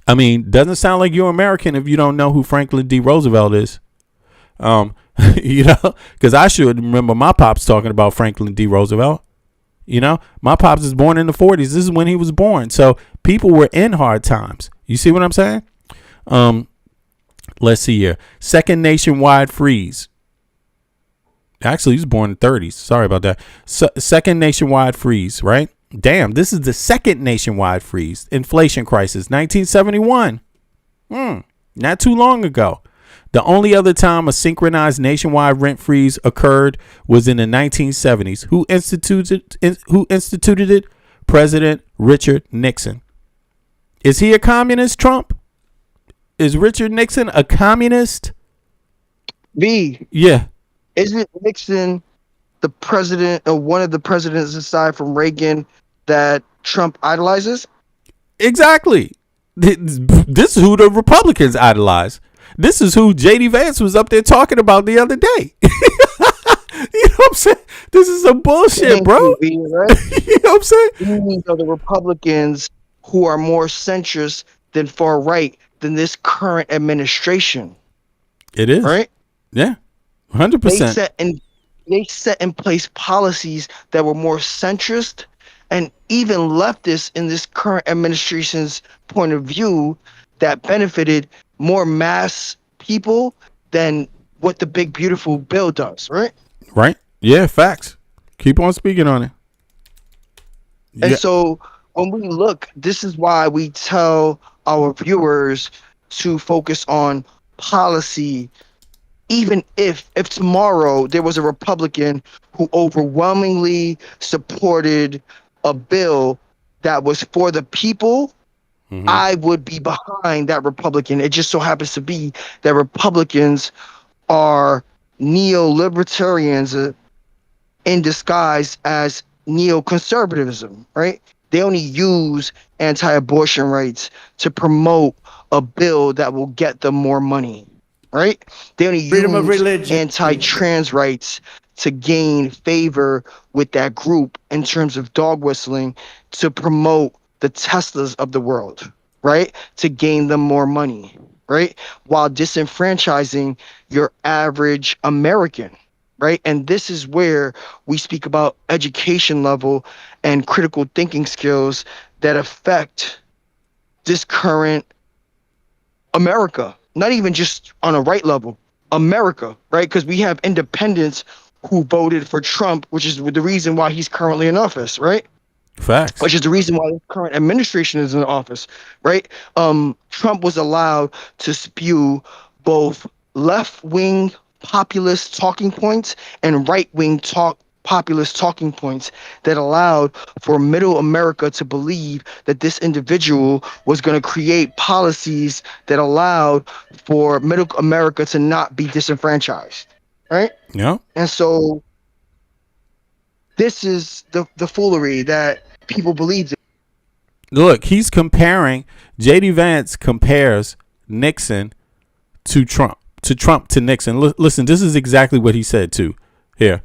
Speaker 2: I mean, doesn't sound like you're American if you don't know who Franklin D. Roosevelt is. Because I should remember my pops talking about Franklin D. Roosevelt. My pops is born in the 40s. This is when he was born. So people were in hard times. You see what I'm saying? Let's see here. Second nationwide freeze. Actually, he was born in the 30s. Sorry about that. Second nationwide freeze, right? Damn, this is the second nationwide freeze. Inflation crisis, 1971. Not too long ago. The only other time a synchronized nationwide rent freeze occurred was in the 1970s. Who instituted it? President Richard Nixon. Is he a communist, Trump? Is Richard Nixon a communist? Yeah.
Speaker 9: Isn't Nixon the president or one of the presidents aside from Reagan that Trump idolizes?
Speaker 2: Exactly. This is who the Republicans idolize. This is who J.D. Vance was up there talking about the other day. You know what I'm saying? This is some bullshit, bro.
Speaker 9: Right?
Speaker 2: You know what I'm saying?
Speaker 9: These are the Republicans who are more centrist than far right than this current administration.
Speaker 2: It is.
Speaker 9: Right?
Speaker 2: Yeah. 100%.
Speaker 9: They set in place policies that were more centrist and even leftist in this current administration's point of view that benefited more mass people than what the big beautiful bill does, right?
Speaker 2: Right. Yeah, facts. Keep on speaking on it.
Speaker 9: And so when we look, this is why we tell our viewers to focus on policy. Even if tomorrow there was a Republican who overwhelmingly supported a bill that was for the people, I would be behind that Republican. It just so happens to be that Republicans are neo-libertarians in disguise as neoconservatism, right? They only use anti-abortion rights to promote a bill that will get them more money, right? They only use anti-trans rights to gain favor with that group in terms of dog whistling to promote the Teslas of the world, right? To gain them more money, right? While disenfranchising your average American, right? And this is where we speak about education level and critical thinking skills that affect this current America, not even just on a right level, America, right? Because we have independents who voted for Trump, which is the reason why he's currently in office, right?
Speaker 2: Facts.
Speaker 9: Which is the reason why the current administration is in office, right? Trump was allowed to spew both left-wing populist talking points and right-wing populist talking points that allowed for middle America to believe that this individual was going to create policies that allowed for middle America to not be disenfranchised, right?
Speaker 2: Yeah.
Speaker 9: And so this is the foolery that people believe in.
Speaker 2: Look, he's comparing, J.D. Vance compares Nixon to Trump to Nixon. Listen, this is exactly what he said too. Here.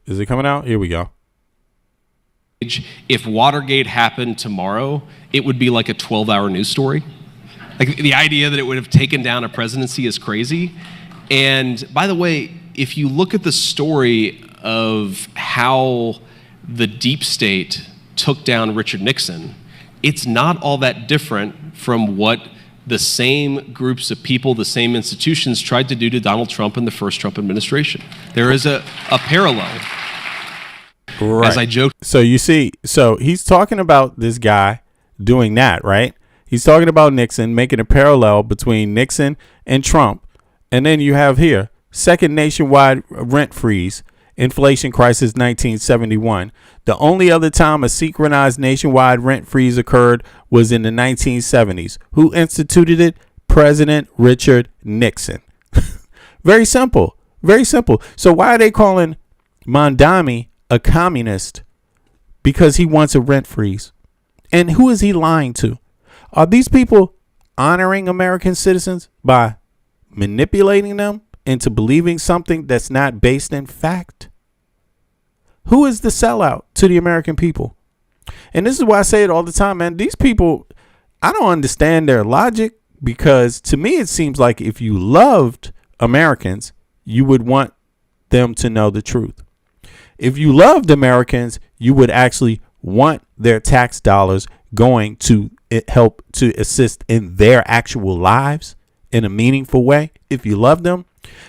Speaker 2: Is it coming out? Here we go.
Speaker 21: If Watergate happened tomorrow, it would be like a 12-hour news story. Like the idea that it would have taken down a presidency is crazy. And by the way, if you look at the story of how the deep state took down Richard Nixon, it's not all that different from what the same groups of people, the same institutions tried to do to Donald Trump in the first Trump administration. There is a parallel.
Speaker 2: Right.
Speaker 21: As I joked.
Speaker 2: So you see, so he's talking about this guy doing that, right? He's talking about Nixon, making a parallel between Nixon and Trump. And then you have here, second nationwide rent freeze, inflation crisis 1971. The only other time a synchronized nationwide rent freeze occurred was in the 1970s. Who instituted it? President Richard Nixon. Very simple. Very simple. So why are they calling Mondami a communist? Because he wants a rent freeze. And who is he lying to? Are these people honoring American citizens by manipulating them into believing something that's not based in fact? Who is the sellout to the American people? And this is why I say it all the time, man. These people, I don't understand their logic, because to me it seems like if you loved Americans, you would want them to know the truth. If you loved Americans, you would actually want their tax dollars going to help to assist in their actual lives in a meaningful way if you love them.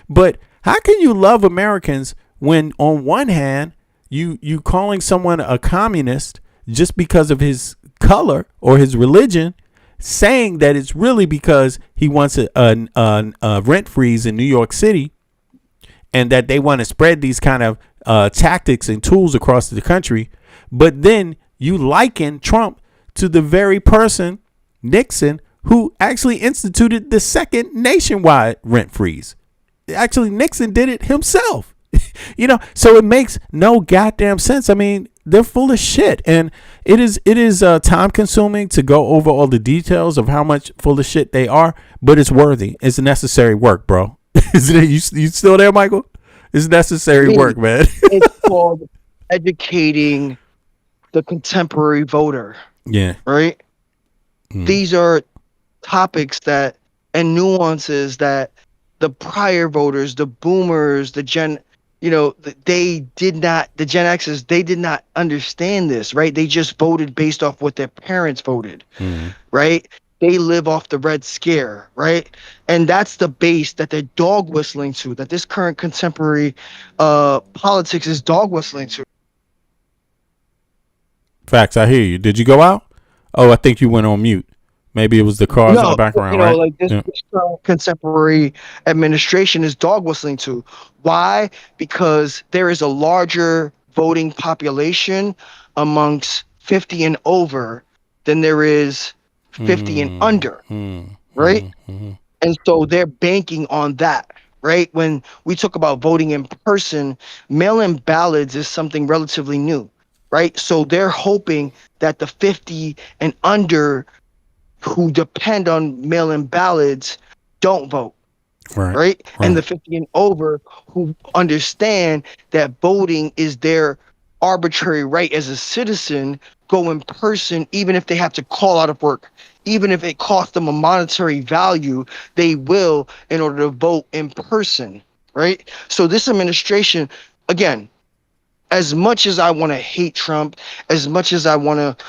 Speaker 2: But how can you love Americans when on one hand you calling someone a communist just because of his color or his religion, saying that it's really because he wants a rent freeze in New York City, and that they want to spread these kind of tactics and tools across the country. But then you liken Trump to the very person Nixon, who actually instituted the second nationwide rent freeze. Actually, Nixon did it himself. So it makes no goddamn sense. I mean, they're full of shit, and it is time consuming to go over all the details of how much full of shit they are, but it's worthy. It's necessary work, bro. Isn't it? You still there, Michael? It's necessary work, man.
Speaker 9: It's called educating the contemporary voter.
Speaker 2: Yeah.
Speaker 9: Right? These are topics that and nuances that the prior voters, the boomers, the Gen Xers, they did not understand this, right? They just voted based off what their parents voted, right? They live off the Red Scare, right? And that's the base that they're dog whistling to, that this current contemporary politics is dog whistling to.
Speaker 2: Facts, I hear you. Did you go out? Oh, I think you went on mute. Maybe it was the cars in the background, right?
Speaker 9: Like this current contemporary administration is dog whistling to. Why? Because there is a larger voting population amongst 50 and over than there is 50 and under, right? And so they're banking on that, right? When we talk about voting in person, mail-in ballots is something relatively new, right? So they're hoping that the 50 and under who depend on mail-in ballots don't vote, right? And the 50 and over who understand that voting is their arbitrary right as a citizen go in person, even if they have to call out of work, even if it costs them a monetary value, they will in order to vote in person, right? So this administration, again, as much as I want to hate Trump, as much as I want to,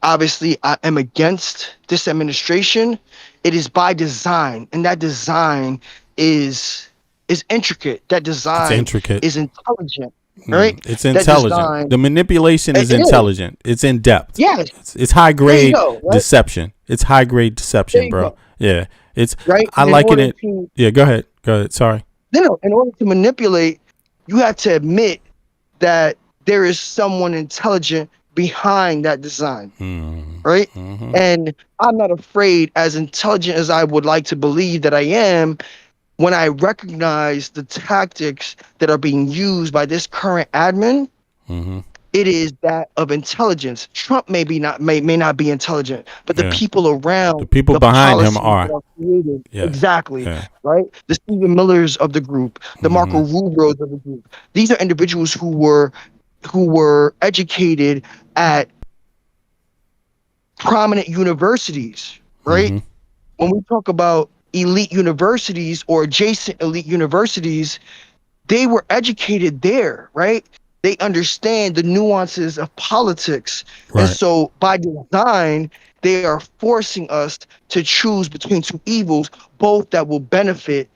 Speaker 9: obviously, I am against this administration. It is by design, and that design is intricate. That design is intelligent, right?
Speaker 2: It's intelligent. The manipulation is intelligent. It's in depth.
Speaker 9: Yes,
Speaker 2: it's high grade deception. It's high grade deception, bro. Yeah, it's right. I liken it. Yeah, go ahead. Sorry.
Speaker 9: No. In order to manipulate, you have to admit that there is someone intelligent behind that design, right? And I'm not afraid, as intelligent as I would like to believe that I am, when I recognize the tactics that are being used by this current admin, it is that of intelligence. Trump may not be intelligent, but the people around,
Speaker 2: the people behind him are.
Speaker 9: Exactly, right? The Stephen Millers of the group, the Marco Rubros of the group. These are individuals who were educated at prominent universities, right? When we talk about elite universities or adjacent elite universities, they were educated there, right? They understand the nuances of politics. And so by design, they are forcing us to choose between two evils, both that will benefit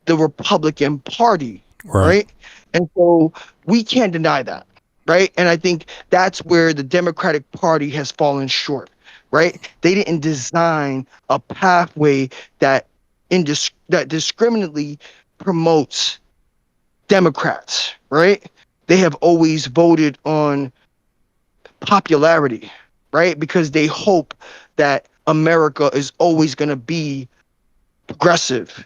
Speaker 9: the Republican Party, right? And so we can't deny that. Right. And I think that's where the Democratic Party has fallen short. Right. They didn't design a pathway that discriminately promotes Democrats. Right. They have always voted on popularity. Right. Because they hope that America is always going to be progressive.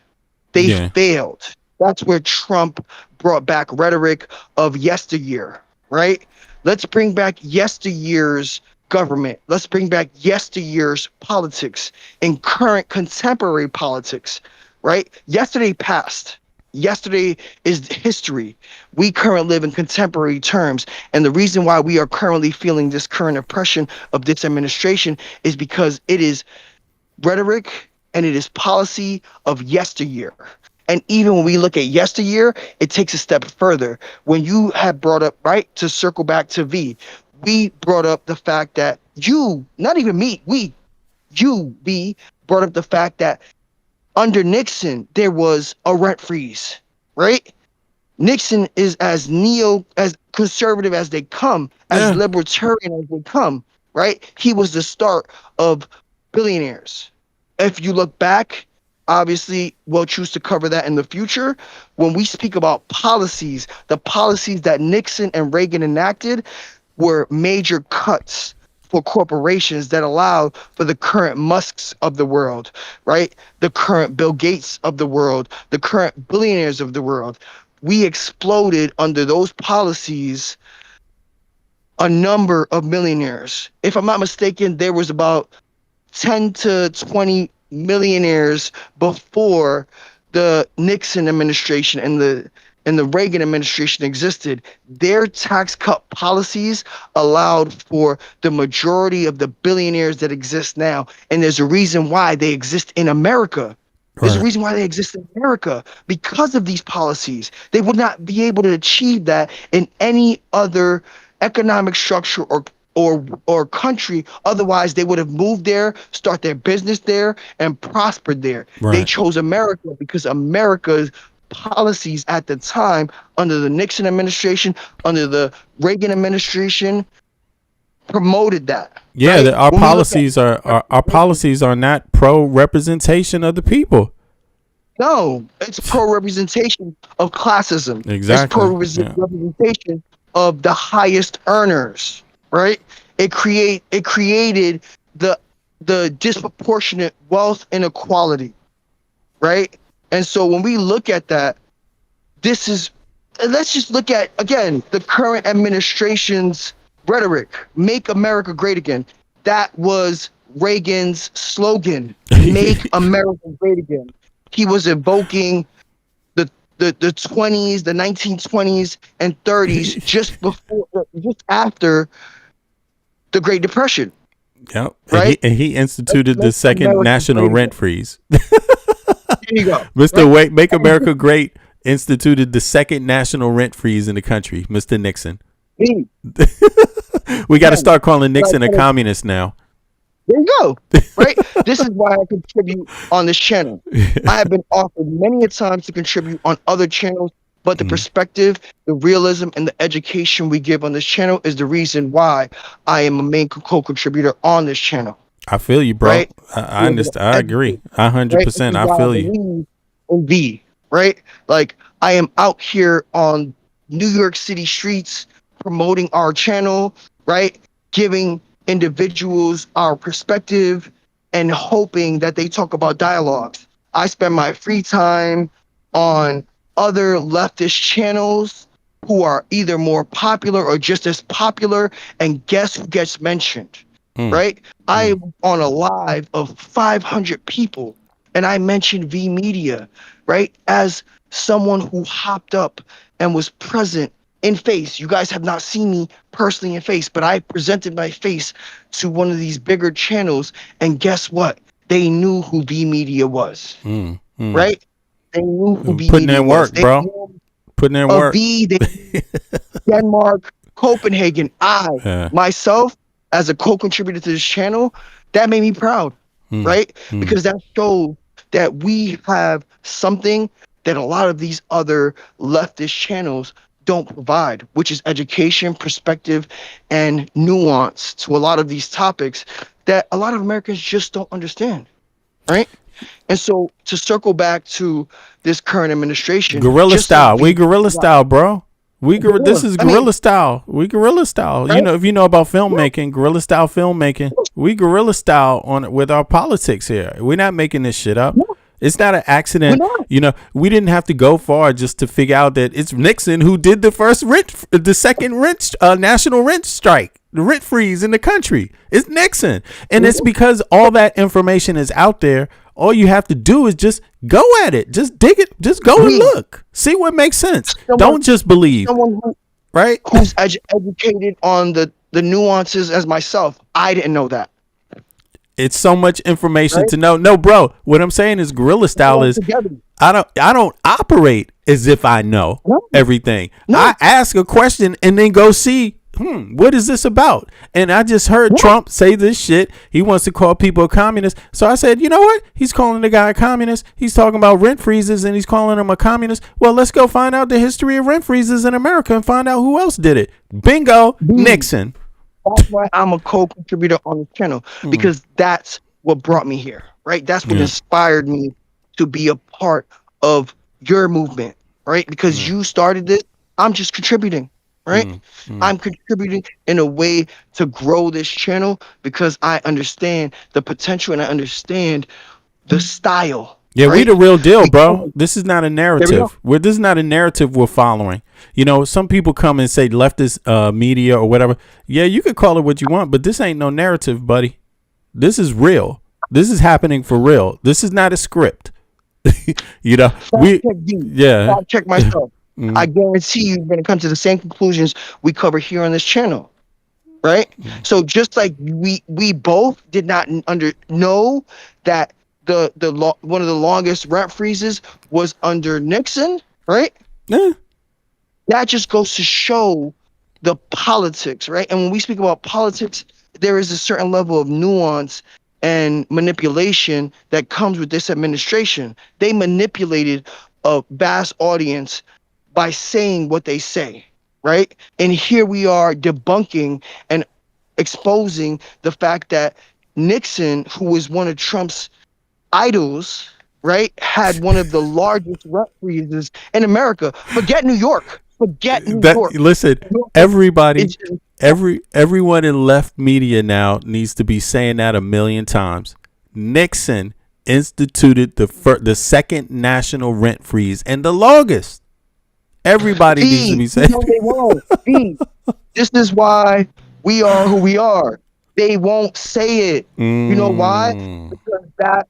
Speaker 9: They failed. That's where Trump brought back rhetoric of yesteryear. Right? Let's bring back yesteryear's government. Let's bring back yesteryear's politics and current contemporary politics. Right? Yesterday passed. Yesterday is history. We currently live in contemporary terms. And the reason why we are currently feeling this current oppression of this administration is because it is rhetoric and it is policy of yesteryear. And even when we look at yesteryear, it takes a step further. When you have brought up, right, to circle back to V, we brought up the fact that you, not even me, you, V, brought up the fact that under Nixon, there was a rent freeze, right? Nixon is as conservative as they come, as libertarian as they come, right? He was the start of billionaires. If you look back, obviously, we'll choose to cover that in the future. When we speak about policies, the policies that Nixon and Reagan enacted were major cuts for corporations that allowed for the current Musks of the world, right? The current Bill Gates of the world, the current billionaires of the world. We exploded under those policies a number of millionaires. If I'm not mistaken, there was about 10 to 20 millionaires before the Nixon administration and the Reagan administration existed. Their tax cut policies allowed for the majority of the billionaires that exist now. And there's a reason why they exist in America. There's a reason why they exist in America, because of these policies. They would not be able to achieve that in any other economic structure or country. Otherwise, they would have moved there, start their business there, and prospered there. They chose America because America's policies at the time, under the Nixon administration, under the Reagan administration, promoted that.
Speaker 2: Yeah, our policies are not pro representation of the people.
Speaker 9: No, it's pro representation of classism.
Speaker 2: Exactly.
Speaker 9: It's pro representation of the highest earners, right? It created the disproportionate wealth inequality, right? And so when we look at that, let's just look at, again, the current administration's rhetoric, make America great again. That was Reagan's slogan, make America great again. He was evoking the 20s, the 1920s and 30s, just after the Great Depression.
Speaker 2: Yep.
Speaker 9: Right?
Speaker 2: And he instituted the second
Speaker 9: America
Speaker 2: national
Speaker 9: great
Speaker 2: rent freeze.
Speaker 9: There you go.
Speaker 2: Mr. Make America Great instituted the second national rent freeze in the country, Mr. Nixon. We got to start calling Nixon a communist now.
Speaker 9: There you go. Right? This is why I contribute on this channel. I have been offered many a times to contribute on other channels, but the perspective, the realism, and the education we give on this channel is the reason why I am a main co-contributor on this channel.
Speaker 2: I feel you, bro.
Speaker 9: Right?
Speaker 2: I understand. I agree. 100%. I feel you.
Speaker 9: In V, right? Like, I am out here on New York City streets promoting our channel, right? Giving individuals our perspective and hoping that they talk about dialogues. I spend my free time on other leftist channels who are either more popular or just as popular, and guess who gets mentioned, right? I am on a live of 500 people, and I mentioned V Media, right? As someone who hopped up and was present in face. You guys have not seen me personally in face, but I presented my face to one of these bigger channels, and guess what? They knew who V Media was, right? They knew who V
Speaker 2: Putting
Speaker 9: Media
Speaker 2: in work,
Speaker 9: was.
Speaker 2: bro. Putting in work.
Speaker 9: Denmark, Copenhagen. Myself, as a co-contributor to this channel, that made me proud, right? Because that shows that we have something that a lot of these other leftist channels don't provide, which is education, perspective, and nuance to a lot of these topics that a lot of Americans just don't understand, right? And so to circle back to this current administration,
Speaker 2: guerrilla style. We guerrilla style, bro. This is guerrilla style. We guerrilla style. Right? You know, if you know about filmmaking, guerrilla style filmmaking, we guerrilla style on it with our politics here. We're not making this shit up. It's not an accident. You know, we didn't have to go far just to figure out that it's Nixon who did the second national rent strike, the rent freeze in the country. It's Nixon. And it's because all that information is out there. All you have to do is just go at it. Just dig it. Just go and look. See what makes sense. Don't just believe. Right?
Speaker 9: Who's educated on the nuances as myself. I didn't know that.
Speaker 2: It's so much information to know. No, bro. What I'm saying is guerrilla style is I don't operate as if I know everything. I ask a question and then go see, what is this about? And I just heard Trump say this shit. He wants to call people a communist. So I said, you know what? He's calling the guy a communist. He's talking about rent freezes and he's calling him a communist. Well, let's go find out the history of rent freezes in America and find out who else did it. Bingo, Nixon.
Speaker 9: That's why I'm a co-contributor on the channel, because that's what brought me here, right? That's what inspired me to be a part of your movement, right? Because you started this, I'm just contributing, right? I'm contributing in a way to grow this channel because I understand the potential and I understand the style.
Speaker 2: Yeah,
Speaker 9: right?
Speaker 2: we the real deal, bro.
Speaker 9: Because-
Speaker 2: This is not a
Speaker 9: There we
Speaker 2: narrative. This is not a narrative we're following. You know, some people come and say leftist media or whatever. Yeah, you could call it what you want, but this ain't no narrative, buddy. This is real. This is happening for real. This is not a script. You know,
Speaker 9: Fact check myself. I guarantee you're going to come to the same conclusions we cover here on this channel, right? So just like we both did not know that one of the longest rent freezes was under Nixon, right?
Speaker 2: Yeah.
Speaker 9: That just goes to show the politics, right? And when we speak about politics, there is a certain level of nuance and manipulation that comes with this administration. They manipulated a vast audience by saying what they say, right? And here we are debunking and exposing the fact that Nixon, who was one of Trump's idols, right, had one of the largest rent freezes in America. Forget New York. Forget New York.
Speaker 2: Listen, everybody, everyone in left media now needs to be saying that a million times. Nixon instituted the second national rent freeze and the longest. Everybody needs to be saying.
Speaker 9: No, they won't. This is why we are who we are. They won't say it. You know why? Because that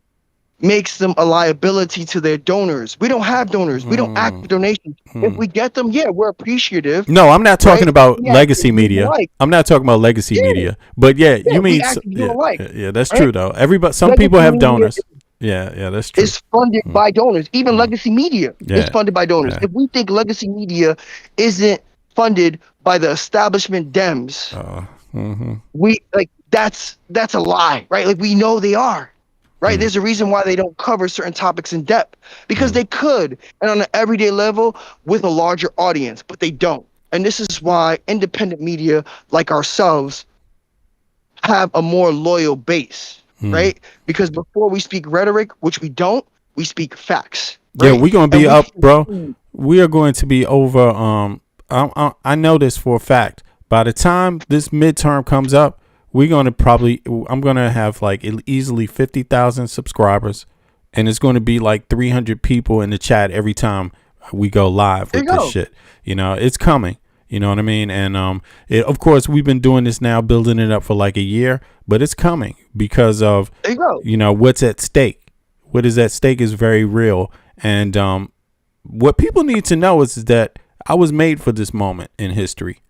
Speaker 9: makes them a liability to their donors. We don't have donors. We don't act for donations. If we get them, yeah, we're appreciative.
Speaker 2: No, I'm not talking about
Speaker 9: Yeah,
Speaker 2: legacy
Speaker 9: we
Speaker 2: media.
Speaker 9: like.
Speaker 2: I'm not talking about legacy media. But yeah, you
Speaker 9: we
Speaker 2: mean
Speaker 9: act and do alike,
Speaker 2: yeah, that's
Speaker 9: right?
Speaker 2: true though. Everybody, some
Speaker 9: Legacy
Speaker 2: people have
Speaker 9: media
Speaker 2: donors. Yeah, that's true.
Speaker 9: It's funded by donors. Even legacy media is funded by donors.
Speaker 2: Yeah.
Speaker 9: If we think legacy media isn't funded by the establishment Dems, we like that's a lie, right? Like we know they are. Right? There's a reason why they don't cover certain topics in depth because they could and on an everyday level with a larger audience, but they don't. And this is why independent media like ourselves have a more loyal base, right? Because before we speak rhetoric, which we don't, we speak facts.
Speaker 2: Yeah,
Speaker 9: right?
Speaker 2: we're gonna be
Speaker 9: And
Speaker 2: up, bro. We are going to be over. I know this for a fact. By the time this midterm comes up, we're going to I'm going to have like easily 50,000 subscribers, and it's going to be like 300 people in the chat every time we go live with this shit. You know, it's coming. You know what I mean? And of course, we've been doing this now, building it up for like a year, but it's coming because of, you know, what's at stake. What is at stake is very real. And what people need to know is that I was made for this moment in history.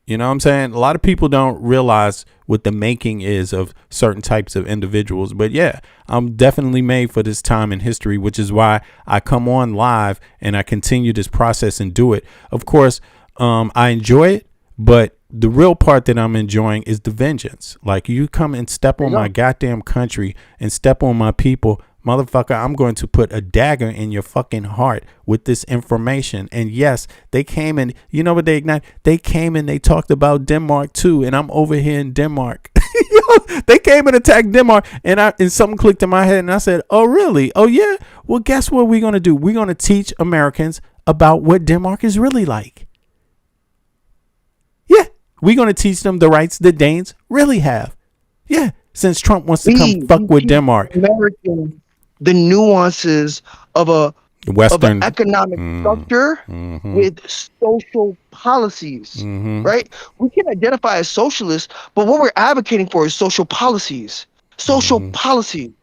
Speaker 2: You know what I'm saying? A lot of people don't realize what the making is of certain types of individuals. But yeah, I'm definitely made for this time in history, which is why I come on live and I continue this process and do it. Of course, I enjoy it, but the real part that I'm enjoying is the vengeance. Like you come and step on my goddamn country and step on my people. Motherfucker, I'm going to put a dagger in your fucking heart with this information. And yes, they came and you know what they ignite? They came and they talked about Denmark too. And I'm over here in Denmark. They came and attacked Denmark and something clicked in my head and I said, oh, really? Oh, yeah. Well, guess what we're going to do? We're going to teach Americans about what Denmark is really like. Yeah. We're going to teach them the rights that Danes really have. Yeah. Since Trump wants to come fuck with Denmark.
Speaker 9: Americans the nuances of
Speaker 2: Western
Speaker 9: of an economic structure with social policies, right? We can identify as socialists, but what we're advocating for is social policies. Policy,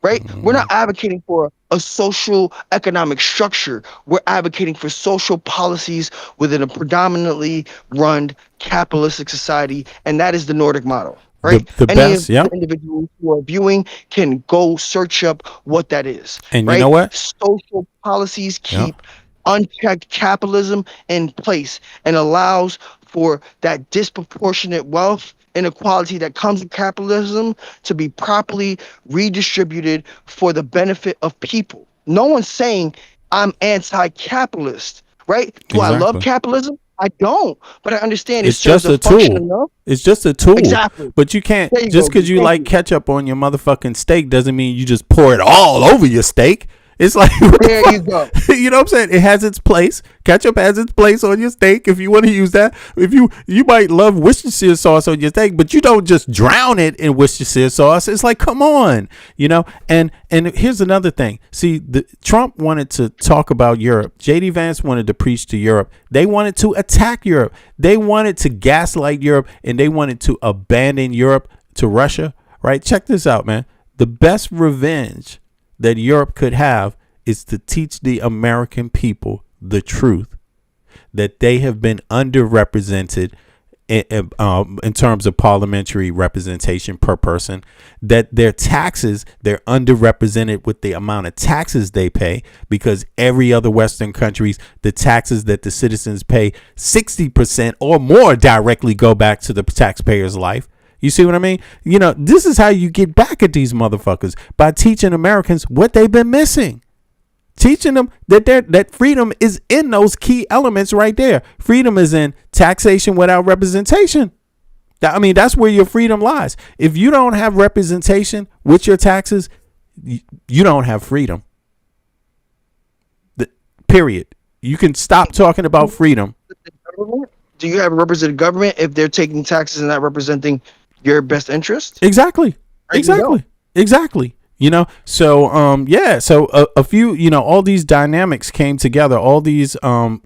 Speaker 9: right? We're not advocating for a social economic structure. We're advocating for social policies within a predominantly run capitalistic society, and that is the Nordic model. Right.
Speaker 2: The best,
Speaker 9: of the individuals who are viewing can go search up what that is.
Speaker 2: And
Speaker 9: right?
Speaker 2: you know what?
Speaker 9: Social policies keep unchecked capitalism in place and allows for that disproportionate wealth inequality that comes with capitalism to be properly redistributed for the benefit of people. No one's saying I'm anti-capitalist, right? Do I love capitalism? I don't, but I understand
Speaker 2: it's just a tool. It's just a tool. Exactly. But you can't just because you like ketchup on your motherfucking steak doesn't mean you just pour it all over your steak. It's like,
Speaker 9: there you go.
Speaker 2: You know what I'm saying? It has its place. Ketchup has its place on your steak if you want to use that. If you might love Worcestershire sauce on your steak, but you don't just drown it in Worcestershire sauce. It's like, come on, you know. And here's another thing. See, Trump wanted to talk about Europe. JD Vance wanted to preach to Europe. They wanted to attack Europe. They wanted to gaslight Europe, and they wanted to abandon Europe to Russia. Right? Check this out, man. The best revenge that Europe could have is to teach the American people the truth, that they have been underrepresented in terms of parliamentary representation per person, that their taxes, they're underrepresented with the amount of taxes they pay, because every other Western countries, the taxes that the citizens pay, 60% or more directly go back to the taxpayer's life. You see what I mean? You know, this is how you get back at these motherfuckers, by teaching Americans what they've been missing. Teaching them that freedom is in those key elements right there. Freedom is in taxation without representation. I mean, that's where your freedom lies. If you don't have representation with your taxes, you don't have freedom. Period. You can stop talking about freedom.
Speaker 9: Do you have a representative government if they're taking taxes and not representing your best interest?
Speaker 2: Exactly. Exactly. You know, so so a few, you know, all these dynamics came together, all these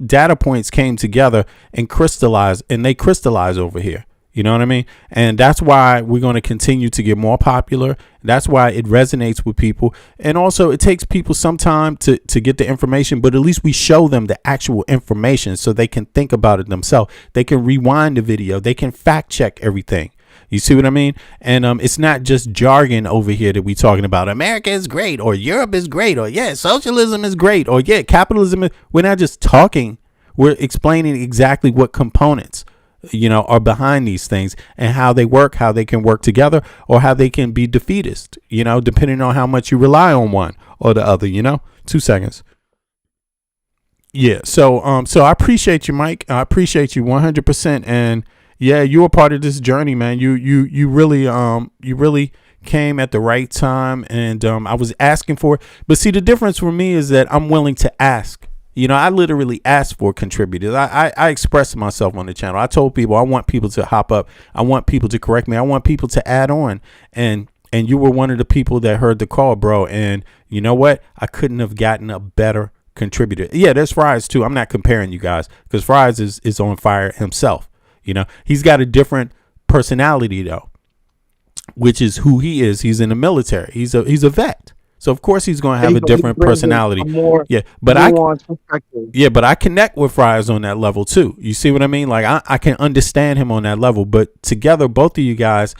Speaker 2: data points came together and crystallized, and they crystallize over here. You know what I mean? And that's why we're going to continue to get more popular. That's why it resonates with people. And also, it takes people some time to get the information, but at least we show them the actual information so they can think about it themselves. They can rewind the video. They can fact check everything. You see what I mean? And it's not just jargon over here that we talking about. America is great, or Europe is great, or yeah, socialism is great, or yeah, capitalism is. We're not just talking. We're explaining exactly what components, you know, are behind these things and how they work, how they can work together, or how they can be defeatist, you know, depending on how much you rely on one or the other, you know. 2 seconds. Yeah. So I appreciate you, Mike. I appreciate you 100%. And yeah, you were part of this journey, man. You really came at the right time, and I was asking for it. But see, the difference for me is that I'm willing to ask. You know, I literally asked for contributors. I expressed myself on the channel. I told people I want people to hop up. I want people to correct me. I want people to add on. And you were one of the people that heard the call, bro. And you know what? I couldn't have gotten a better contributor. Yeah, there's Fries too. I'm not comparing you guys, because Fries is on fire himself. You know, he's got a different personality though, which is who he is. He's in the military. He's a vet. So of course he's going to have a different personality. But I connect with Fries on that level too. You see what I mean? Like I can understand him on that level, but together, both of you guys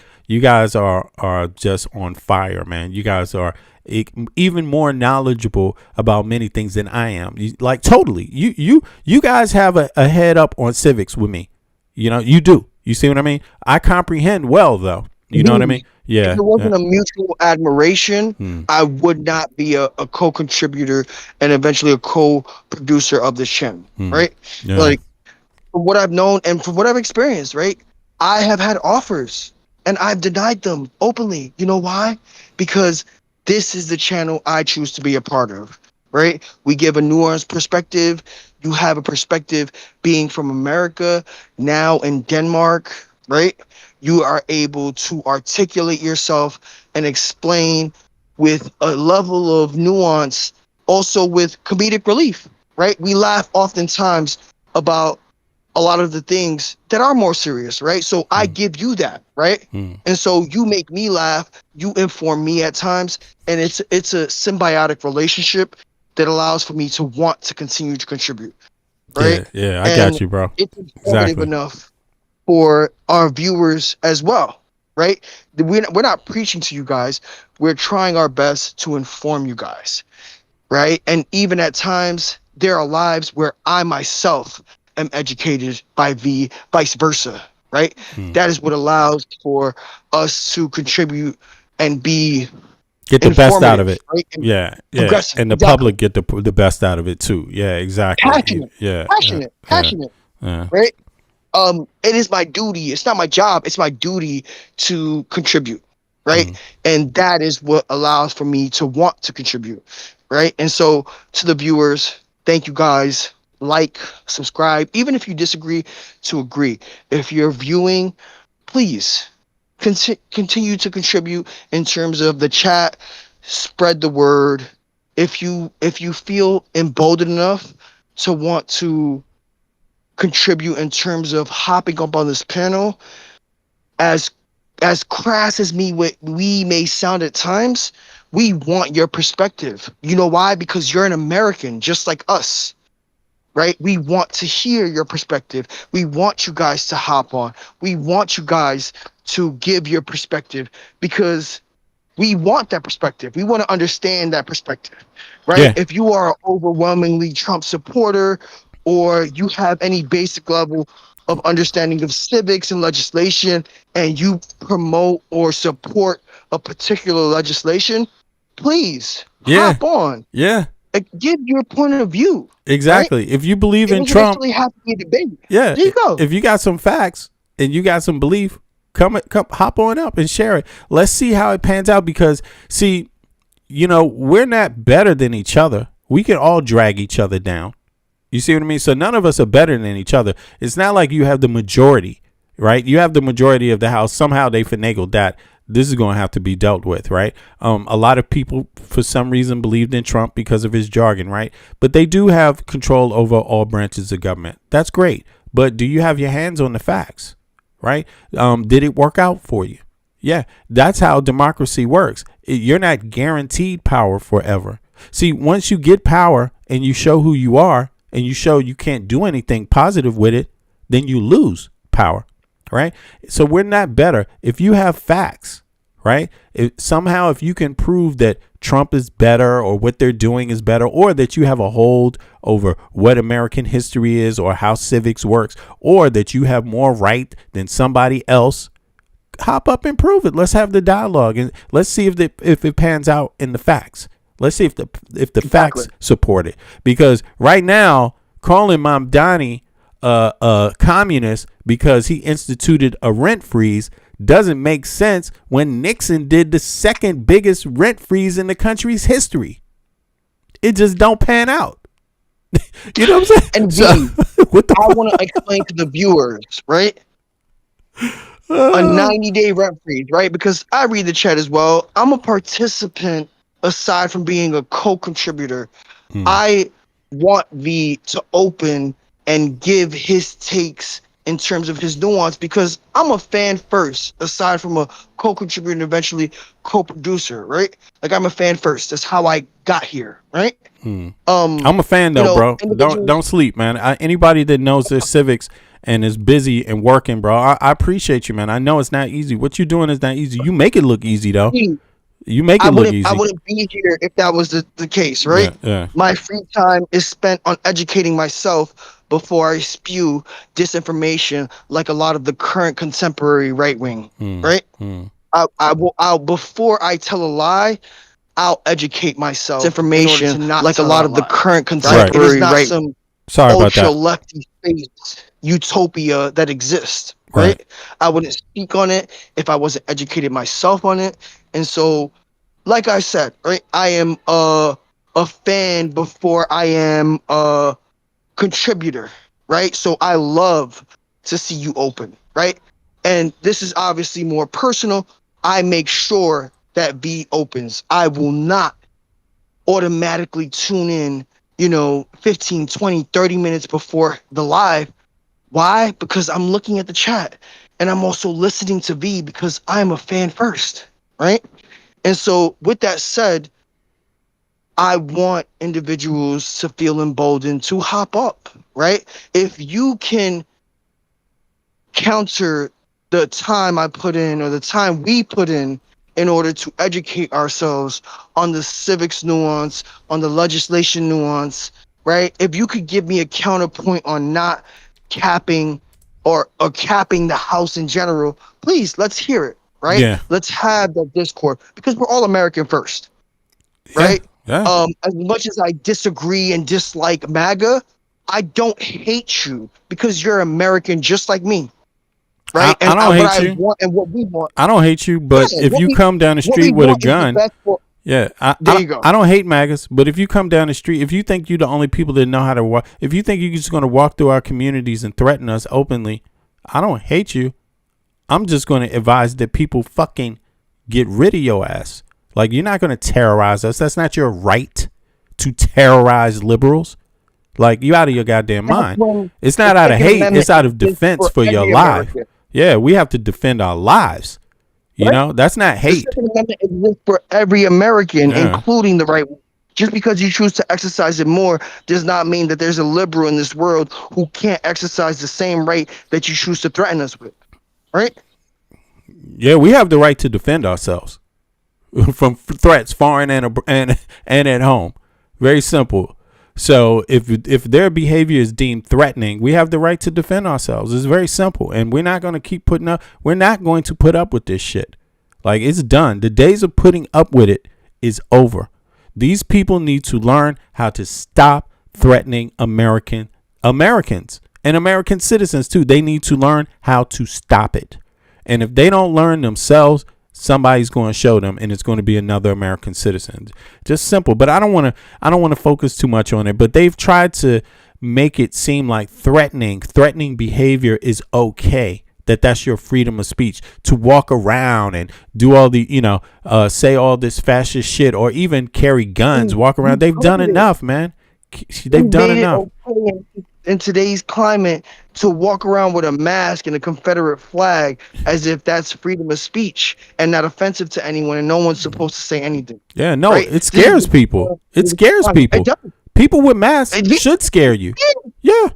Speaker 2: are just on fire, man. You guys are even more knowledgeable about many things than I am. Like totally. You guys have a head up on civics with me. You know, you do. You see what I mean? I comprehend well, though. You know what I mean? Yeah.
Speaker 9: If it wasn't a mutual admiration, I would not be a co-contributor and eventually a co-producer of this channel, right? Yeah. Like, from what I've known and from what I've experienced, right? I have had offers and I've denied them openly. You know why? Because this is the channel I choose to be a part of, right? We give a nuanced perspective. You have a perspective being from America, now in Denmark, right? You are able to articulate yourself and explain with a level of nuance, also with comedic relief, right? We laugh oftentimes about a lot of the things that are more serious, right? So I give you that, right? And so you make me laugh, you inform me at times, and it's a symbiotic relationship that allows for me to want to continue to contribute, right?
Speaker 2: Yeah, I got you, bro.
Speaker 9: It's informative enough for our viewers as well, right? We're not preaching to you guys. We're trying our best to inform you guys, right? And even at times, there are lives where I myself am educated by vice versa, right? That is what allows for us to contribute and
Speaker 2: get the best out of it,
Speaker 9: right?
Speaker 2: Yeah, and the public get the best out of it too. Yeah, exactly.
Speaker 9: Passionate, right? It is my duty. It's not my job. It's my duty to contribute, right? And that is what allows for me to want to contribute. right? And so to the viewers, thank you guys. Like, subscribe, even if you disagree, to agree. If you're viewing, please continue to contribute in terms of the chat. Spread the word. If you feel emboldened enough to want to contribute in terms of hopping up on this panel, as crass as we may sound at times, we want your perspective. You know why? Because you're an American just like us, right? We want to hear your perspective. We want you guys to hop on. We want you guys to give your perspective because we want that perspective. We want to understand that perspective, right?
Speaker 2: Yeah.
Speaker 9: If you are an overwhelmingly Trump supporter or you have any basic level of understanding of civics and legislation and you promote or support a particular legislation, please hop on.
Speaker 2: Yeah.
Speaker 9: Give your point of view.
Speaker 2: Exactly.
Speaker 9: Right?
Speaker 2: If you believe in
Speaker 9: doesn't
Speaker 2: Trump,
Speaker 9: actually have to be a debate.
Speaker 2: yeah.
Speaker 9: There you go.
Speaker 2: If you got some facts and you got some belief, come hop on up and share it. Let's see how it pans out because see, we're not better than each other. We can all drag each other down. You see what I mean? So none of us are better than each other. It's not like you have the majority, right? You have the majority of the House. Somehow they finagled that. This is going to have to be dealt with, right? A lot of people, for some reason, believed in Trump because of his jargon, right? But they do have control over all branches of government. That's great. But do you have your hands on the facts, right? Did it work out for you? Yeah, that's how democracy works. You're not guaranteed power forever. See, once you get power and you show who you are and you show you can't do anything positive with it, then you lose power. Right. So we're not better if you have facts. Right. If you can prove that Trump is better or what they're doing is better, or that you have a hold over what American history is or how civics works, or that you have more right than somebody else, hop up and prove it. Let's have the dialogue and let's see if it pans out in the facts. Let's see if the facts support it. Because right now, calling Mamdani a communist because he instituted a rent freeze doesn't make sense when Nixon did the second biggest rent freeze in the country's history. It just don't pan out. You know what I'm saying?
Speaker 9: And I want to explain to the viewers, right? A 90-day rent freeze, right? Because I read the chat as well. I'm a participant aside from being a co-contributor. I want V to open and give his takes in terms of his nuance because I'm a fan first, aside from a co-contributor and eventually co-producer, right? Like I'm a fan first. That's how I got here, right?
Speaker 2: I'm a fan though, bro. Don't sleep, man. Anybody that knows their civics and is busy and working, bro, I appreciate you, man. I know it's not easy. What you're doing is not easy. You make it look easy though. You make it look easy.
Speaker 9: I wouldn't be here if that was the case, right?
Speaker 2: Yeah.
Speaker 9: My free time is spent on educating myself before I spew disinformation like a lot of the current contemporary right wing, right? I'll before I tell a lie, I'll educate myself. Information like a lot of the current contemporary right. Some ultra lefty space utopia that exists, right? I wouldn't speak on it if I wasn't educated myself on it. And so, like I said, right, I am a fan before I am a contributor, right? So I love to see you open, right? And this is obviously more personal. I make sure that V opens. I will not automatically tune in, 15, 20, 30 minutes before the live. Why? Because I'm looking at the chat and I'm also listening to V because I'm a fan first, right? And so with that said, I want individuals to feel emboldened to hop up, right? If you can counter the time I put in or the time we put in order to educate ourselves on the civics nuance, on the legislation nuance, right? If you could give me a counterpoint on not capping or capping the House in general, please, let's hear it, right?
Speaker 2: Yeah.
Speaker 9: Let's have that discord because we're all American first, right?
Speaker 2: Yeah.
Speaker 9: As much as I disagree and dislike MAGA, I don't hate you because you're American just like me. Right?
Speaker 2: I don't hate you.
Speaker 9: Want and what we want.
Speaker 2: I don't hate you, but if you come down the street with a gun, Yeah, I don't hate MAGAs, but if you come down the street, if you think you're the only people that know how to walk, if you think you're just going to walk through our communities and threaten us openly, I don't hate you. I'm just going to advise that people fucking get rid of your ass. Like, you're not going to terrorize us. That's not your right to terrorize liberals. Like, you out of your goddamn mind. It's not out of hate. It's out of defense for your life. Yeah, we have to defend our lives. You know, that's not hate.
Speaker 9: The Second Amendment exists for every American, including the right. Just because you choose to exercise it more does not mean that there's a liberal in this world who can't exercise the same right that you choose to threaten us with. Right?
Speaker 2: Yeah, we have the right to defend ourselves from threats foreign and at home. Very simple. So if their behavior is deemed threatening, we have the right to defend ourselves. It's very simple, and we're not going to keep putting up. We're not going to put up with this shit. Like, it's done. The days of putting up with it is over. These people need to learn how to stop threatening Americans and American citizens too. They need to learn how to stop it. And if they don't learn themselves, somebody's going to show them, and it's going to be another American citizen. Just simple. But I don't want to focus too much on it. But they've tried to make it seem like threatening behavior is okay. That's your freedom of speech to walk around and do all the, say all this fascist shit, or even carry guns, walk around. They've done enough, man. They've done enough.
Speaker 9: In today's climate, to walk around with a mask and a Confederate flag as if that's freedom of speech and not offensive to anyone, and no one's supposed to say anything.
Speaker 2: Yeah, no, right? It scares people. It scares people. People with masks should scare you. Yeah.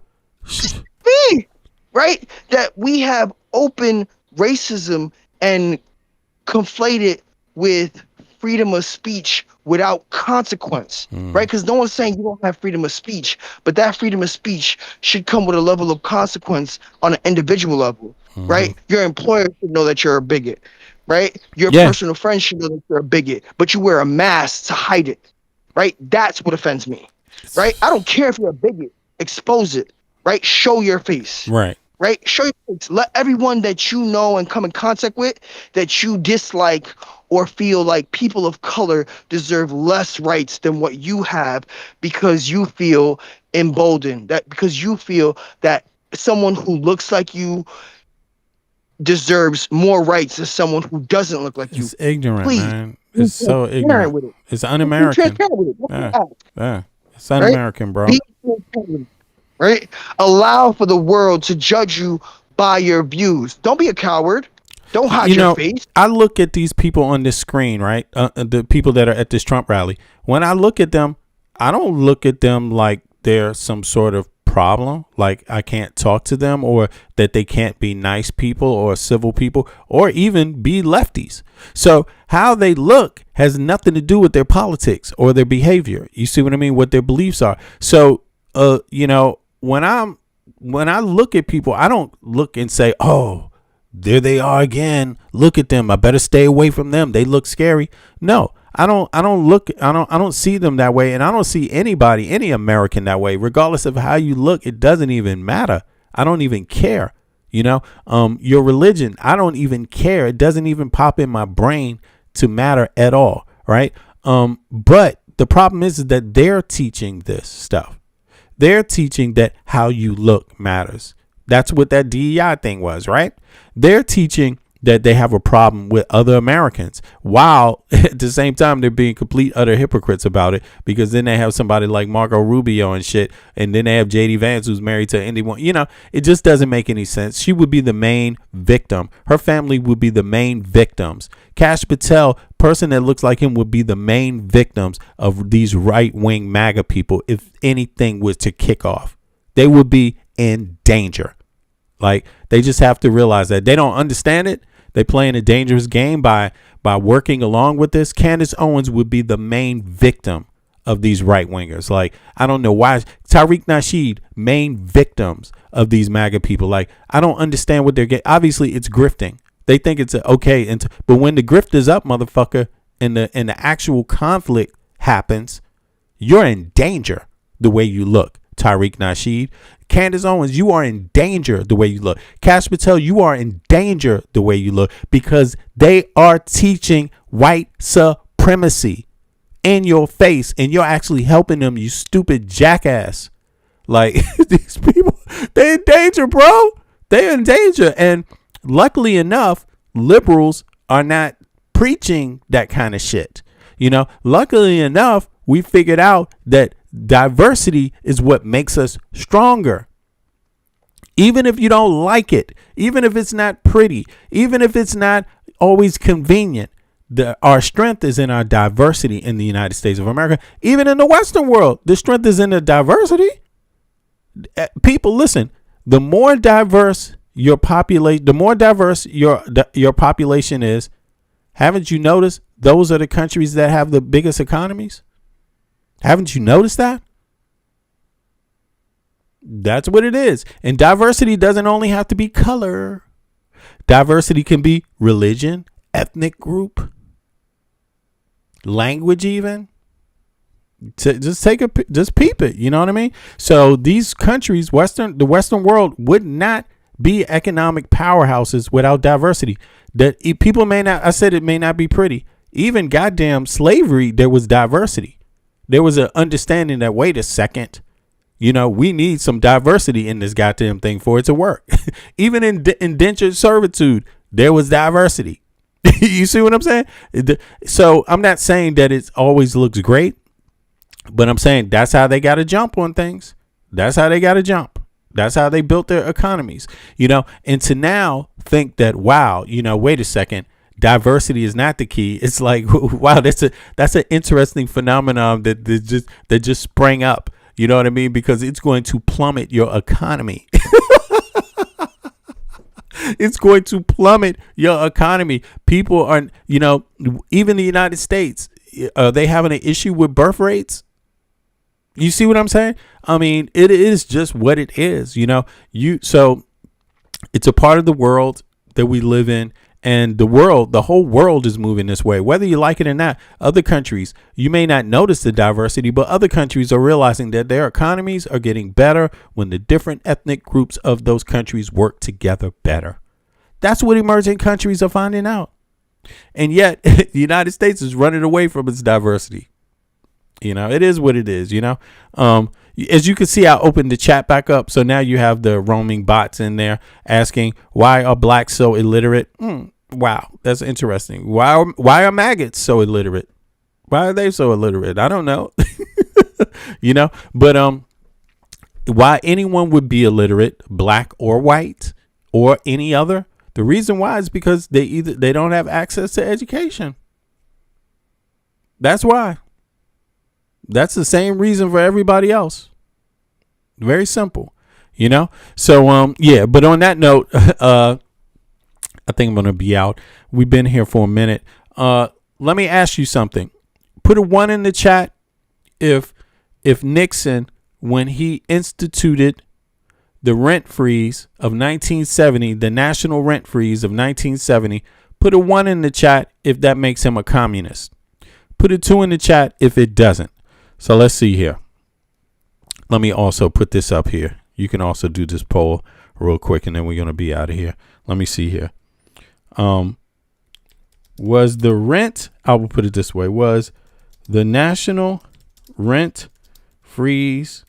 Speaker 9: Right? That we have open racism and conflate it with freedom of speech without consequence, right? Because no one's saying you don't have freedom of speech, but that freedom of speech should come with a level of consequence on an individual level, right? Your employer should know that you're a bigot, right? Your personal friends should know that you're a bigot, but you wear a mask to hide it, right? That's what offends me, right? I don't care if you're a bigot, expose it, right? Show your face,
Speaker 2: right?
Speaker 9: Right? Show your face. Let everyone that you know and come in contact with that you dislike or feel like people of color deserve less rights than what you have, because you feel emboldened, that because you feel that someone who looks like you deserves more rights than someone who doesn't look like you.
Speaker 2: It's ignorant, man. It's so ignorant.
Speaker 9: With it.
Speaker 2: It's un-American. Yeah. It's un-American, bro.
Speaker 9: Right? Allow for the world to judge you by your views. Don't be a coward. Don't hide your face.
Speaker 2: I look at these people on this screen, right? The people that are at this Trump rally. When I look at them, I don't look at them like they're some sort of problem, like I can't talk to them, or that they can't be nice people or civil people, or even be lefties. So how they look has nothing to do with their politics or their behavior. You see what I mean? What their beliefs are. So, when I look at people, I don't look and say, oh, there they are again. Look at them. I better stay away from them. They look scary. No, I don't see them that way. And I don't see any American that way, regardless of how you look. It doesn't even matter. I don't even care. Your religion, I don't even care. It doesn't even pop in my brain to matter at all. Right. But the problem is that they're teaching this stuff. They're teaching that how you look matters. That's what that DEI thing was, right? They're teaching that they have a problem with other Americans, while at the same time they're being complete utter hypocrites about it, because then they have somebody like Marco Rubio and shit, and then they have JD Vance who's married to anyone. It just doesn't make any sense. She would be the main victim. Her family would be the main victims. Kash Patel, person that looks like him, would be the main victims of these right-wing MAGA people if anything was to kick off. They would be in danger. Like, they just have to realize that. They don't understand it. They playing a dangerous game by working along with this. Candace Owens would be the main victim of these right wingers. Like, I don't know why. Tariq Nasheed, main victims of these MAGA people. Like, I don't understand what they're getting. Obviously, it's grifting. They think it's okay, but when the grift is up, motherfucker, and the actual conflict happens, you're in danger the way you look. Tariq Nasheed, Candace Owens, you are in danger the way you look. Kash Patel, you are in danger the way you look, because they are teaching white supremacy. in your face, and you're actually helping them, you stupid jackass. Like, these people, they're in danger, bro. They're in danger. And luckily enough, liberals are not preaching that kind of shit. Luckily enough, we figured out that diversity is what makes us stronger. Even if you don't like it, even if it's not pretty, even if it's not always convenient, our strength is in our diversity in the United States of America. Even in the Western world, the strength is in the diversity. People, listen, the more diverse your population, the more diverse your population is. Haven't you noticed those are the countries that have the biggest economies? Haven't you noticed that? That's what it is. And diversity doesn't only have to be color. Diversity can be religion, ethnic group, language, even. Just peep it. You know what I mean? So these countries, the Western world, would not be economic powerhouses without diversity. That people may not. I said it may not be pretty. Even goddamn slavery, there was diversity. There was an understanding that, wait a second, we need some diversity in this goddamn thing for it to work. Even in indentured servitude, there was diversity. You see what I'm saying? So I'm not saying that it always looks great, but I'm saying that's how they got to jump on things. That's how they got to jump. That's how they built their economies, and to now think that, wow, wait a second, diversity is not the key. It's like, wow, that's an interesting phenomenon that just sprang up. You know what I mean? Because it's going to plummet your economy. It's going to plummet your economy. People are, even the United States, are they having an issue with birth rates? You see what I'm saying? I mean, it is just what it is, so it's a part of the world that we live in, and the whole world is moving this way, whether you like it or not. Other countries, you may not notice the diversity, but other countries are realizing that their economies are getting better when the different ethnic groups of those countries work together better. That's what emerging countries are finding out. And yet the United States is running away from its diversity. It is what it is, as you can see, I opened the chat back up. So now you have the roaming bots in there asking, why are blacks so illiterate? Wow, that's interesting. Why are maggots so illiterate? Why are they so illiterate? I don't know. But why anyone would be illiterate, black or white or any other? The reason why is because they don't have access to education. That's why. That's the same reason for everybody else. Very simple, So, yeah, but on that note, I think I'm going to be out. We've been here for a minute. Let me ask you something. Put a 1 in the chat if Nixon, when he instituted the rent freeze of 1970, the national rent freeze of 1970, put a 1 in the chat if that makes him a communist. Put a 2 in the chat if it doesn't. So let's see here. Let me also put this up here. You can also do this poll real quick, and then we're going to be out of here. Let me see here. Was the rent, I will put it this way, was the national rent freeze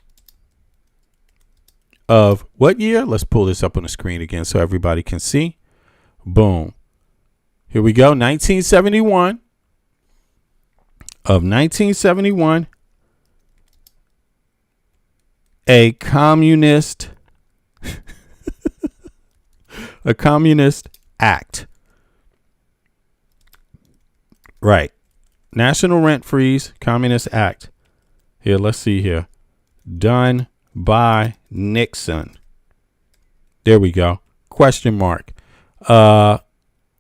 Speaker 2: of what year? Let's pull this up on the screen again so everybody can see. Boom. Here we go. 1971. Of 1971. A communist act. Right. National Rent Freeze Communist Act. Here, let's see here. Done by Nixon. There we go. Question mark. Was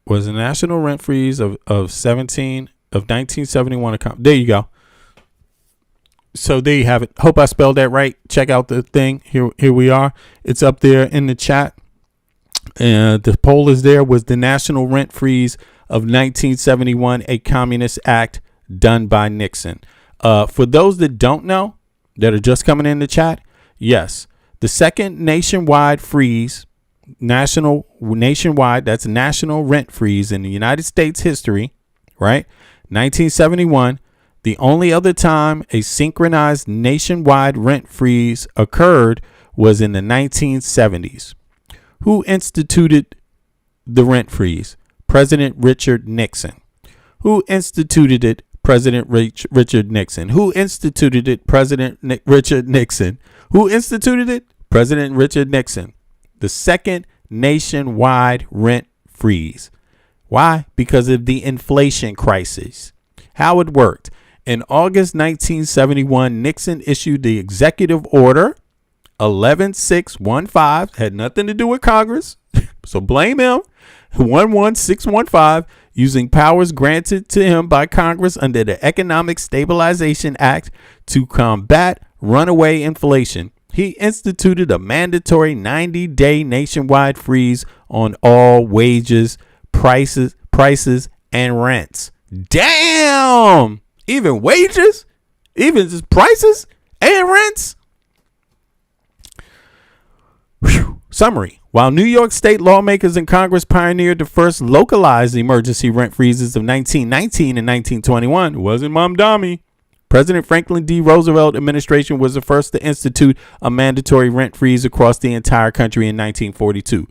Speaker 2: the national rent freeze of 1971 there you go. So there you have it. Hope I spelled that right. Check out the thing. Here we are. It's up there in the chat. The poll is there. Was the national rent freeze of 1971 a communist act done by Nixon? For those that don't know, that are just coming in the chat, yes. The second nationwide freeze, nationwide, that's national rent freeze in the United States history, right? 1971. The only other time a synchronized nationwide rent freeze occurred was in the 1970s. Who instituted the rent freeze? President Richard Nixon. Who instituted it? President Richard Nixon. Who instituted it? President Richard Nixon. Who instituted it? President Richard Nixon. The second nationwide rent freeze. Why? Because of the inflation crisis. How it worked. In August 1971, Nixon issued the executive order 11615. Had nothing to do with Congress, so blame him. 11615, using powers granted to him by Congress under the Economic Stabilization Act to combat runaway inflation. He instituted a mandatory 90-day nationwide freeze on all wages, prices, and rents. Damn! Even wages? Even just prices and rents? Whew. Summary. While New York state lawmakers and Congress pioneered the first localized emergency rent freezes of 1919 and 1921, it wasn't Mamdani. President Franklin D. Roosevelt administration was the first to institute a mandatory rent freeze across the entire country in 1942.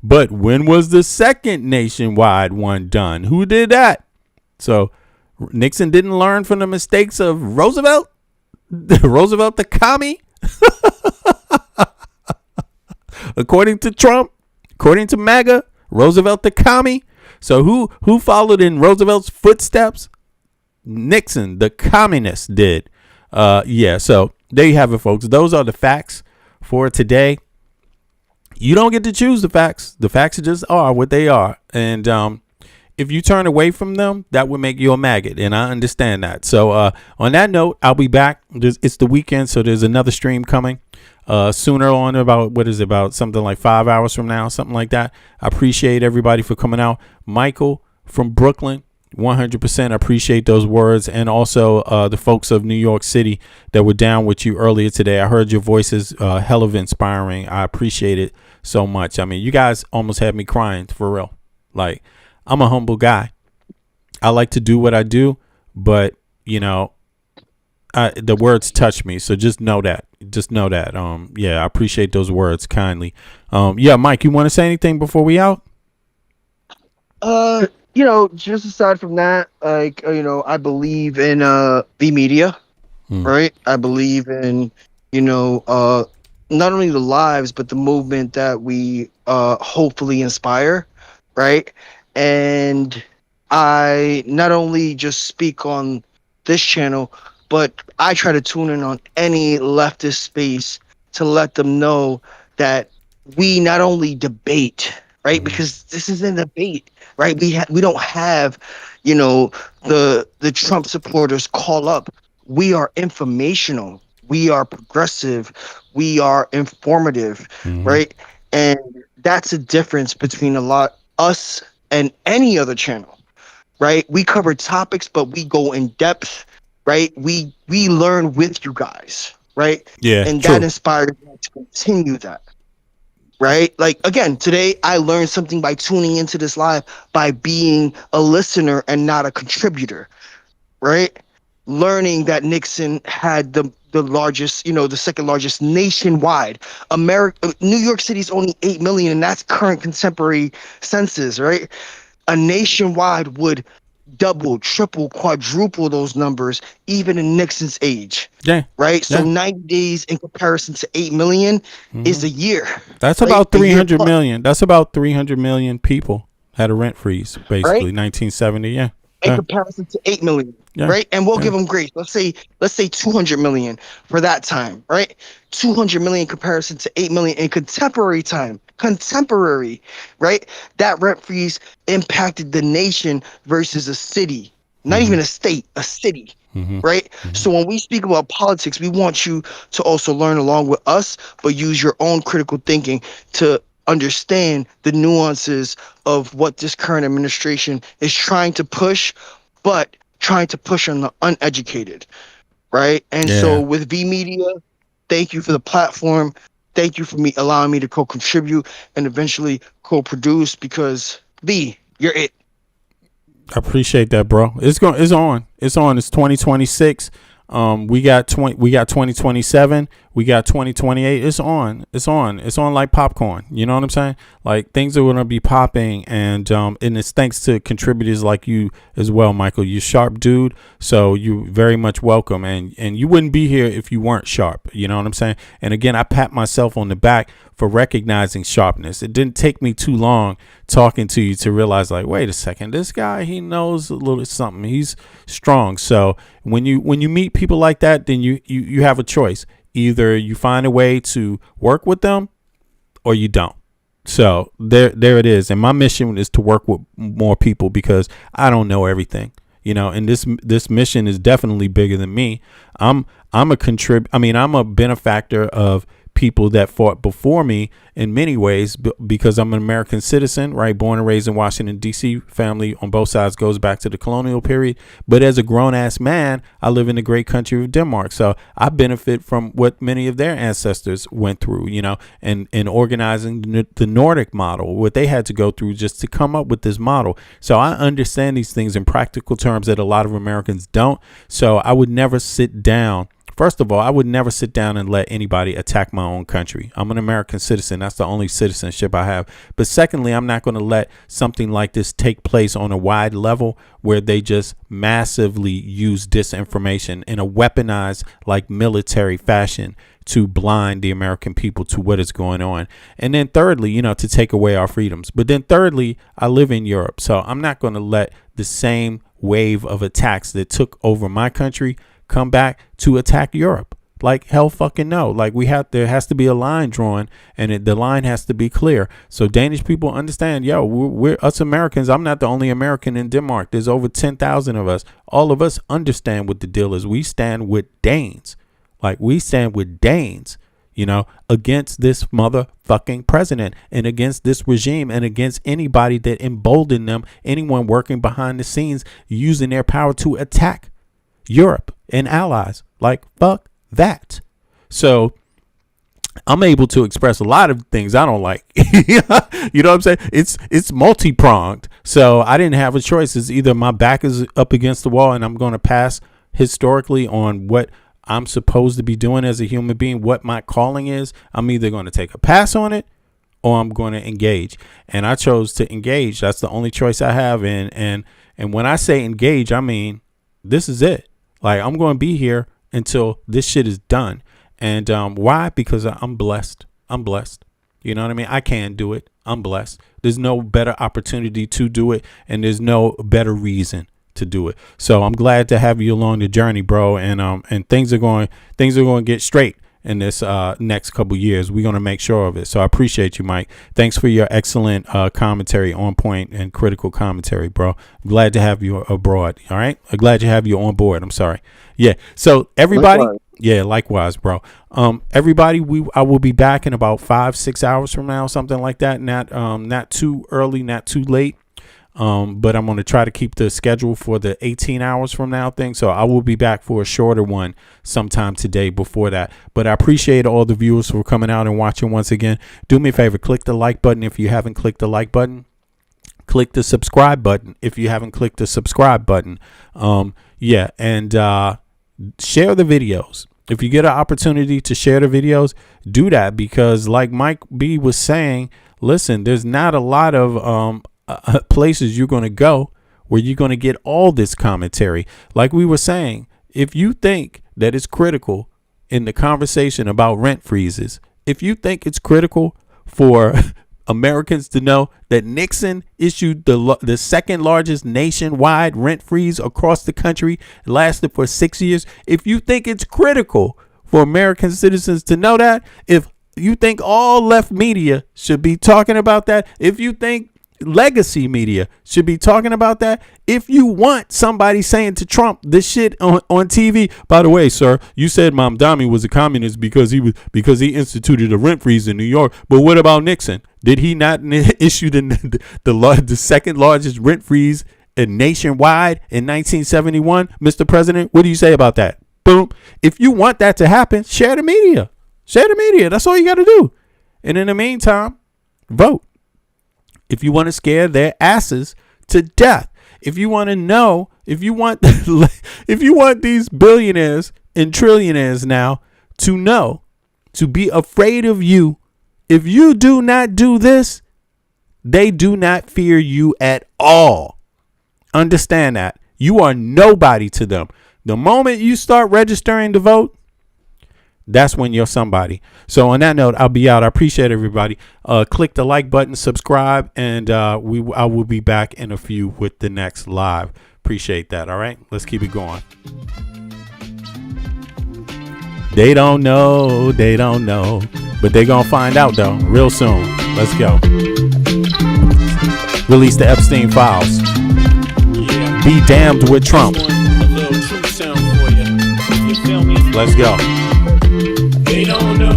Speaker 2: But when was the second nationwide one done? Who did that? So Nixon didn't learn from the mistakes of Roosevelt? Roosevelt the commie? According to Trump, according to Maga, Roosevelt the commie. So who followed in Roosevelt's footsteps? Nixon, the communist, did. So there you have it, folks. Those are the facts for today. You don't get to choose the facts. The facts just are what they are. And if you turn away from them, that would make you a maggot. And I understand that. So on that note, I'll be back. It's the weekend, so there's another stream coming sooner on, about something like 5 hours from now, something like that. I appreciate everybody for coming out. Michael from Brooklyn, 100% appreciate those words. And also the folks of New York City that were down with you earlier today. I heard your voices, hell of inspiring. I appreciate it so much. I mean, you guys almost had me crying, for real. Like, I'm a humble guy. I like to do what I do, but the words touch me. So just know that. I appreciate those words kindly. Mike, you want to say anything before we out?
Speaker 9: Just aside from that, I believe in the media, right? I believe in, not only the lives, but the movement that we hopefully inspire, right? And I not only just speak on this channel, but I try to tune in on any leftist space to let them know that we not only debate, right? Because this is a debate, right? We don't have, the Trump supporters call up. We are informational. We are progressive. We are informative, right? And that's a difference between us and any other channel, right? We cover topics, but we go in depth, right? We learn with you guys, right?
Speaker 2: Yeah,
Speaker 9: and
Speaker 2: true.
Speaker 9: that inspires me to continue that, right? Like, again, today I learned something by tuning into this live, by being a listener and not a contributor, right? Learning that Nixon had the largest, the second largest nationwide. New York City's only 8 million, and that's current contemporary census, right? A nationwide would double, triple, quadruple those numbers, even in Nixon's age.
Speaker 2: Yeah.
Speaker 9: Right? So 90 days in comparison to 8 million is a year.
Speaker 2: That's
Speaker 9: right?
Speaker 2: about 300 million. That's about 300 million people had a rent freeze, basically, right? 1970, yeah.
Speaker 9: In comparison to 8 million, right? And we'll give them grace. Let's say 200 million for that time, right? 200 million in comparison to 8 million in contemporary time. Right? That rent freeze impacted the nation versus a city, not even a state, a city, right? So when we speak about politics, we want you to also learn along with us, but use your own critical thinking to understand the nuances of what this current administration is trying to push, but trying to push on the uneducated, right? And so with V Media, thank you for the platform. Thank you for allowing me to co-contribute and eventually co-produce, because V, you're it.
Speaker 2: I appreciate that, bro. It's on. It's 2026. We got 2027. We got 2028. It's on like popcorn. You know what I'm saying? Like, things are gonna be popping, and it's thanks to contributors like you as well, Michael. You're a sharp dude, so you very much welcome. And you wouldn't be here if you weren't sharp. You know what I'm saying? And again, I pat myself on the back for recognizing sharpness. It didn't take me too long talking to you to realize, like, wait a second, this guy, he knows a little something. He's strong. So when you meet people like that, then you have a choice. Either you find a way to work with them or you don't. So there it is. And my mission is to work with more people because I don't know everything, you know, and this mission is definitely bigger than me. I'm a benefactor of people that fought before me in many ways because I'm an American citizen, right? Born and raised in Washington, D.C. Family on both sides goes back to the colonial period. But as a grown ass man, I live in the great country of Denmark. So I benefit from what many of their ancestors went through, you know, and organizing the Nordic model, what they had to go through just to come up with this model. So I understand these things in practical terms that a lot of Americans don't. So I would never sit down. First of all, I would never sit down and let anybody attack my own country. I'm an American citizen. That's the only citizenship I have. But secondly, I'm not going to let something like this take place on a wide level where they just massively use disinformation in a weaponized, like, military fashion to blind the American people to what is going on. And then thirdly, you know, to take away our freedoms. But then thirdly, I live in Europe. So I'm not going to let the same wave of attacks that took over my country come back to attack Europe. Like, hell fucking no. Like, there has to be a line drawn, and the line has to be clear. So Danish people understand, yo, we're us Americans. I'm not the only American in Denmark. There's over 10,000 of us. All of us understand what the deal is. We stand with Danes. Like, we stand with Danes, you know, against this motherfucking president and against this regime and against anybody that emboldened them, anyone working behind the scenes using their power to attack Europe and allies. Like, fuck that. So I'm able to express a lot of things I don't like. You know what I'm saying? It's multi-pronged. So I didn't have a choice. It's either my back is up against the wall and I'm going to pass historically on what I'm supposed to be doing as a human being, what my calling is. I'm either going to take a pass on it or I'm going to engage. And I chose to engage. That's the only choice I have. And when I say engage, I mean, this is it. Like, I'm going to be here until this shit is done. And why? Because I'm blessed. I'm blessed. You know what I mean? I can do it. I'm blessed. There's no better opportunity to do it, and there's no better reason to do it. So I'm glad to have you along the journey, bro. And things are going to get straight in this next couple years. We're going to make sure of it. So I appreciate you, Mike. Thanks for your excellent commentary, on point and critical commentary, bro. I'm glad to have you abroad. All right. I'm glad to have you on board. I'm sorry. Yeah. So everybody. Likewise. Yeah, likewise, bro. Everybody, I will be back in about 5-6 hours from now, something like that. Not too early, not too late. But I'm going to try to keep the schedule for the 18 hours from now thing. So I will be back for a shorter one sometime today before that. But I appreciate all the viewers for coming out and watching once again. Do me a favor, click the like button if you haven't clicked the like button. Click the subscribe button if you haven't clicked the subscribe button. And share the videos. If you get an opportunity to share the videos, do that, because like Mike B was saying, listen, there's not a lot of places you're going to go where you're going to get all this commentary. Like we were saying, if you think that it's critical in the conversation about rent freezes, if you think it's critical for Americans to know that Nixon issued the second largest nationwide rent freeze across the country, lasted for 6 years, if you think it's critical for American citizens to know that, if you think all left media should be talking about that, if you think legacy media should be talking about that, if you want somebody saying to Trump this shit on TV, by the way, sir, you said Mamdani was a communist because he instituted a rent freeze in New York, but what about Nixon? Did he not issue the second largest rent freeze nationwide in 1971? Mr. President, what do you say about that? Boom. If you want that to happen, share the media. That's all you got to do. And in the meantime, vote. If you want to scare their asses to death, If you want to know, if you want these billionaires and trillionaires now to know, to be afraid of you, if you do not do this, they do not fear you at all. Understand that. You are nobody to them. The moment you start registering to vote, that's when you're somebody. So on that note, I'll be out. I appreciate everybody. Click the like button, subscribe, and I will be back in a few with the next live. Appreciate that. All right, let's keep it going. They don't know, but they're gonna find out though real soon. Let's go. Release the Epstein files. Yeah. Be damned with Trump.
Speaker 1: A little truth sound for you. You feel me?
Speaker 2: Let's go.
Speaker 1: They don't know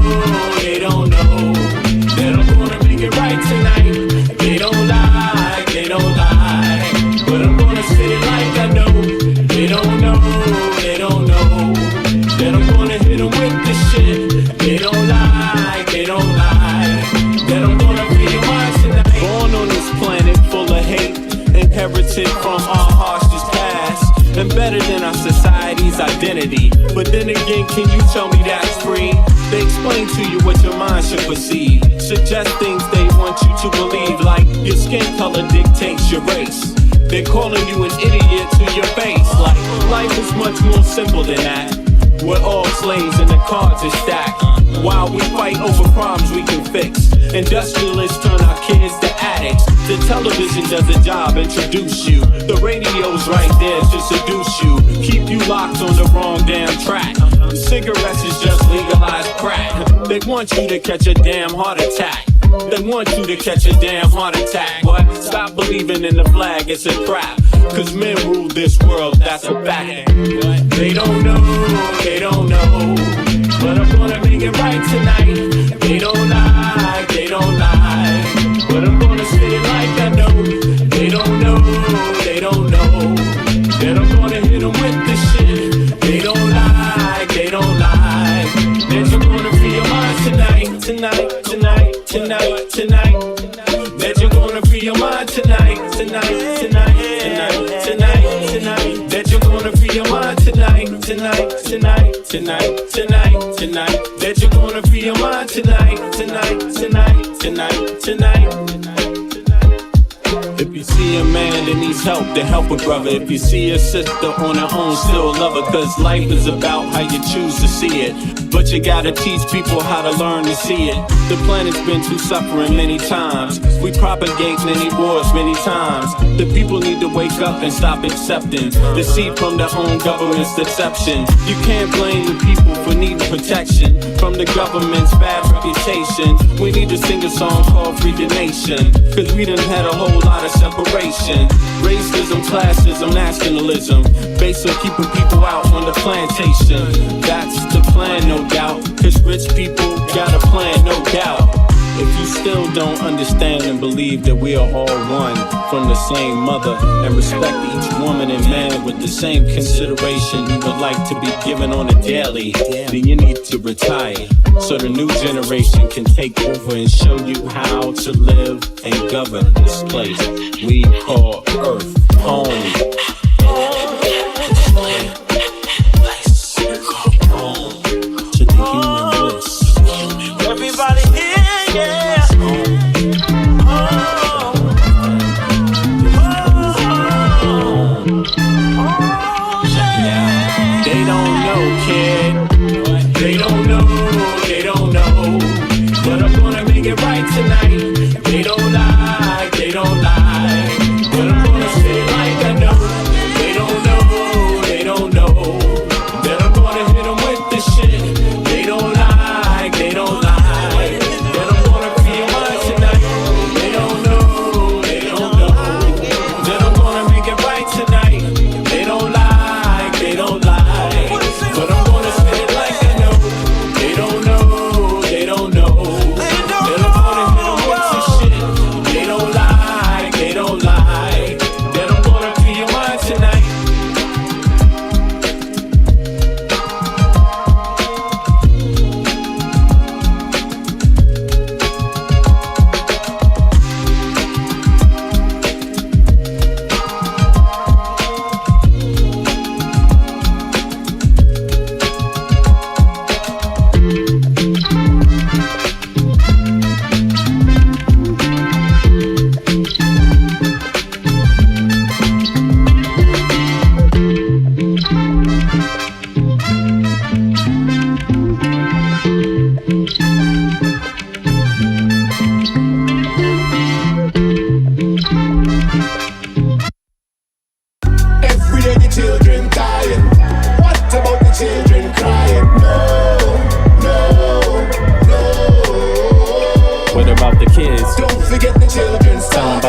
Speaker 1: that I'm gonna make it right tonight. They don't lie, but I'm gonna say it like I know. They don't know that I'm gonna hit them with this shit. They don't lie, that I'm gonna be your mind tonight. Born on this planet full of hate, inherited from our harshest past, embedded in our society's identity. But then again, can you tell me that's free? They explain to you what your mind should perceive, suggest things they want you to believe, like your skin color dictates your race. They're calling you an idiot to your face, like life is much more simple than that. We're all slaves and the cards are stacked, while we fight over crimes we can fix. Industrialists turn our kids to addicts. The television does a job, introduce you. The radio's right there to seduce you, keep you locked on the wrong damn track. Cigarettes is just legalized crack. They want you to catch a damn heart attack. They want you to catch a damn heart attack. But stop believing in the flag, it's a trap. Cause men rule this world, that's a fact. They don't know, but I'm gonna make it right tonight. They don't lie, but I'm gonna say it like I know. They don't know that I'm gonna hit them with this shit. They don't lie, that you're gonna free your mind tonight. That you're gonna free your mind tonight. That you're gonna free your mind tonight. That you're gonna free your mind tonight. If you see a man that needs help, then help a brother. If you see a sister on her own, still love her. Cause life is about how you choose to see it. But you gotta teach people how to learn to see it. The planet's been through suffering many times. We propagate many wars many times. The people need to wake up and stop accepting deceit from their own government's deception. You can't blame the people for needing protection from the government's bad reputation. We need to sing a song called Free the Nation. Cause we done had a whole lot of separation. Racism, classism, nationalism, based on keeping people out on the plantation. That's the plan, no doubt. Cause rich people got a plan, no doubt. If you still don't understand and believe that we are all one from the same mother, and respect each woman and man with the same consideration you would like to be given on a daily, then you need to retire so the new generation can take over and show you how to live and govern this place we call Earth home. Everybody here, yeah. They don't know, kid. They don't know. But I'm gonna make it right tonight. They don't lie, but I'm gonna say it like I know. They don't know, that I'm gonna hit them with this shit. They don't lie.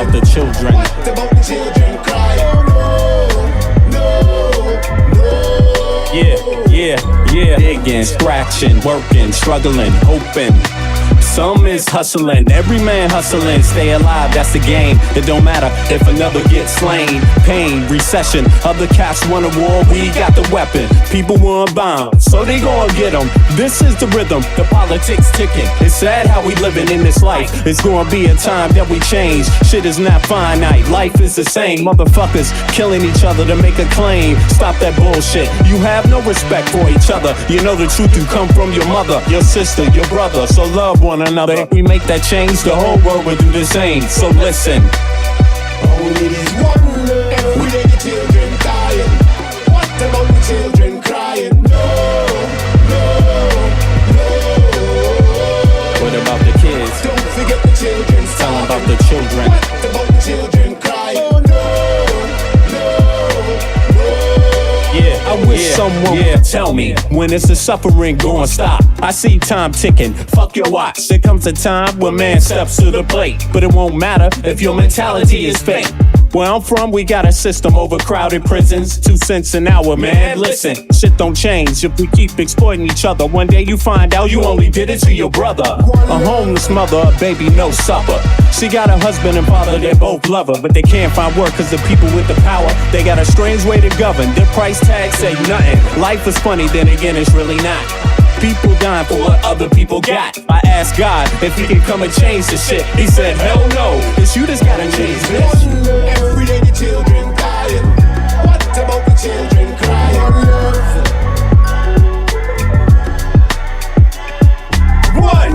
Speaker 1: about the children?
Speaker 14: What about the children crying?
Speaker 1: Yeah. Digging, scratching, working, struggling, hoping. Some is hustling, every man hustling. Stay alive, that's the game. It don't matter if another gets slain. Pain, recession, other cats want a war. We got the weapon, people want bombs, so they gon' get them. This is the rhythm, the politics ticking. It's sad how we living in this life. It's gonna be a time that we change. Shit is not finite, life is the same. Motherfuckers killing each other to make a claim. Stop that bullshit, you have no respect for each other. You know the truth, you come from your mother, your sister, your brother. So love one another. If we make that change, the whole world will do the same. So listen.
Speaker 14: Only this one love. Every day the children dying. What about the children crying? No.
Speaker 1: What about the kids?
Speaker 14: Don't forget the children.
Speaker 1: Tell them about the children.
Speaker 14: What about the children crying?
Speaker 1: I wish someone would tell me when is the suffering gonna stop. I see time ticking, fuck your watch. There comes a time when man steps to the plate, but it won't matter if your mentality is fake. Where I'm from, we got a system, overcrowded prisons, 2 cents an hour, man. Listen, shit don't change if we keep exploiting each other. One day you find out you only did it to your brother. A homeless mother, a baby, no supper. She got a husband and father, they both love her, but they can't find work cause the people with the power, they got a strange way to govern. Their price tags say nothing. Life is funny, then again it's really not. People dying for what other people got. I asked God if he can come and change the shit. He said, hell no, it's you that's gotta change this.
Speaker 14: Every day the children dying. What about the children crying? One.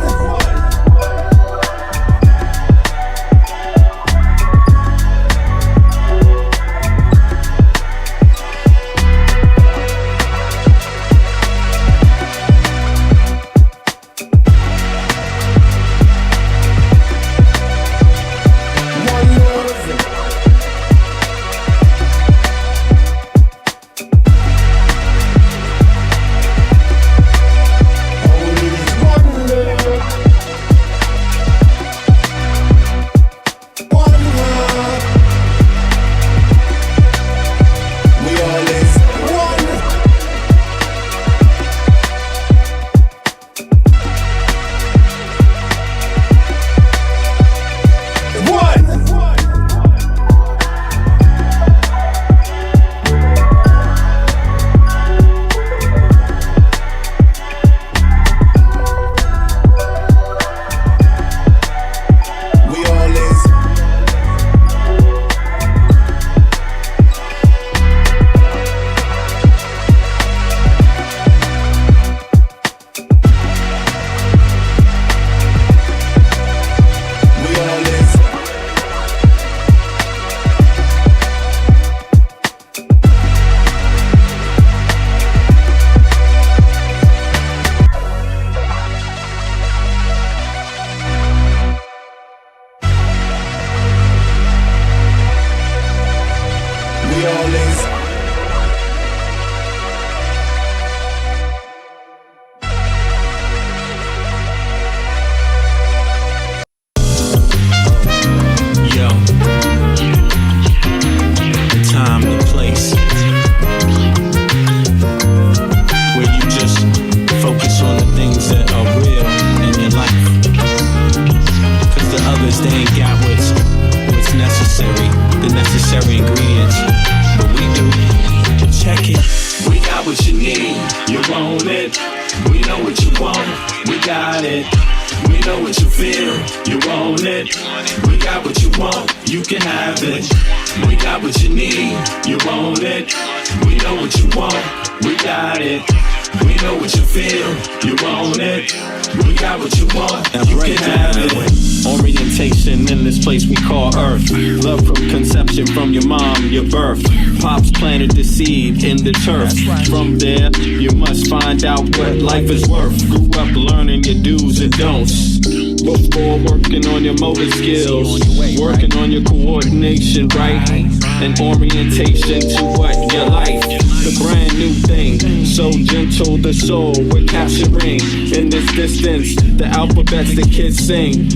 Speaker 1: In the turf. From there, you must find out what life is worth. Grew up learning your do's and don'ts before working on your motor skills, working on your coordination, right? And orientation to what your life. a brand new thing. So gentle the soul we're capturing. In this distance, the alphabets the kids sing.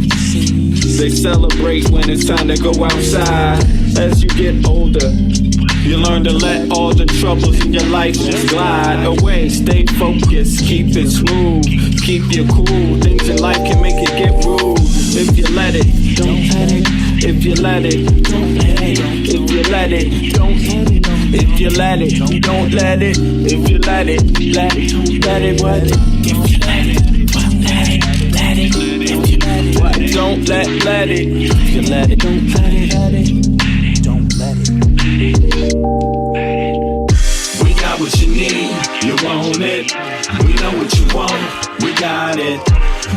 Speaker 1: They celebrate when it's time to go outside. As you get older, you learn to let all the troubles in your life just glide away. Stay focused, keep it smooth, keep you cool. Things in life can make it get rude. If you let it, don't let it. If you let it, don't let it. If you let it, don't let it. If you let it, don't let it. If you let it, let it, let it, what? If you let it, don't let it, let it. If you let it, what? Don't let it. If you let it, don't let it, let it. Don't let it. We got what you need, you want it. We know what you want, we got it.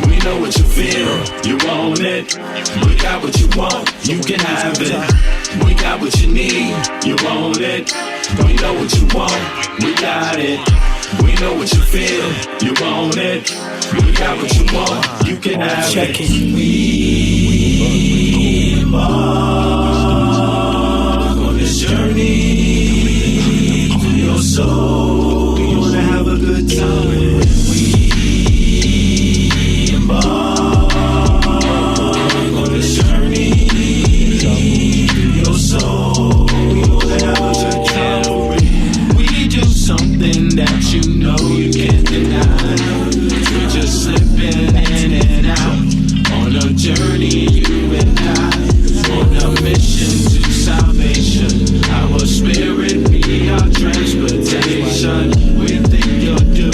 Speaker 1: We know what you feel, you want it. We got what you want, you can have it. We got what you need, you want it. We know what you want, we got it. We know what you feel, you want it. We got what you want, you can have it. We embark on this journey to your soul. We wanna have a good time. We embark on this journey to your soul. We wanna have a good time. We do something that you know you can't deny. We're just slipping in and out on a journey, you and I, on a mission to salvation. Our spirit be our transportation. We think you'll do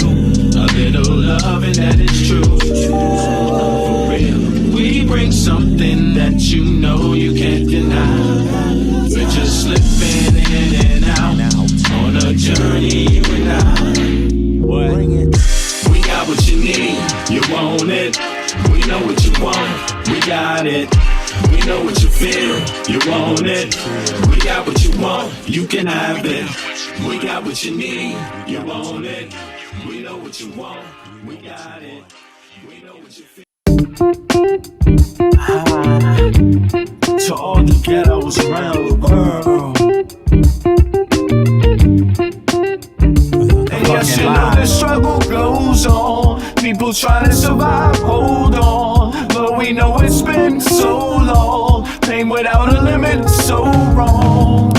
Speaker 1: a little love and that is true. For real, we bring something that you know you can't deny. We're just slipping in and out on a journey, you and I. Bring it. We got what you need, you want it. We know what you want, we got it. We know what you feel, you want it. We got what you want, you can have it. We got what you need, you want it. We know what you want, we got it. We know what you feel. To all the ghettos around the world. And yes, you know the struggle goes on. People trying to survive, hold on. But we know it's been so long. Pain without a limit, so wrong.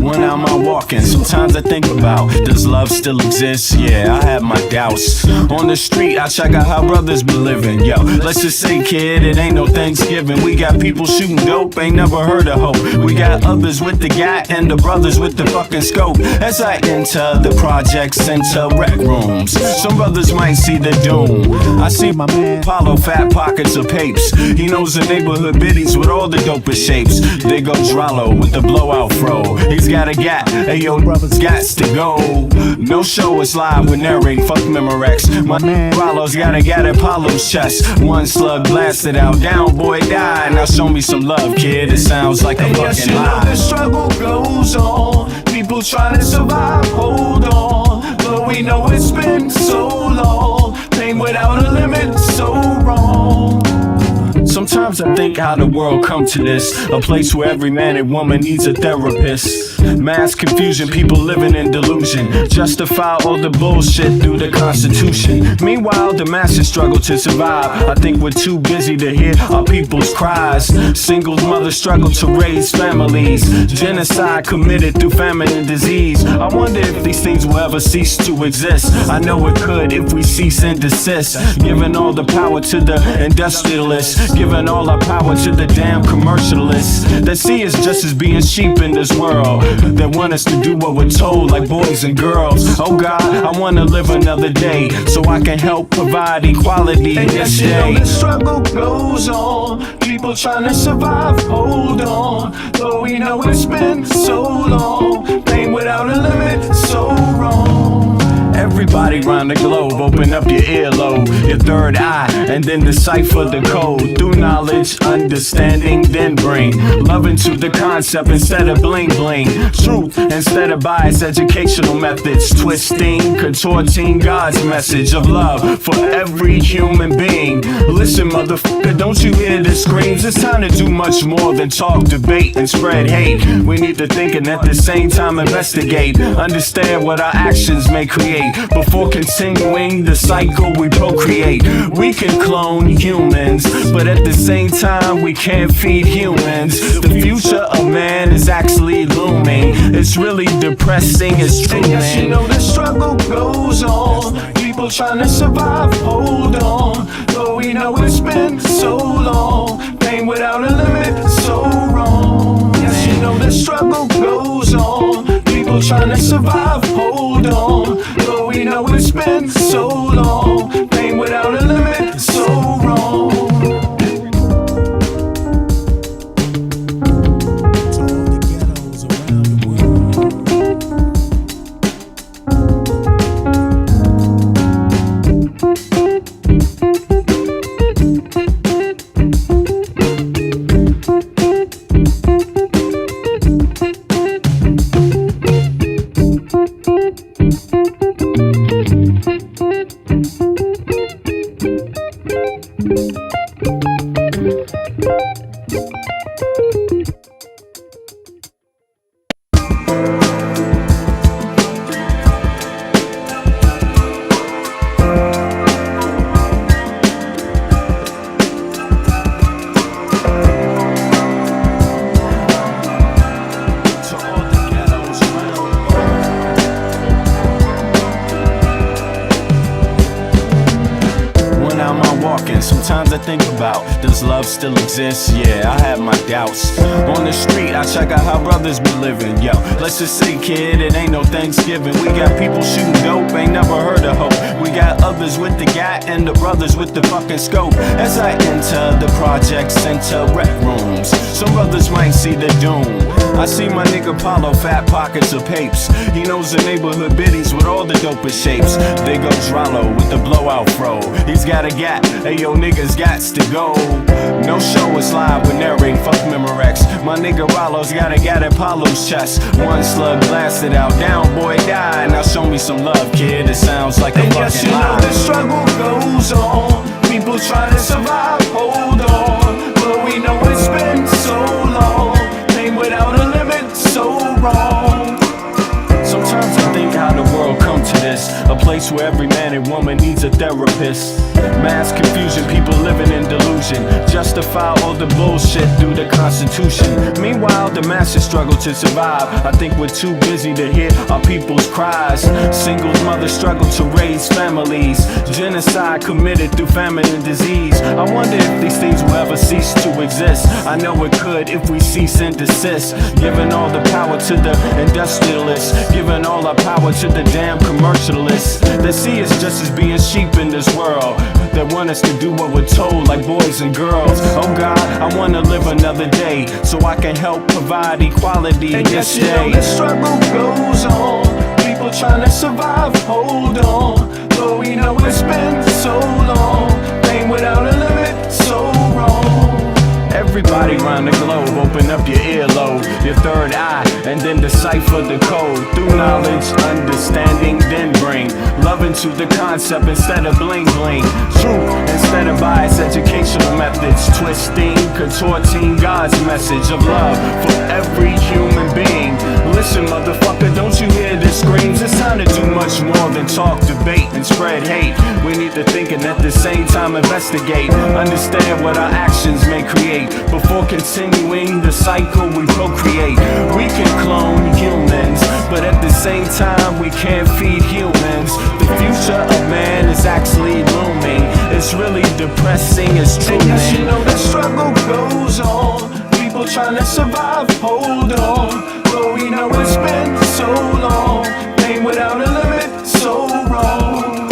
Speaker 1: When I'm out walking, sometimes I think about, does love still exist? Yeah, I have my doubts. On the street, I check out how brothers be living. Yo, let's just say, kid, it ain't no Thanksgiving. We got people shooting dope, ain't never heard of hope. We got others with the gat and the brothers with the fucking scope. As I enter the projects, enter rec rooms, some brothers might see the doom. I see my man Paulo, fat pockets of papes. He knows the neighborhood biddies with all the dopest shapes. There goes Rollo with the blowout fro. He's got a gap, hey yo, brothers gots to go. No show is live with narrate, fuck Memorex. My man Rollo's got a gat at Paulo's chest. One slug blasted out, down boy died. Now show me some love, kid, it sounds like a fucking lie. The struggle goes on, people trying to survive, hold on. But we know it's been so long, pain without a limit, so wrong. Sometimes I think how the world come to this, a place where every man and woman needs a therapist. Mass confusion, people living in delusion, justify all the bullshit through the Constitution. Meanwhile, the masses struggle to survive. I think we're too busy to hear our people's cries. Singles mothers struggle to raise families. Genocide committed through famine and disease. I wonder if these things will ever cease to exist. I know it could if we cease and desist. Giving all the power to the industrialists, giving all our power to the damn commercialists that see us just as being sheep in this world, that want us to do what we're told like boys and girls. Oh God, I wanna live another day so I can help provide equality in this day. The struggle goes on, people trying to survive, hold on. Though we know it's been so long, pain without a limit, so wrong. Everybody round the globe, open up your earlobe, your third eye, and then decipher the code. Through knowledge, understanding, then bring love into the concept instead of bling bling. Truth instead of bias, educational methods. Twisting, contorting God's message of love for every human being. Listen, motherfucker, don't you hear the screams? It's time to do much more than talk, debate, and spread hate. We need to think and at the same time investigate. Understand what our actions may create. Before continuing the cycle we procreate. We can clone humans, but at the same time we can't feed humans. The future of man is actually looming. It's really depressing, it's true, man. Yes, you know the struggle goes on. People trying to survive, hold on. Though we know it's been so long. Pain without a limit, so wrong. Yes, you know the struggle goes on. People trying to survive, hold on. Though we know it's been so long. Pain without a limit, so wrong. Sometimes I think about, does love still exist? Yeah, I have my doubts. On the street, I check out how brothers be living. Yo, let's just say, kid, it ain't no Thanksgiving. We got people shooting dope, ain't never heard of hope. We got others with the gat and the brothers with the fucking scope. As I enter the project center rec rooms, some brothers might see the doom. I see my nigga Paulo, fat pockets of papes. He knows the neighborhood biddies with all the dopest shapes. There goes Rollo with the blowout fro. He's got a gat, ayo niggas gots to go. No show is live with narrating, fuck Memorex. My nigga Rollo's got a gat at Paulo's chest. One slug blasted out, down boy died. Now show me some love, kid, it sounds like a fucking
Speaker 14: yes, you
Speaker 1: lie.
Speaker 14: know the
Speaker 1: struggle goes on. People trying to survive, hold on. But we know it's been so long. Pain without a limit, so wrong. Sometimes I think how the world come to this. A place where every man and woman needs a therapist. Mass confusion, people living in delusion. Justify all the bullshit through the Constitution. Meanwhile, the masses struggle to survive. I think we're too busy to hear our people's cries. Singles mothers struggle to raise families. Genocide committed through famine and disease. I wonder if these things will ever cease to exist. I know it could if we cease and desist. Giving all the power to the industrialists. Giving all our power to the damn commercialists. They see us just as being sheep in this world. That want us to do what we're told like boys and girls. Oh God, I wanna live another day so I can help provide equality
Speaker 14: And
Speaker 1: this
Speaker 14: yes, you know
Speaker 1: day.
Speaker 14: the struggle
Speaker 1: goes on. People trying to survive, hold on. Though we know it's been so long. Pain without a limit, so wrong. Everybody round the globe, open up your earlobe, your third eye, and then decipher the code. Through knowledge, understanding, then bring love into the concept instead of bling bling. Truth instead of bias, educational methods. Twisting, contorting God's message of love for every human being. Listen, motherfucker, don't you hear the screams? It's time to do much more than talk, debate, and spread hate. We need to think and at the same time investigate. Understand what our actions may create. Before continuing the cycle we procreate. We can clone humans, but at the same time we can't feed humans. The future of man is actually looming. It's really depressing, it's true, and yes, you know the struggle goes on. People trying to survive, hold on. But we know it's been so long. Pain without a limit, so wrong.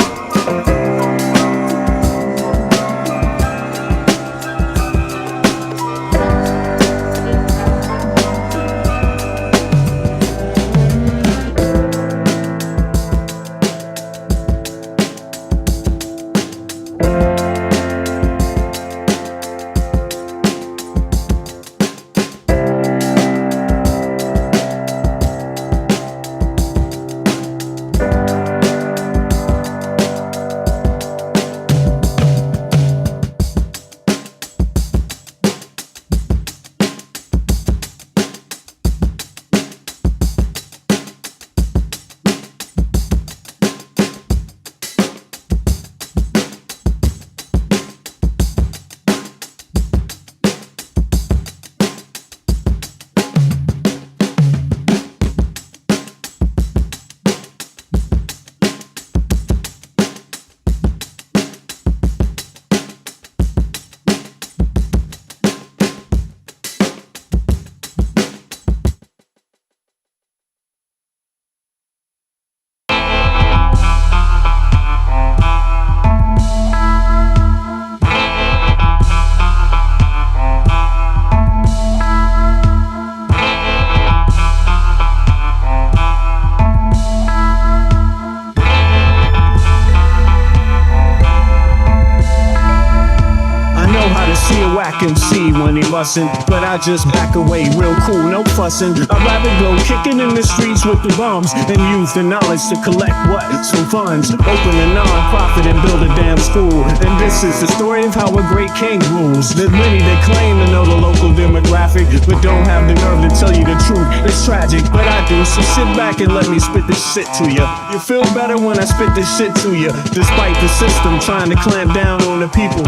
Speaker 1: bussin', but I just back away real cool, no fussin'. I'd rather go kicking in the streets with the bums and use the knowledge to collect what? Some funds, open a non-profit and build a damn school. And this is the story of how a great king rules. There's many that claim to know the local demographic, but don't have the nerve to tell you the truth. It's tragic, but I do, so sit back and let me spit this shit to you. You feel better when I spit this shit to you. Despite the system trying to clamp down on the people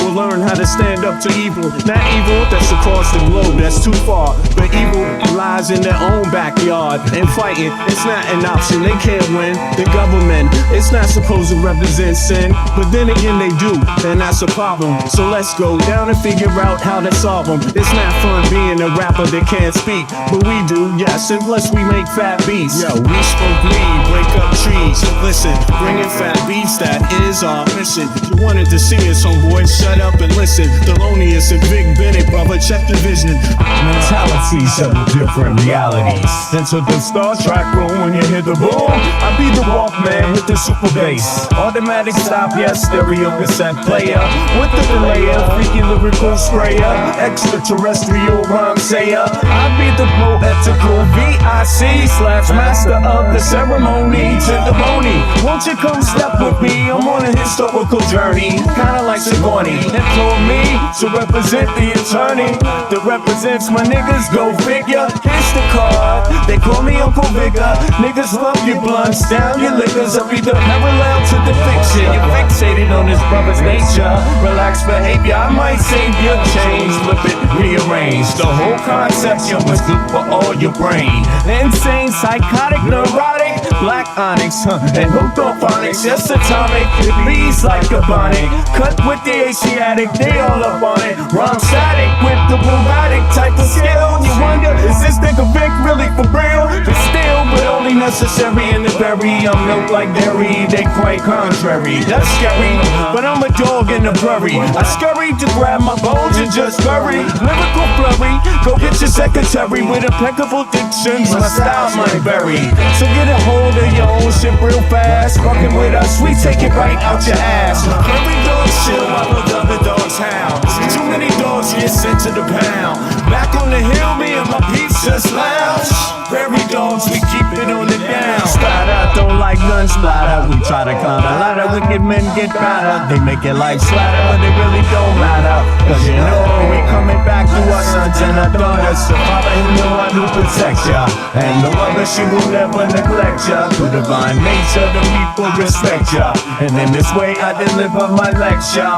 Speaker 1: will learn how to stand up to evil. Not evil that's across the globe, that's too far, but evil lies in their own backyard. And fighting, it's not an option, they can't win. The government, it's not supposed to represent sin, but then again they do, and that's a problem. So let's go down and figure out how to solve them. It's not fun being a rapper that can't speak, but we do, yes, and plus we make fat beats. Yo, we smoke weed, break up trees. Listen, bringing fat beats, that is our mission. You wanted to see us, homeboy, shut up and listen. Thelonious and Big Bennett, brother, check the vision. Mentalities of different realities. Into the Star Trek room when you hear the boom. I be the Walkman with the super bass. Automatic stop, yes, stereo cassette player. With the delayer, freaky lyrical sprayer. Extraterrestrial rhyme sayer. I be the poetical VIC/master of the ceremony to the bony. Won't you come step with me? I'm on a historical journey, kinda like Sigourney. Implore me to represent the attorney that represents my niggas, go figure. Here's the card, they call me Uncle Vigor. Niggas love your blunts, down your liquors. I'll be the parallel to the fiction. You're fixated on this brother's nature. Relax behavior, I might save your change. Flip it, rearrange. The whole concept, yo, is good for all your brain. Insane, psychotic, neurotic, black onyx, and hooked on phonics. Yes, atomic, it bleeds like a bonnet. Cut with the Asiatic, they all up on it. Rhyme static with the robotic type of skill. You wonder, is this nigga Vic really for real? It's still, but only necessary in the berry. I'm milk like dairy, they quite contrary. That's scary, but I'm a dog in the prairie. I scurry to grab my bones and just bury. Lyrical flurry, go get your secretary with impeccable dictions. My style might vary, so get a hold of your own shit real fast. Fucking with us, we take it right out your ass. Every dog chill while the other dogs howl. Too many dogs get sent to the pound. Back on the hill, me and my peeps just lounge. Prairie dogs, we keep it on the down. Splatter, don't like gun splatter. We try to climb a ladder, wicked men get better. They make it like slatter, but it really don't matter. Cause you know we coming back to our sons and our daughters. So Father, him the one who protects ya, and the mother, she will never neglect ya. Through divine nature, the people respect ya, and in this way I deliver my lecture.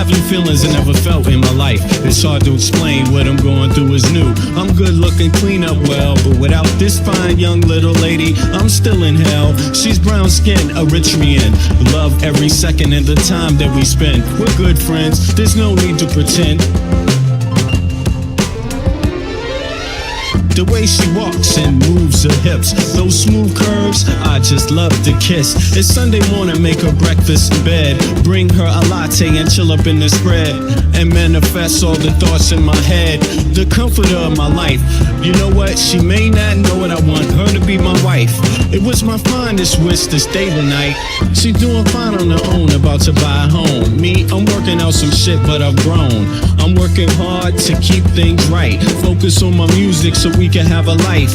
Speaker 1: having feelings I never felt in my life. It's hard to explain what I'm going through is new. I'm good looking, clean up well, but without this fine young little lady, I'm still in hell. She's brown skinned, Eritrean. Love every second of the time that we spend. We're good friends, there's no need to pretend. The way she walks and moves her hips, those smooth curves, I just love to kiss. It's Sunday morning, make her breakfast in bed, bring her a latte and chill up in the spread, and manifest all the thoughts in my head. The comforter of my life. You know what? She may not know it. I want her to be my wife. It was my finest wish to stay tonight. She doing fine on her own, about to buy a home. Me, I'm working out some shit, but I've grown. I'm working hard to keep things right. Focus on my music so we can have a life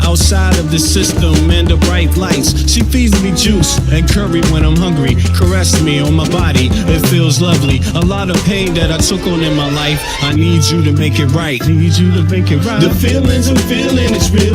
Speaker 1: outside of the system and the bright lights. She feeds me juice and curry when I'm hungry. Caress me on my body, it feels lovely. A lot of pain that I took on in my life. I need you to make it right. Need you to make it right. The feelings I'm feeling, it's real.